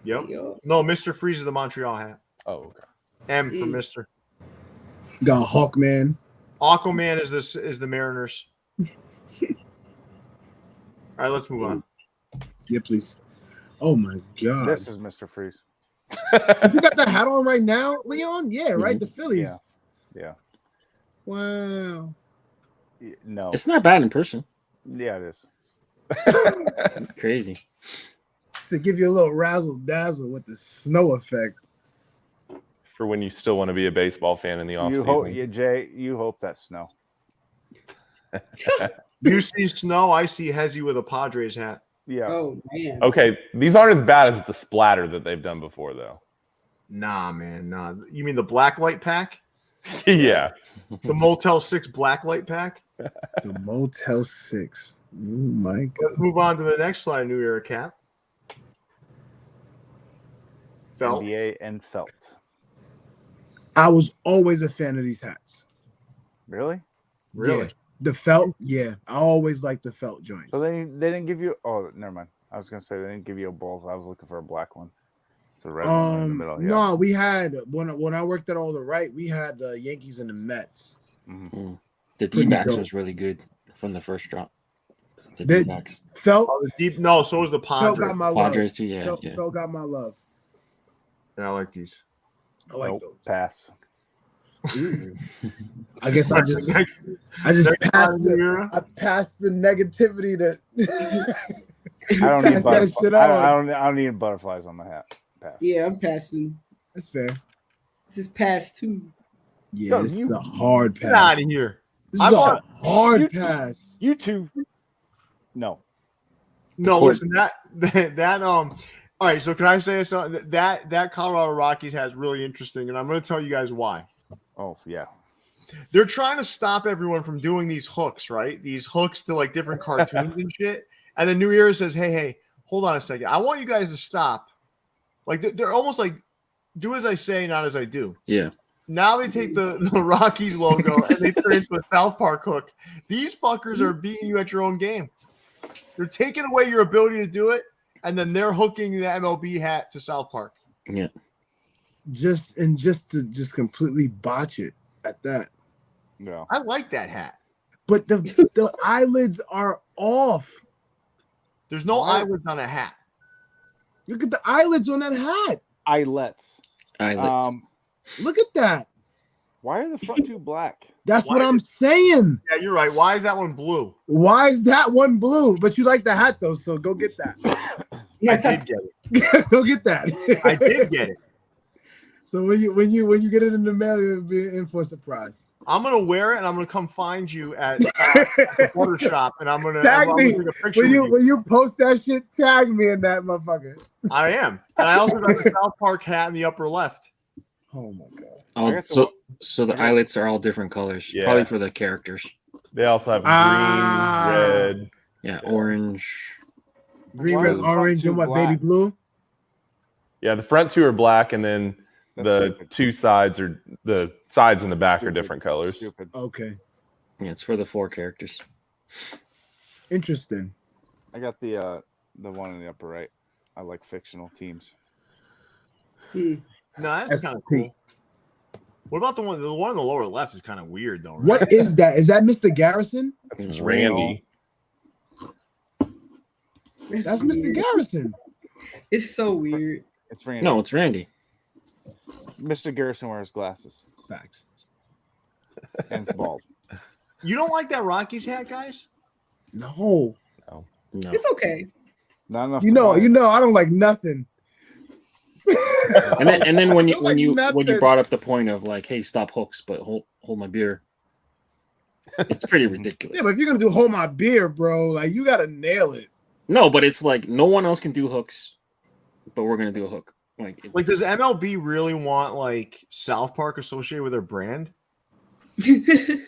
Yep. Yo. No, Mr. Freeze is the Montreal hat. Oh, okay. M for Mr. Got Hawkman. Aquaman is the Mariners. All right, let's move on. Yeah, please. Oh my god. This is Mr. Freeze. Has he got the hat on right now, Leon? Yeah, right. The Phillies. Yeah. Wow. No. It's not bad in person. Yeah, it is. Crazy. To give you a little razzle dazzle with the snow effect. For when you still want to be a baseball fan in the off You season. hope, Jay. You hope that's snow. You see snow, I see Hezzy with a Padres hat. Yeah. Oh man. Okay, these aren't as bad as the splatter that they've done before, though. Nah, man, nah. You mean the black light pack? Yeah. The Motel 6 black light pack? The Motel 6. Oh my god. Let's move on to the next slide, New Era Cap. Felt. NBA and felt. I was always a fan of these hats. Really? Really? Yeah. The felt, yeah. I always liked the felt joints. So they didn't give you. Oh, never mind. I was gonna say they didn't give you a balls. I was looking for a black one. It's a red one in the middle. Yeah. No, we had when I worked at All the Right, we had the Yankees and the Mets. Mm-hmm. The Pretty D-backs dope. was really good from the first drop. The They- D-backs. Felt, Oh, the deep. No, so was the felt Padres. got my love. Padres too, yeah. Felt, Yeah. felt got my love. Yeah, I like these. I like Nope, those. pass. I guess I just Next passed slide, New the, Era. I passed the negativity that I don't need Pass that shit I on. don't need butterflies on my hat. Pass. Yeah, I'm passing. That's fair. This is pass too. Yeah, No, this is you- a hard Get out pass. of here. This I is a want- hard you- pass. You two. No. No, course. listen, that all right, so can I say something? That Colorado Rockies has really interesting, and I'm going to tell you guys why. Oh yeah. They're trying to stop everyone from doing these hooks, right? These hooks to like different cartoons and shit. And then New Era says, hey, hold on a second. I want you guys to stop. Like they're almost like do as I say, not as I do. Yeah. Now they take the Rockies logo and they turn it into a South Park hook. These fuckers are beating you at your own game. They're taking away your ability to do it, and then they're hooking the MLB hat to South Park. Yeah. Just to completely botch it at that. No. I like that hat. But the eyelids are off. There's no Why? eyelids on a hat. Look at the eyelids on that hat. Eyelets. Eyelets. Look at that. Why are the front two black? That's Why what I'm did- saying. Yeah, you're right. Why is that one blue? Why is that one blue? But you like the hat though, so go get that. I did get it. Go get that. I did get it. So when you get it in the mail, you'll be in for a surprise. I'm gonna wear it and I'm gonna come find you at the water shop and I'm gonna Tag me. take a picture When with you you. when you post that shit, tag me in that motherfucker. I am. And I also got the South Park hat in the upper left. Oh my god. I Oh, got the so the eyelets are all different colors, Yeah. probably for the characters. They also have Ah. green, red. Yeah, orange. Green, Why are red, the front orange, two and what? black? Baby blue. Yeah, the front two are black, and then That's the stupid. two sides are the sides and the back are Stupid. different colors. Stupid. Okay, Yeah, it's for the 4 characters. interesting. I got the one in the upper right. I like fictional teams. No, that's That's kind of peak. cool. What about the one? The one on the lower left is kind of weird, though. Right? What is that? Is that Mr. Garrison? That's Randy. That's Mr. Garrison. It's so weird. It's Randy. No, it's Randy. Mr. Garrison wears glasses Facts. and it's bald. You don't like that Rockies hat, guys? No. No. It's okay. Not enough. You know, I don't like nothing. And then when you I don't like when you nothing. brought up the point of like, hey, stop hooks, but hold my beer. It's pretty ridiculous. Yeah, but if you're gonna do hold my beer, bro, like you gotta nail it. No, but it's like no one else can do hooks, but we're gonna do a hook. Like Does MLB really want like South Park associated with their brand? I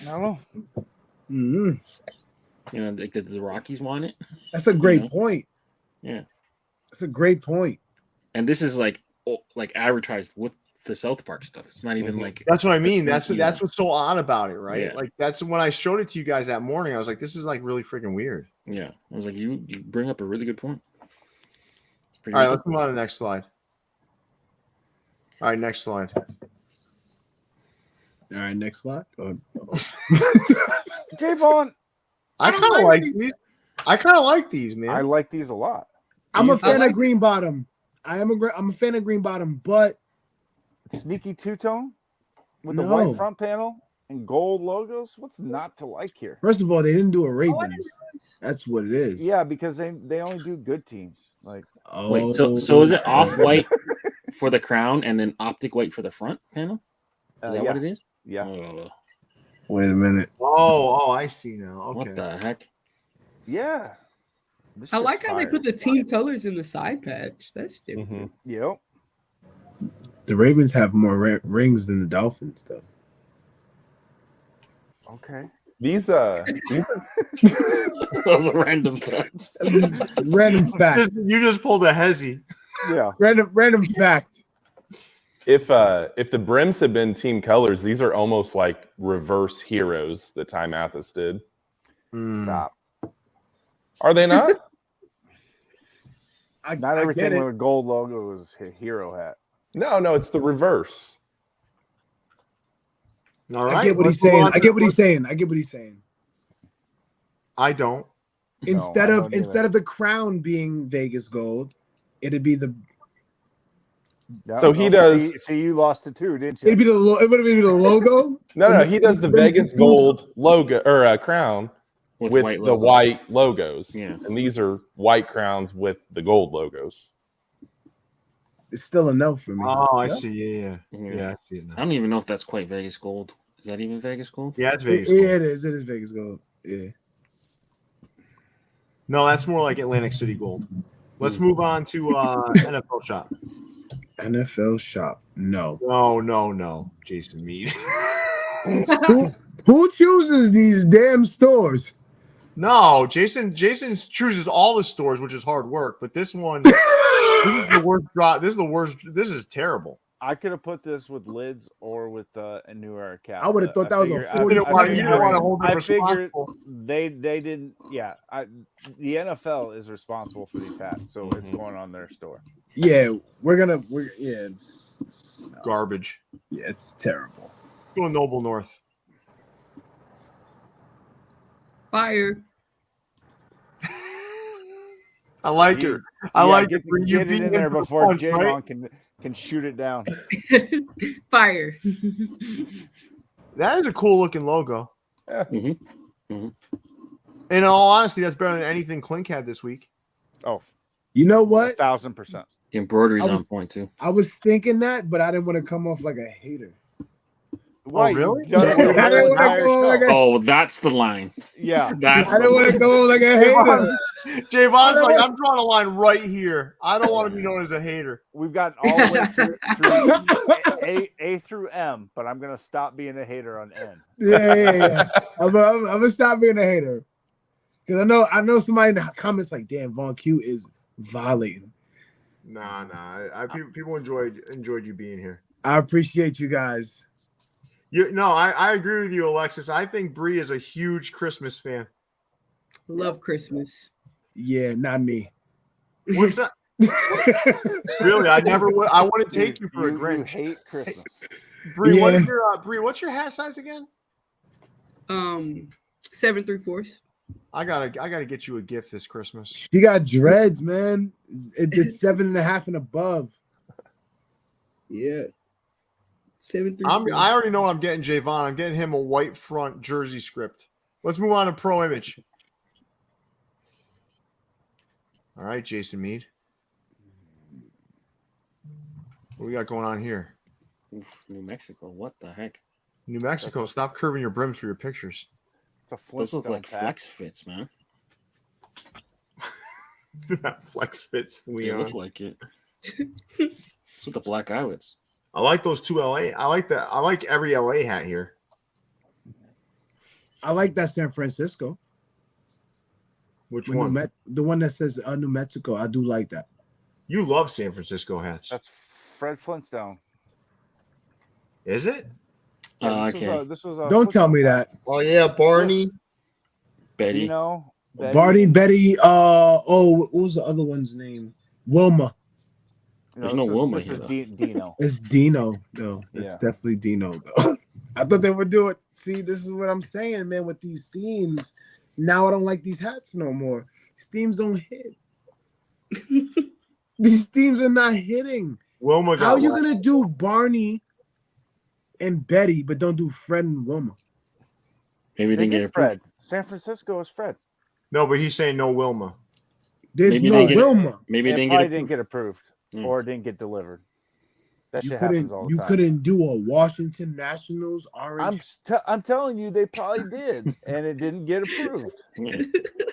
don't know. Mm-hmm. you know, like the Rockies want it. That's a great point. Yeah, That's a great point. and this is like advertised with the South Park stuff. It's not even like That's what I mean. That's sneaky, what's so odd about it, right? Yeah. Like that's when I showed it to you guys that morning. I was like, this is like really freaking weird. yeah. I was like, you bring up a really good point. It's pretty All right, good. let's move on to the next slide. All right, next slide. All right, next slide. Jayvaun, I don't kind of like like these. these. I kind of like these, man. I like these a lot. I'm a I fan like- of Green Bottom. I'm a fan of Green Bottom, but Sneaky two-tone with the No. white front panel and gold logos. What's not to like here? first of all, they didn't do a Oh, I Ravens. didn't That's what it is. Yeah, because they only do good teams. Like Oh, Wait, so is it off white for the crown and then optic white for the front panel? Is that yeah, what it is? yeah, Oh, Wait a minute. Oh, I see now. Okay. what the heck? yeah. This I shit's like how they fire. put the team colors in the side patch. That's different. Mhm. Yep. The Ravens have more rings than the Dolphins, though. Okay. These Those are random facts. Just random fact. You just pulled a hezzy. Yeah. Random fact. if the brims had been team colors, these are almost like reverse heroes that Ty Mathis did. Stop. Are they not? Not I everything get it. with a gold logo is a hero hat. No, it's the reverse. All right. I get what he's let's move saying. on I to- get what he's saying. I get what he's saying. I don't. Instead I of don't either. instead of the crown being Vegas gold, it'd be the Yeah, So he does- See, you lost it too, didn't you? it'd be the it would be the logo. No, he does the Vegas gold logo or crown with white the logo. white logos. Yeah. And these are white crowns with the gold logos. It's still a no for me. Oh, I Yeah. see. Yeah. Yeah. Yeah, I see it I now. don't even know if that's quite Vegas gold. Is that even Vegas gold? Yeah, it's Yeah, Vegas. it is. It is Vegas gold. Yeah. No, that's more like Atlantic City gold. Let's move on to NFL shop. NFL shop. No. No. Jason Mead. Who chooses these damn stores? No, Jason chooses all the stores, which is hard work. But this one, this is the worst drop. This is the worst. This is terrible. I could have put this with lids or with a new era cap. I would have thought that was a You didn't want to hold them I figured responsible. they didn't. Yeah, the NFL is responsible for these hats, so it's going on their store. Yeah, it's Garbage. yeah, it's terrible. Go Noble North. Fire. I like it. I Yeah, like get, it. When get it in there for before punch, Jayvaun right? can shoot it down. Fire. That is a cool looking logo. Mm-hmm. In all honesty, that's better than anything Clink had this week. Oh, You know what? 1,000%. The embroidery's I was- on point too. I was thinking that, but I didn't want to come off like a hater. Why, you really? done it with I your didn't entire wanna go like show. Oh, that's the line. Yeah. That's I didn't want to go like a hater. Jayvaun's like, I'm drawing a line right here. I don't want to be known as a hater. We've gotten all the way through A through M, but I'm gonna stop being a hater on N. Yeah. I'm gonna stop being a hater because I know somebody in the comments like, damn, Von Q is violating. Nah. People enjoyed you being here. I appreciate you guys. I agree with you, Alexis. I think Bree is a huge Christmas fan. Love Christmas. Yeah, not me. What's that? Really, I never would. I want to take you for a You Grinch. hate Christmas. Bree, what Yeah. is your what's your hat size again? 7 3/4. I gotta get you a gift this Christmas. She got dreads, man. It's 7.5 and above. Yeah. 7 I 3/4. already know I'm getting Jayvaun. I'm getting him a white front jersey script. Let's move on to Pro Image. All right, Jason Mead. What we got going on here? Oof, New Mexico. What the heck? New Mexico. Stop curving your brims for your pictures. It's a Those look Flintstone like pack. flex fits, man. Do not flex fits, They Leon. look like it. It's with the black eyelets. I like those two LA. I like every LA hat here. I like that San Francisco. Which With one? the one that says New Mexico. I do like that. You love San Francisco hats. That's Fred Flintstone. Is it? Yeah, Okay. this was a Don't tell me Flintstone that. Oh yeah, Barney. Betty. Dino, Barney, Betty. What was the other one's name? Wilma. There's no Wilma this here, is though. Dino. It's Dino though. It's Yeah. definitely Dino though. I thought they would do it. See, this is what I'm saying, man. With these themes, now I don't like these hats no more. These themes don't hit. These themes are not hitting. Wilma got How are you one. gonna do Barney and Betty, but don't do Fred and Wilma? Maybe They they get did it Fred. San Francisco is Fred. No, but he's saying no Wilma. There's Maybe no they get it. Wilma. Maybe It they probably didn't didn't get get approved Mm. or it didn't get delivered. That You shit couldn't. happens all the You time. couldn't do a Washington Nationals orange. I'm telling you, they probably did, and it didn't get approved.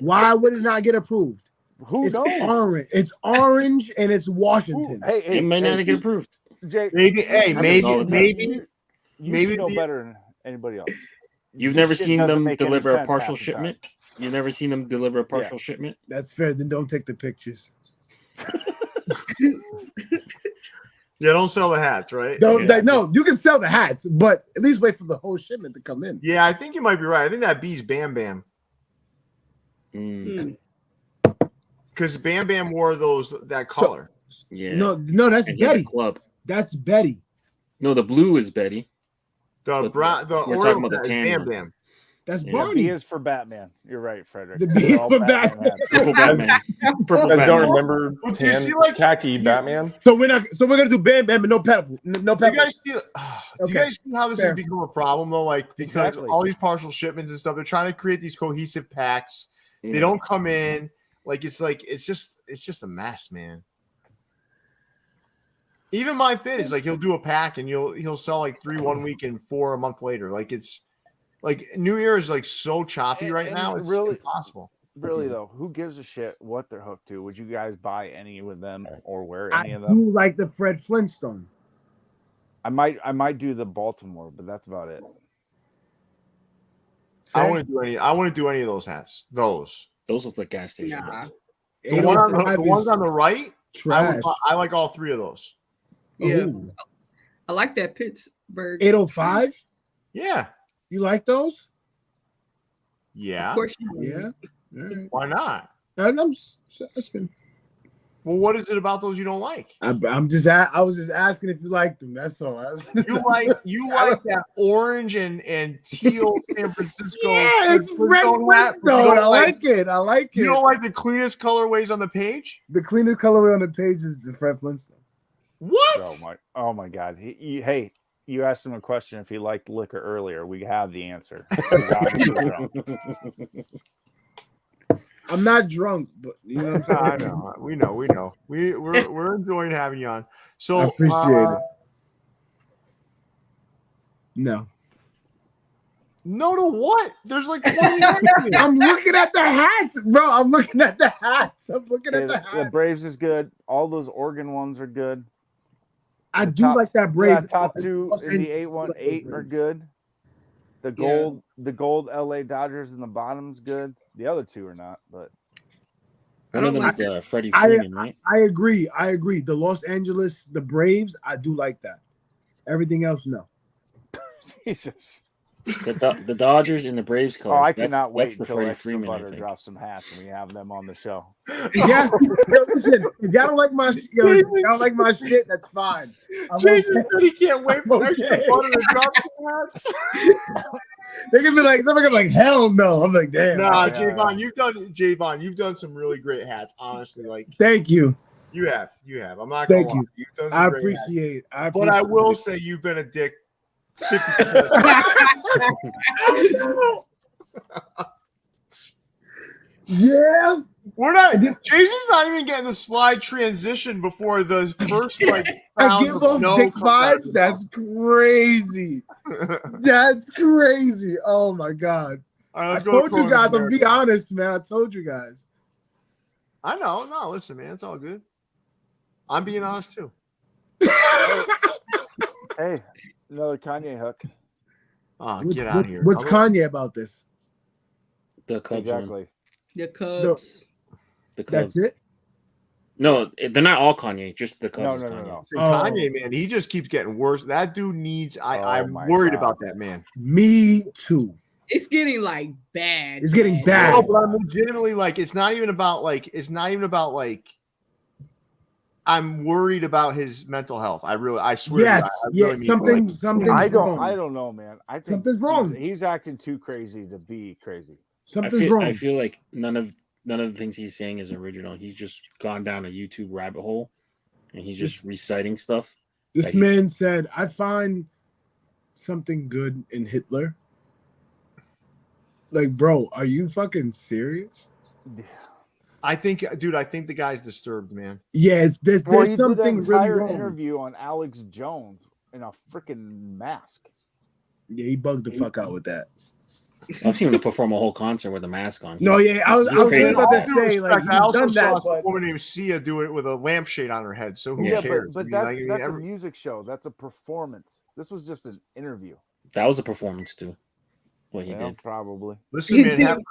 Why would it not get approved? Who It's knows? orange. It's orange and it's Who, Washington. hey, It may not get approved. Jay, Maybe. Hey, Happens all the time. maybe. you maybe should know the- better than anybody else. You've This never shit seen doesn't them make any deliver a sense partial half the time. shipment? You've never seen them deliver a partial shipment? That's fair. Then don't take the pictures. Yeah, don't sell the hats, right? Don't. Yeah. No, you can sell the hats, but at least wait for the whole shipment to come in. Yeah, I think you might be right. I think that B's Bam Bam. Mm, Because Bam Bam wore that color. yeah. No, that's And he had a Betty. club. That's Betty. No, the blue is Betty. The But brown, the we're orange talking about the hat is tan Bam one. Bam. That's Yeah, The B Barney. is for Batman. You're right, Frederick. The B They're is all for Batman Batman. hats. Purple Batman. Purple You guys don't Batman. remember Well, do you tan see, like, khaki Batman? So we're gonna do Bam Bam, but no pepper. No Do you pepper. guys see? Do you Okay. guys see how this Fair. has become a problem though? Like because Exactly. all these partial shipments and stuff, they're trying to create these cohesive packs. Yeah. They don't come in. Like it's just a mess, man. Even MyFitteds, like he'll do a pack and he'll sell like 3 1 week and 4 a month later. Like it's like New Year is like so choppy And- right and now. It's really- impossible. Really though, who gives a shit what they're hooked to? Would you guys buy any with them or wear any I of them? do like the Fred Flintstone. I might do the Baltimore, but that's about it. I Fair. want to do any of those hats. Those. Those look like gas station Nah. hats. The ones 805 on the right. is trash. I like all 3 of those. Yeah. Ooh. I like that Pittsburgh. 805. Yeah. You like those? Yeah. Of course you do. Yeah. All right. Why not? I'm just asking. Well, what is it about those you don't like? I was just asking if you liked them. That's all. You like that orange and teal San Francisco. Yeah, it's Fred Flintstone hat, but you Flintstone. don't I like it. I like You it. don't like the cleanest colorways on the page? The cleanest colorway on the page is the Fred Flintstone. What? Oh my God! Hey, you asked him a question if he liked liquor earlier. We have the answer. We got it. I'm not drunk, but you know what I'm I saying? know. We know. We're enjoying having you on. So I appreciate it. No. No to what? There's like 20 I'm looking at the hats, bro. I'm looking at the hats. I'm looking Hey, at the the hats. Braves is good. All those Oregon ones are good. I The do top- like that Braves. Top 2 Los in the Angeles 818 are Braves. good. The gold LA Dodgers in the bottom's good. The other 2 are not, but One of them like is the Freddie Freeman, right? I agree. The Los Angeles, the Braves, I do like that. Everything else, no. Jesus. The Dodgers and the Braves Oh, colors. I cannot wait That's the until Freddie Extra Freeman. I Butter think. drops some hats and we have them on the show. Yes, yo, listen. If y'all don't like my, listen, if y'all don't like my shit, that's fine. Jason said he can't wait for I'm Extra okay. Butter to drop the hats. They're gonna be like, somebody gonna be like, hell no. I'm like, damn. Nah, yeah, Jayvaun, you've done some really great hats. Honestly, like Thank you. you have. I'm not gonna Thank lie. you. You've done some I great hats. appreciate it. But I will say you've been a dick. 50%. Yeah. We're not. Jason's not even getting the slide transition before the first like. I give off dick vibes. That's crazy. That's crazy. Oh my god. All right, I let's go told to you guys. I'm America. be honest, man. I told you guys. I know. No, listen, man. It's all good. I'm being honest too. Hey, another Kanye hook. Oh, get out of here. What's Kanye about this? The Cubs. Exactly. The Cubs. The Cubs. That's it. No, they're not all Kanye. Just the Cubs. No. See, Kanye, man, he just keeps getting worse. That dude needs. I'm my worried God. about that man. Me too. It's getting like bad. It's getting bad. No, but I'm legitimately like. It's not even about like. I'm worried about his mental health. I swear. Yes. I Yes. really Something. mean, Something's I wrong. don't know, man. I think Something's wrong. He's acting too crazy to be crazy. Something's wrong. I feel like none of the things he's saying is original. He's just gone down a YouTube rabbit hole, and he's just reciting stuff. This man said, "I find something good in Hitler." Like, bro, are you fucking serious? I think, dude. I think the guy's disturbed, man. Yes, there's Well, he something did an really entire wrong. interview on Alex Jones in a freaking mask. Yeah, he bugged the fuck out with that. I've seen him perform a whole concert with a mask on. No, yeah, I was crazy. about to Due say, respect, like, he's I also done saw that, some but woman named Sia do it with a lampshade on her head. So who Yeah, cares? but I mean, that's a music show. That's a performance. This was just an interview. That was a performance too. What he did. Probably. Listen, man,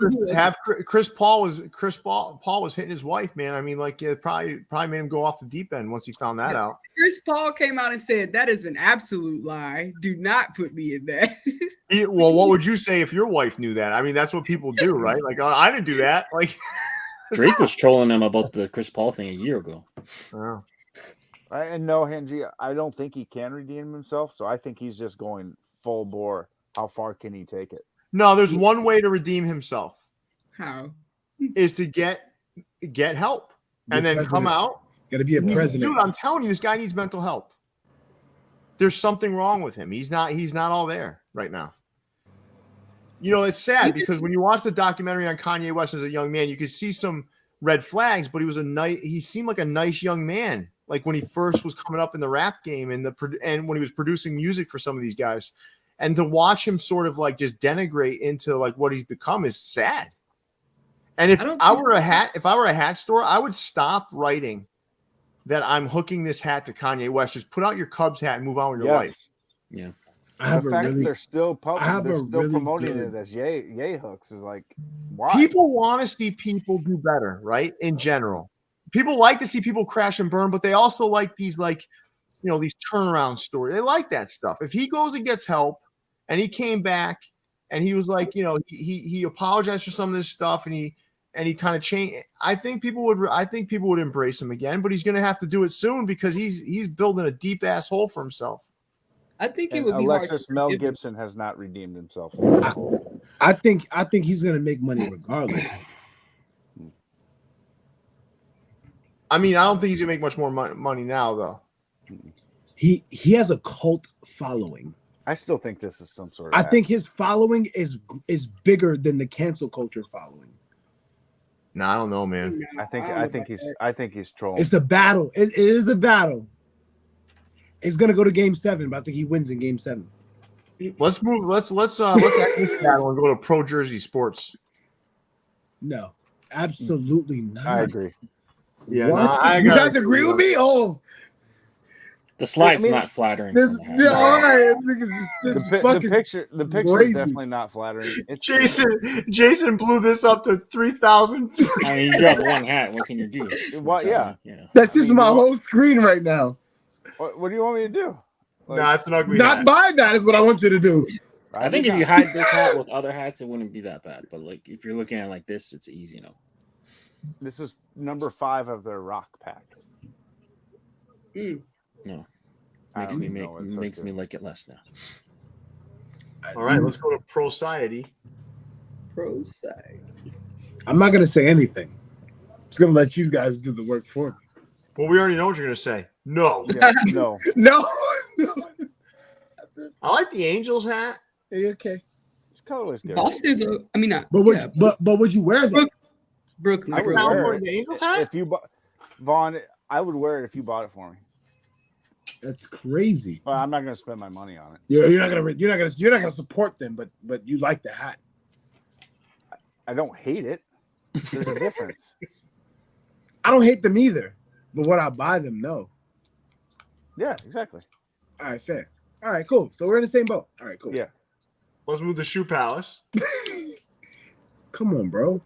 Chris Paul was hitting his wife, man. I mean, like, it probably made him go off the deep end once he found that out. Chris Paul came out and said, "That is an absolute lie. Do not put me in that." Well, what would you say if your wife knew that? I mean, that's what people do, right? Like, I didn't do that. Like, Drake was trolling him about the Chris Paul thing a year ago. Oh. And no, Henry, I don't think he can redeem himself. So I think he's just going full bore. How far can he take it? No, there's one way to redeem himself. How? Is to get help and then come out. Gotta be a president. Dude, I'm telling you, this guy needs mental help. There's something wrong with him. He's not all there right now. You know, it's sad because when you watch the documentary on Kanye West as a young man, you could see some red flags, but he seemed like a nice young man. Like when he first was coming up in the rap game and when he was producing music for some of these guys. And to watch him sort of like just denigrate into like what he's become is sad. And if I were a hat store, I would stop writing that I'm hooking this hat to Kanye West. Just put out your Cubs hat and move on with your life. Yeah. The fact that they're still promoting it as yay hooks is like, why? People want to see people do better, right? In general, people like to see people crash and burn, but they also like these, like, you know, these turnaround stories. They like that stuff. If he goes and gets help, and he came back, and he was like, you know, he apologized for some of this stuff, and he kind of changed. I think people would embrace him again, but he's going to have to do it soon because he's building a deep ass hole for himself. I think it And would be Alexis hard. Mel Gibson has not redeemed himself. I think he's gonna make money regardless. I mean, I don't think he's gonna make much more money now, though. He has a cult following. I still think this is some sort of. I think his following is bigger than the cancel culture following. No, I don't know, man. I think he's trolling. It's a battle. It is a battle. It's gonna go to Game 7, but I think he wins in Game 7. Let's move. Let's end this battle and go to Pro Jersey Sports. No, absolutely not. I agree. Yeah, what? You guys agree with me? Oh, the slide's not flattering. All right. The picture is definitely not flattering. Jason blew this up to 3,000. I mean, you got one hat. What can you do? Well, yeah. That's just my whole screen right now. What do you want me to do? Nah, it's an ugly Not hat. buy that is what I want you to do. I think if you hide this hat with other hats, it wouldn't be that bad. But like if you're looking at it like this, it's easy enough. This is number 5 of their rock pack. No, makes me like it less now. All right, let's go to Pro-Society. Pro-Society. I'm not gonna say anything. I'm just gonna let you guys do the work for me. Well, we already know what you're gonna say. No. Yeah, no. No. I like the Angels hat. Okay. This color is good. Boston's not. But would you wear that? Brooklyn. I would wear it. The Angels hat? If you bought Vaughn, I would wear it if you bought it for me. That's crazy. Well, I'm not going to spend my money on it. You're not gonna support them, but you like the hat. I don't hate it. There's a difference. I don't hate them either, but would I buy them? No. Yeah, exactly. All right, fair. All right, cool. So we're in the same boat. All right, cool. Yeah. Let's move to Shoe Palace. Come on, bro.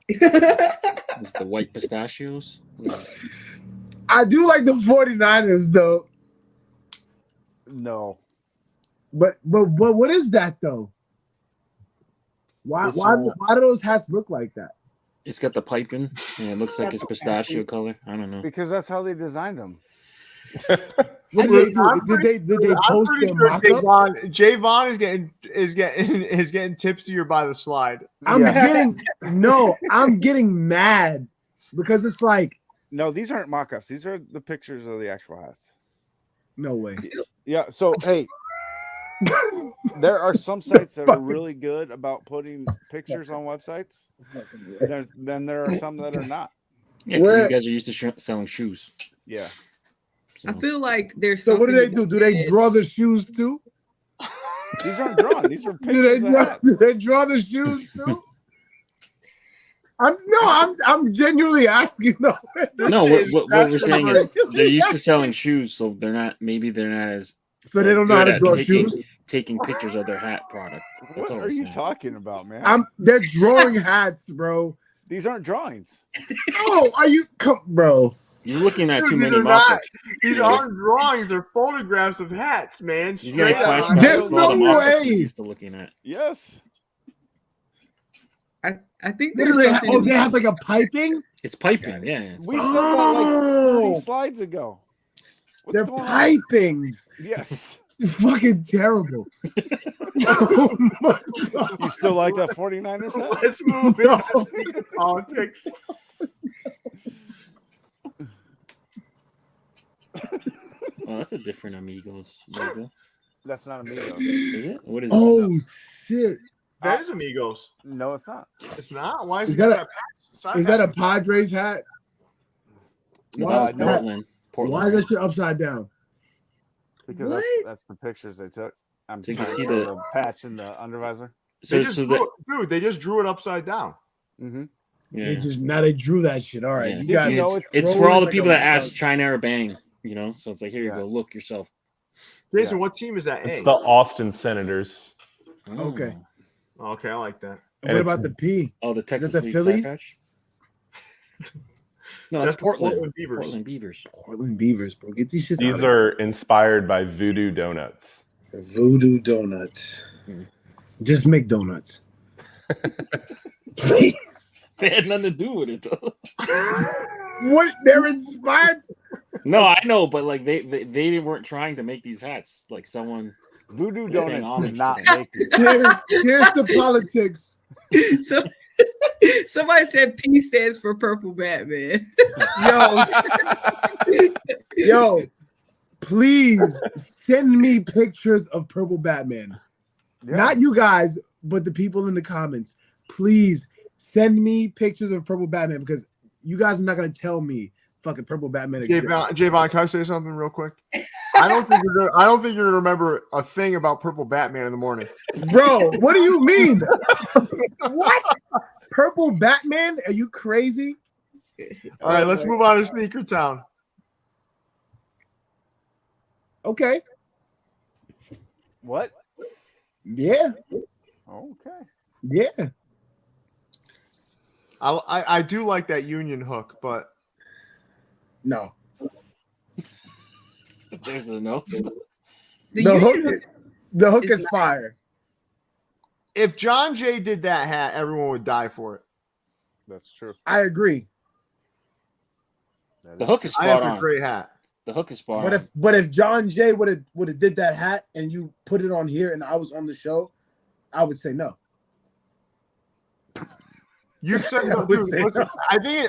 It's the white pistachios. I do like the 49ers though. No. But what is that though? Why do those hats look like that? It's got the piping, and it looks like it's pistachio color. I don't know. Because that's how they designed them. What did they do? Did they post their mock-up? Jayvaun is getting tipsier by the slide. I'm getting mad because it's like, No, these aren't mock-ups. These are the pictures of the actual hats. no way. Yeah, so hey, there are some sites that are really good about putting pictures on websites. Then there are some that are not. Yeah, 'cause you guys are used to selling shoes. Yeah. I feel like there's. So what do they do? Do they draw the shoes too? These aren't drawn. These are Do pictures. do they draw the shoes too? I'm genuinely asking. No, what we're saying is they're used to selling shoes, so they're not as So they don't know how to good draw at shoes. taking pictures of their hat product. That's What all are we're you saying. talking about, man? They're drawing hats, bro. These aren't drawings. Oh, are you bro? You're looking at too These many are not. mock-ups. These aren't drawings. They're photographs of hats, man. He's getting Straight up. flashbacks There's to all the no mock-ups way. he's used to looking at. Yes. I think What there's do they something. have? Oh, they have like a piping. It's piping, yeah. It's We said that like 30 Oh, slides ago. What's they're going on? pipings. Yes. It's fucking terrible. Oh my god. You still like that 49ers hat? Let's move No. into politics. Oh, that's a different Amigos logo. That's not Amigo. Is it? What is it? Oh shit. That is Amigos. No, it's not. It's not. Why is Is it that got patch? Is that a Padres hat? No, Why, Portland. why is that shit upside down? Because What? that's the pictures they took. I'm So you can trying see to show the- patch in the undervisor. They just they just drew it upside down. Mm-hmm. They yeah. they drew that shit. All right, Yeah. you Did guys. you know It's for throwing all the like people a- that ask China or Bang, so it's like, here you Yeah. go, look yourself. Jason, Yeah. what team is that? It's A. the Austin Senators. Okay. Okay, I like that. What about the P? Oh, the Texas the League Phillies? Side Patch? No, that's the Portland. Beavers. Portland Beavers. Portland Beavers, bro. Get these shits These out of are inspired by Voodoo Donuts. here. Voodoo donuts. Just make donuts. Please. They had nothing to do with it, though. What? They're inspired? No, I know, but like they weren't trying to make these hats. Like someone. Voodoo Paying Donuts homage did to not them. make these. Here's the politics. So, somebody said P stands for Purple Batman. Yo, please send me pictures of Purple Batman. Yeah. Not you guys, but the people in the comments. Please send me pictures of Purple Batman because you guys are not gonna tell me fucking Purple Batman exists. Jayvaun, can I say something real quick? I don't think you're gonna remember a thing about Purple Batman in the morning. Bro, what do you mean? What? Purple Batman? Are you crazy? All right, let's move on to Sneaker Town. Okay. What? Yeah. Okay. Yeah. I do like that Union hook, but No. There's a no. The hook is fire. If John Jay did that hat, everyone would die for it. That's true. I agree. The hook is I spot have on. a great hat. The hook is spot on. But if John Jay would have did that hat and you put it on here and I was on the show, I would say no. You said no, dude. Listen,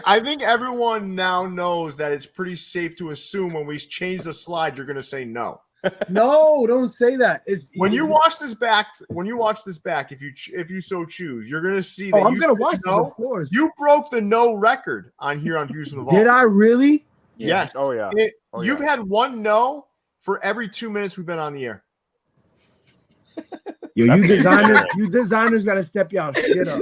I think everyone now knows that it's pretty safe to assume when we change the slide, you're going to say no. No, don't say that. When you watch this back, if you so choose, you're going to see that. I'm going to watch this, no. Of course. You broke the no record on here on Houston Evolve. Did I really? Yes. Oh yeah. You've had one no for every 2 minutes we've been on the air. Yo, you designers got to step y'all shit up.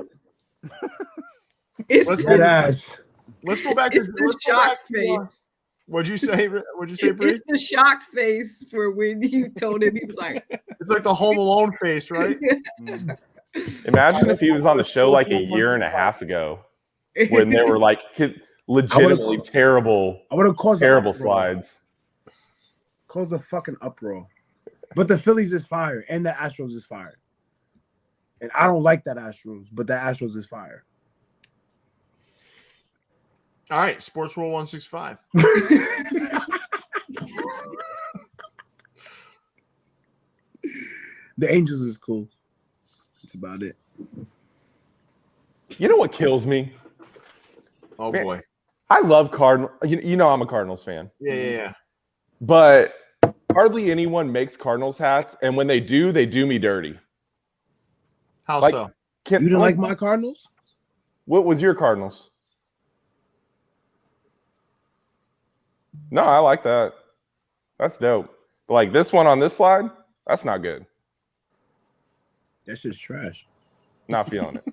Let's That ass. go back It's to the shock face. What'd you say, Bree? It's the shock face for when you told him. He was like, It's like the Home Alone face, right? Imagine if he was on the show like a year and a half ago when there were like legitimately terrible slides. Cause a fucking uproar. But the Phillies is fire and the Astros is fire. And I don't like that Astros, but the Astros is fire. All right, Sportsworld 165. The Angels is cool. That's about it. You know what kills me? Oh, Man, boy. I love Cardinals. You know I'm a Cardinals fan. Yeah. But hardly anyone makes Cardinals hats, and when they do me dirty. How Like, so? You didn't like my Cardinals? What was your Cardinals? No, I like that. That's dope. But like this one on this slide, that's not good. That shit's trash. Not feeling it.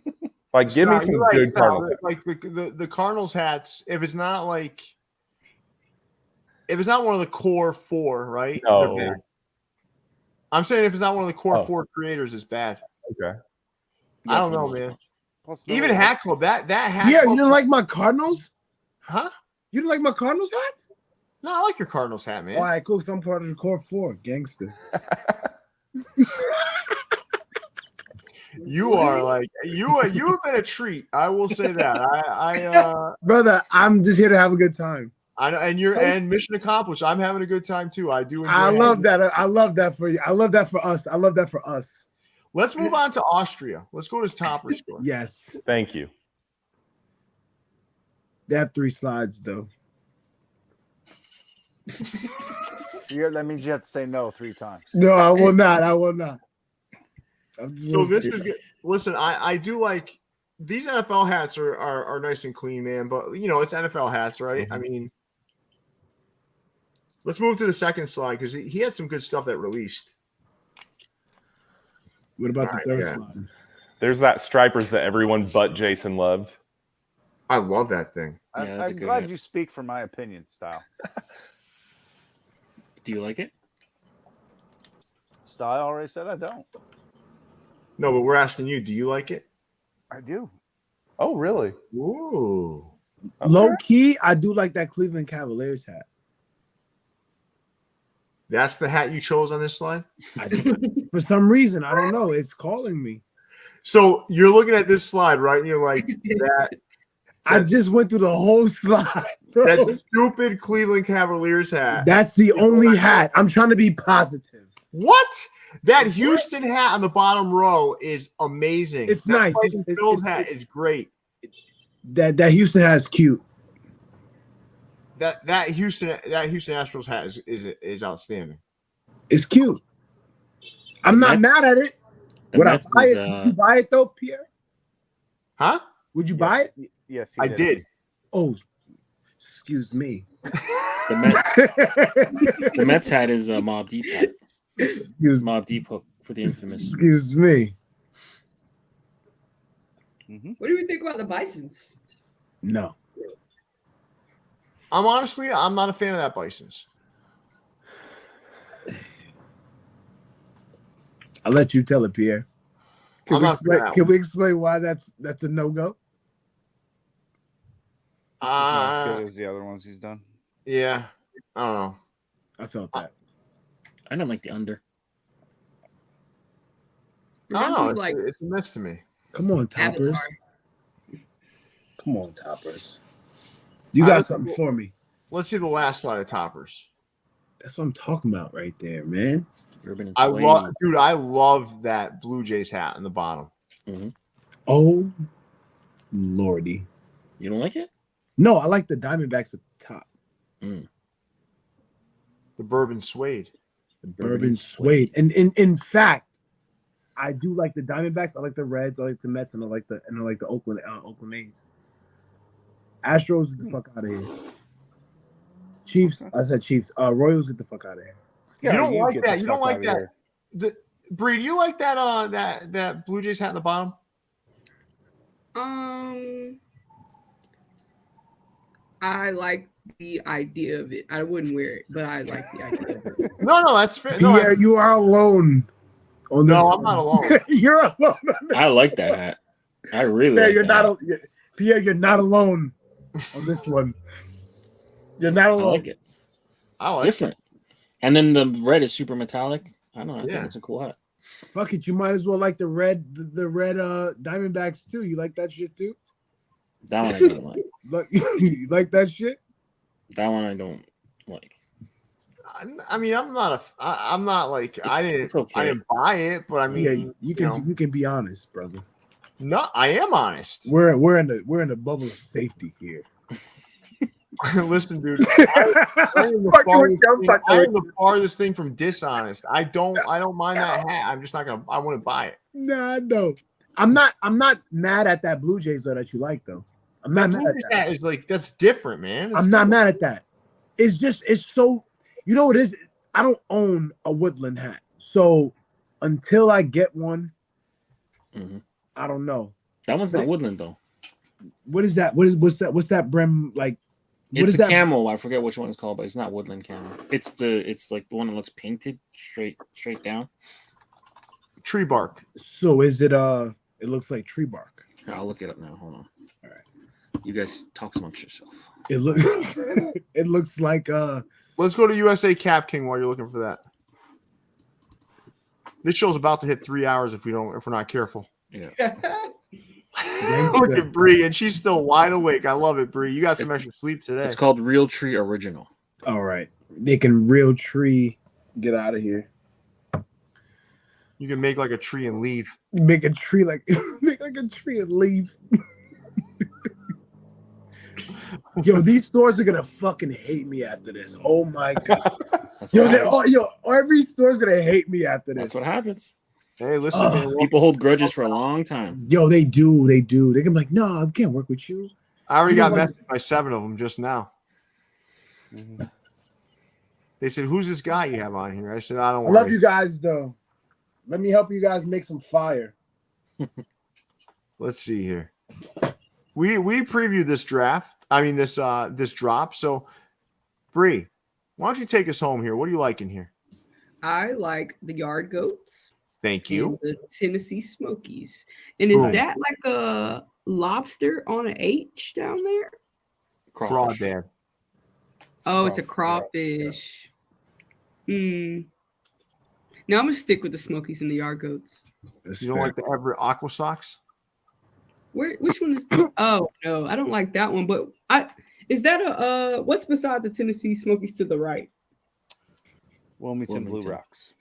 Like, give me some You're right, good Sal. Cardinals. Like the Cardinals hats, if it's not one of the core four, right? No. They're bad. I'm saying if it's not one of the core four creators, it's bad. Okay. I don't know, man. Plus, Even Hat Club, that hat. Yeah, club, you didn't like my Cardinals? huh? You didn't like my Cardinals hat? No, I like your Cardinals hat, man. All right, cool. So I'm part of the core four, gangster. You are like you have been a treat. I will say that. Brother, I'm just here to have a good time. I know, and mission accomplished. I'm having a good time too. I do enjoy. I love that. I love that for you. I love that for us. I love that for us. Let's move on to Austria. Let's go to Topperz score. Yes. Thank you. They have 3 slides though. That means you have to say no 3 times. No, I will not. So this is good. Listen, I do like these NFL hats are nice and clean, man. But it's NFL hats, right? Mm-hmm. I mean, let's move to the second slide because he had some good stuff that released. What about the third slide? There's that stripers that everyone but Jason loved. I love that thing. I'm glad you speak for my opinion, Stile. Do you like it? Stile already said I don't. No, but we're asking you, do you like it? I do. Oh, really? Ooh. Okay. Low key, I do like that Cleveland Cavaliers hat. That's the hat you chose on this slide? For some reason, I don't know. It's calling me. So you're looking at this slide, right? And you're like, I just went through the whole slide. Bro. That stupid Cleveland Cavaliers hat. That's the only hat. I'm trying to be positive. What? That Houston hat on the bottom row is amazing. It's nice. Bill's hat is great. That Houston hat is cute. That Houston Astros hat is outstanding. It's cute. I'm not mad at it. Would I buy it? Would you buy it though, Pierre? Huh? Would you buy it? Yes, I did. Oh, excuse me. The Mets hat is Mobb Deep hat. Mobb Deep hook for the infamous. Excuse me. Mm-hmm. What do you think about the Bisons? No. I'm not a fan of that Bisons. I'll let you tell it, Pierre. Can we explain why that's a no-go? Not as good as the other ones he's done. Yeah, I don't know. I felt that. I didn't like the under. I don't know. Like It's a mess to me. Come on, Topperz. Avatar. Come on, Topperz. You got something for me. Let's see the last slide of Topperz. That's what I'm talking about right there, man. I love that Blue Jays hat in the bottom. Mm-hmm. Oh, lordy. You don't like it? No, I like the Diamondbacks at the top. Mm. The bourbon suede. The Bourbon suede. And in fact, I do like the Diamondbacks. I like the Reds. I like the Mets, and I like the Oakland A's. Astros, get the fuck out of here. Chiefs. I said Chiefs. Royals, get the fuck out of here. You don't like that. You don't like that. Bree, do you like that that Blue Jays hat in the bottom? I like the idea of it. I wouldn't wear it, but I like the idea of it. No, that's fair. Pierre, you are alone. I'm not alone. You're alone. I like that hat. I really Pierre, like you're that not hat. Pierre, you're not alone on this one. You're not I alone. like it. It's different. And then the red is super metallic. I don't know. I think it's a cool hat. Fuck it. You might as well like the red Diamondbacks too. You like that shit too? That one I don't like. You like that shit? That one I don't like. I mean, I'm not like I didn't buy it, but I mean, you can be honest, brother. No, I am honest. We're in the bubble of safety here. Listen, dude, I am the farthest thing from dishonest. I don't mind that hat. I'm just not gonna. I wouldn't buy it. Nah, no. I'm not mad at that Blue Jays though that you like though. I'm not mad at that. Is like that's different, man. I'm not mad at that. It's so. You know what it is? I don't own a Woodland hat, so until I get one, I don't know. That one's not Woodland though. What is that? What's that brim like? It's a camel. I forget which one it's called, but it's not Woodland camel. It's like the one that looks painted straight down. Tree bark. So is it it looks like tree bark. Here, I'll look it up now. Hold on. All right. You guys talk amongst yourself. It looks like Let's go to USA Cap King while you're looking for that. This show's about to hit 3 hours if we're not careful. Yeah. Look at Bree, and she's still wide awake. I love it, Bree. You got some extra sleep today. It's called Real Tree Original. All right. They can real tree get out of here. You can make like a tree and leave. Make a tree like a tree and leave. Yo, these stores are gonna fucking hate me after this. Oh my god. Every store's gonna hate me after this. That's what happens. Hey, listen, man, people hold grudges for a long time. Yo, they do. They can be like, no, I can't work with you. I already got messaged by 7 of them just now. They said, "Who's this guy you have on here?" I said, "I don't." I love you guys, though. Let me help you guys make some fire. Let's see here. We previewed this draft. I mean this drop. So, Bree, why don't you take us home here? What do you like in here? I like the Yard Goats. Thank you. The Tennessee Smokies. And is that like a lobster on an H down there? Crawdad. Oh, it's a crawfish. No, I'm gonna stick with the Smokies and the Yard Goats. You don't like the Everett Aqua Socks? Which one is oh no, I don't like that one. But is that a what's beside the Tennessee Smokies to the right? Wilmington Blue Rocks.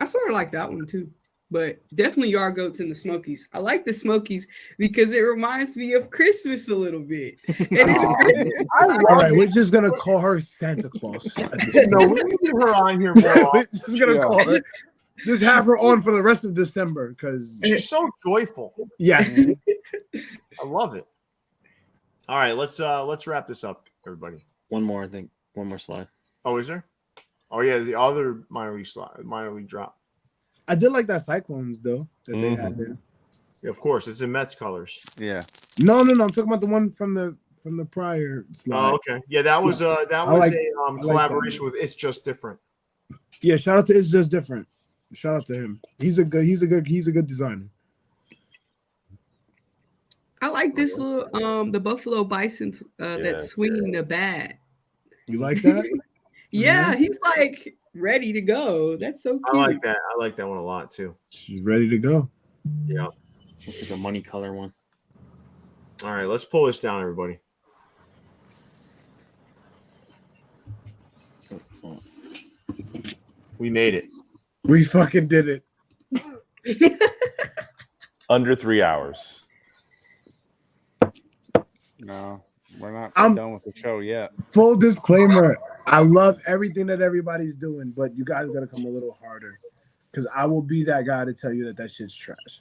I sort of like that one too, but definitely Yard Goats and the Smokies. I like the Smokies because it reminds me of Christmas a little bit. And it's Christmas. All right, we're just gonna call her Santa Claus. No, we need her on here more. We're just gonna call her. Just have her on for the rest of December because she's so joyful. Yeah, I love it. All right, let's wrap this up, everybody. One more slide. Oh, is there? Oh yeah, the other minor league drop. I did like that Cyclones though that they had there. Yeah, of course, it's in Mets colors. Yeah. No, I'm talking about the one from the prior slide. Oh, okay. Yeah, that was a collaboration with It's Just Different. Yeah, shout out to It's Just Different. Shout out to him. He's a good designer. I like this little the Buffalo Bison that's swinging the bat. You like that? Yeah, he's like ready to go. That's so cute. I like that. I like that one a lot too. She's ready to go. Yeah. It's like a money color one. All right, let's pull this down, everybody. We made it. We fucking did it. Under 3 hours. No, we're not I'm- done with the show yet. Full disclaimer. I love everything that everybody's doing, but you guys got to come a little harder because I will be that guy to tell you that shit's trash.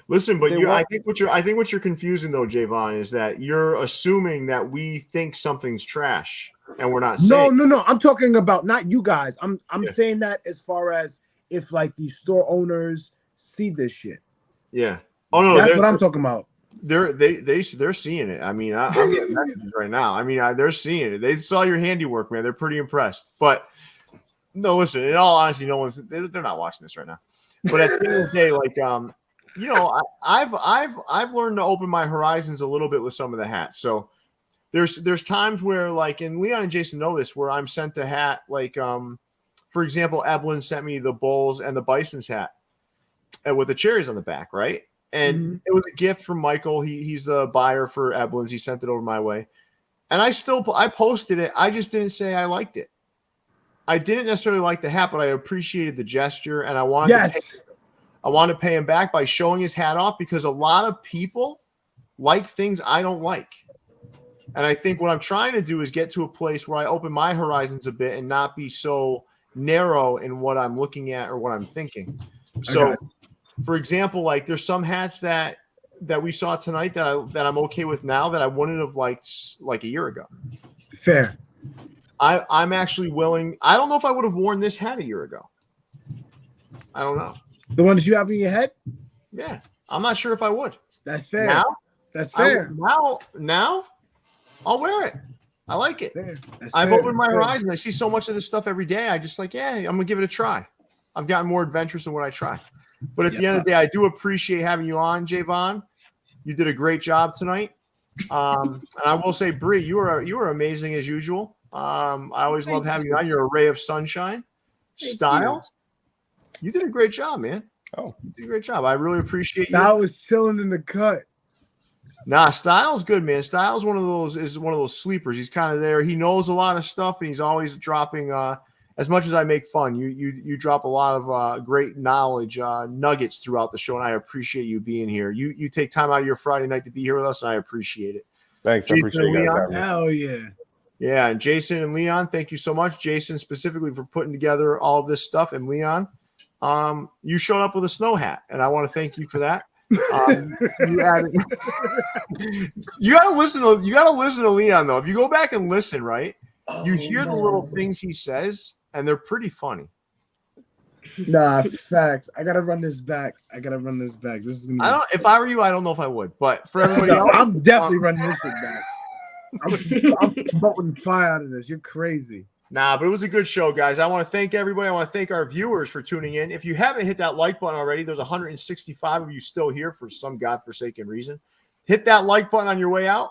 Listen, but They I think what you're confusing though, Jayvaun, is that you're assuming that we think something's trash and we're not saying. No. I'm talking about not you guys. I'm Yeah. saying that as far as if like these store owners see this shit. Yeah. Oh no, That's what I'm talking about. They're seeing it. I mean, I'm getting messages right now. I mean, they're seeing it. They saw your handiwork, man. They're pretty impressed. But no, listen. In all honesty, they're not watching this right now. But at the end of the day, like I've learned to open my horizons a little bit with some of the hats. So there's times where like, and Leon and Jason know this, where I'm sent a hat. Like for example, Evelyn sent me the Bulls and the Bison's hat with the cherries on the back, right? And it was a gift from Michael. He's the buyer for Evelyn's. He sent it over my way. And I posted it. I just didn't say I liked it. I didn't necessarily like the hat, but I appreciated the gesture. And I wanted to pay him back by showing his hat off because a lot of people like things I don't like. And I think what I'm trying to do is get to a place where I open my horizons a bit and not be so narrow in what I'm looking at or what I'm thinking. So for example, like there's some hats that we saw tonight that I'm okay with now that I wouldn't have liked like a year ago. Fair. I'm actually willing. I don't know if I would have worn this hat a year ago. I don't know. The one that you have in your head? Yeah. I'm not sure if I would. That's fair. Now? That's fair. Now I'll wear it. I like it. That's I've fair. opened my horizon. I see so much of this stuff every day. I just like, yeah, I'm going to give it a try. I've gotten more adventurous than what I try. But at the end of the day, I do appreciate having you on, Jayvaun. You did a great job tonight. And I will say, Bree, you were amazing as usual. I always love having you on. You're a ray of sunshine. Stile, you did a great job, man. Oh, you did a great job. I really appreciate you. I was chilling in the cut. Nah, Style's good, man. Style's one of those sleepers. He's kind of there. He knows a lot of stuff, and he's always dropping. As much as I make fun, you drop a lot of great knowledge nuggets throughout the show, and I appreciate you being here. You take time out of your Friday night to be here with us, and I appreciate it. thanks. I appreciate you guys having me. Hell yeah. Yeah, and Jason and Leon, thank you so much. Jason specifically for putting together all of this stuff, and Leon, you showed up with a snow hat, and I want to thank you for that. You gotta listen to Leon though. If you go back and listen, right, you hear the little things he says, and they're pretty funny. Nah, facts. I gotta run this back. This is gonna be If I were you, I don't know if I would, but for everybody else, I'm definitely running this shit back. I'm promoting fire out of this. You're crazy. Nah, but it was a good show, guys. I want to thank everybody. I want to thank our viewers for tuning in. If you haven't hit that like button already, there's 165 of you still here for some godforsaken reason. Hit that like button on your way out.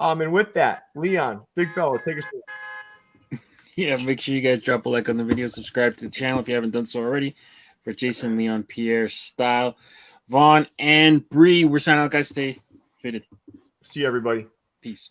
And with that, Leon, big fella, take us through. Yeah, make sure you guys drop a like on the video, subscribe to the channel if you haven't done so already. For Jason, Leon, Pierre, Stile, Vaughn, and Bree, we're signing out, guys. Stay fitted. See you, everybody. Peace.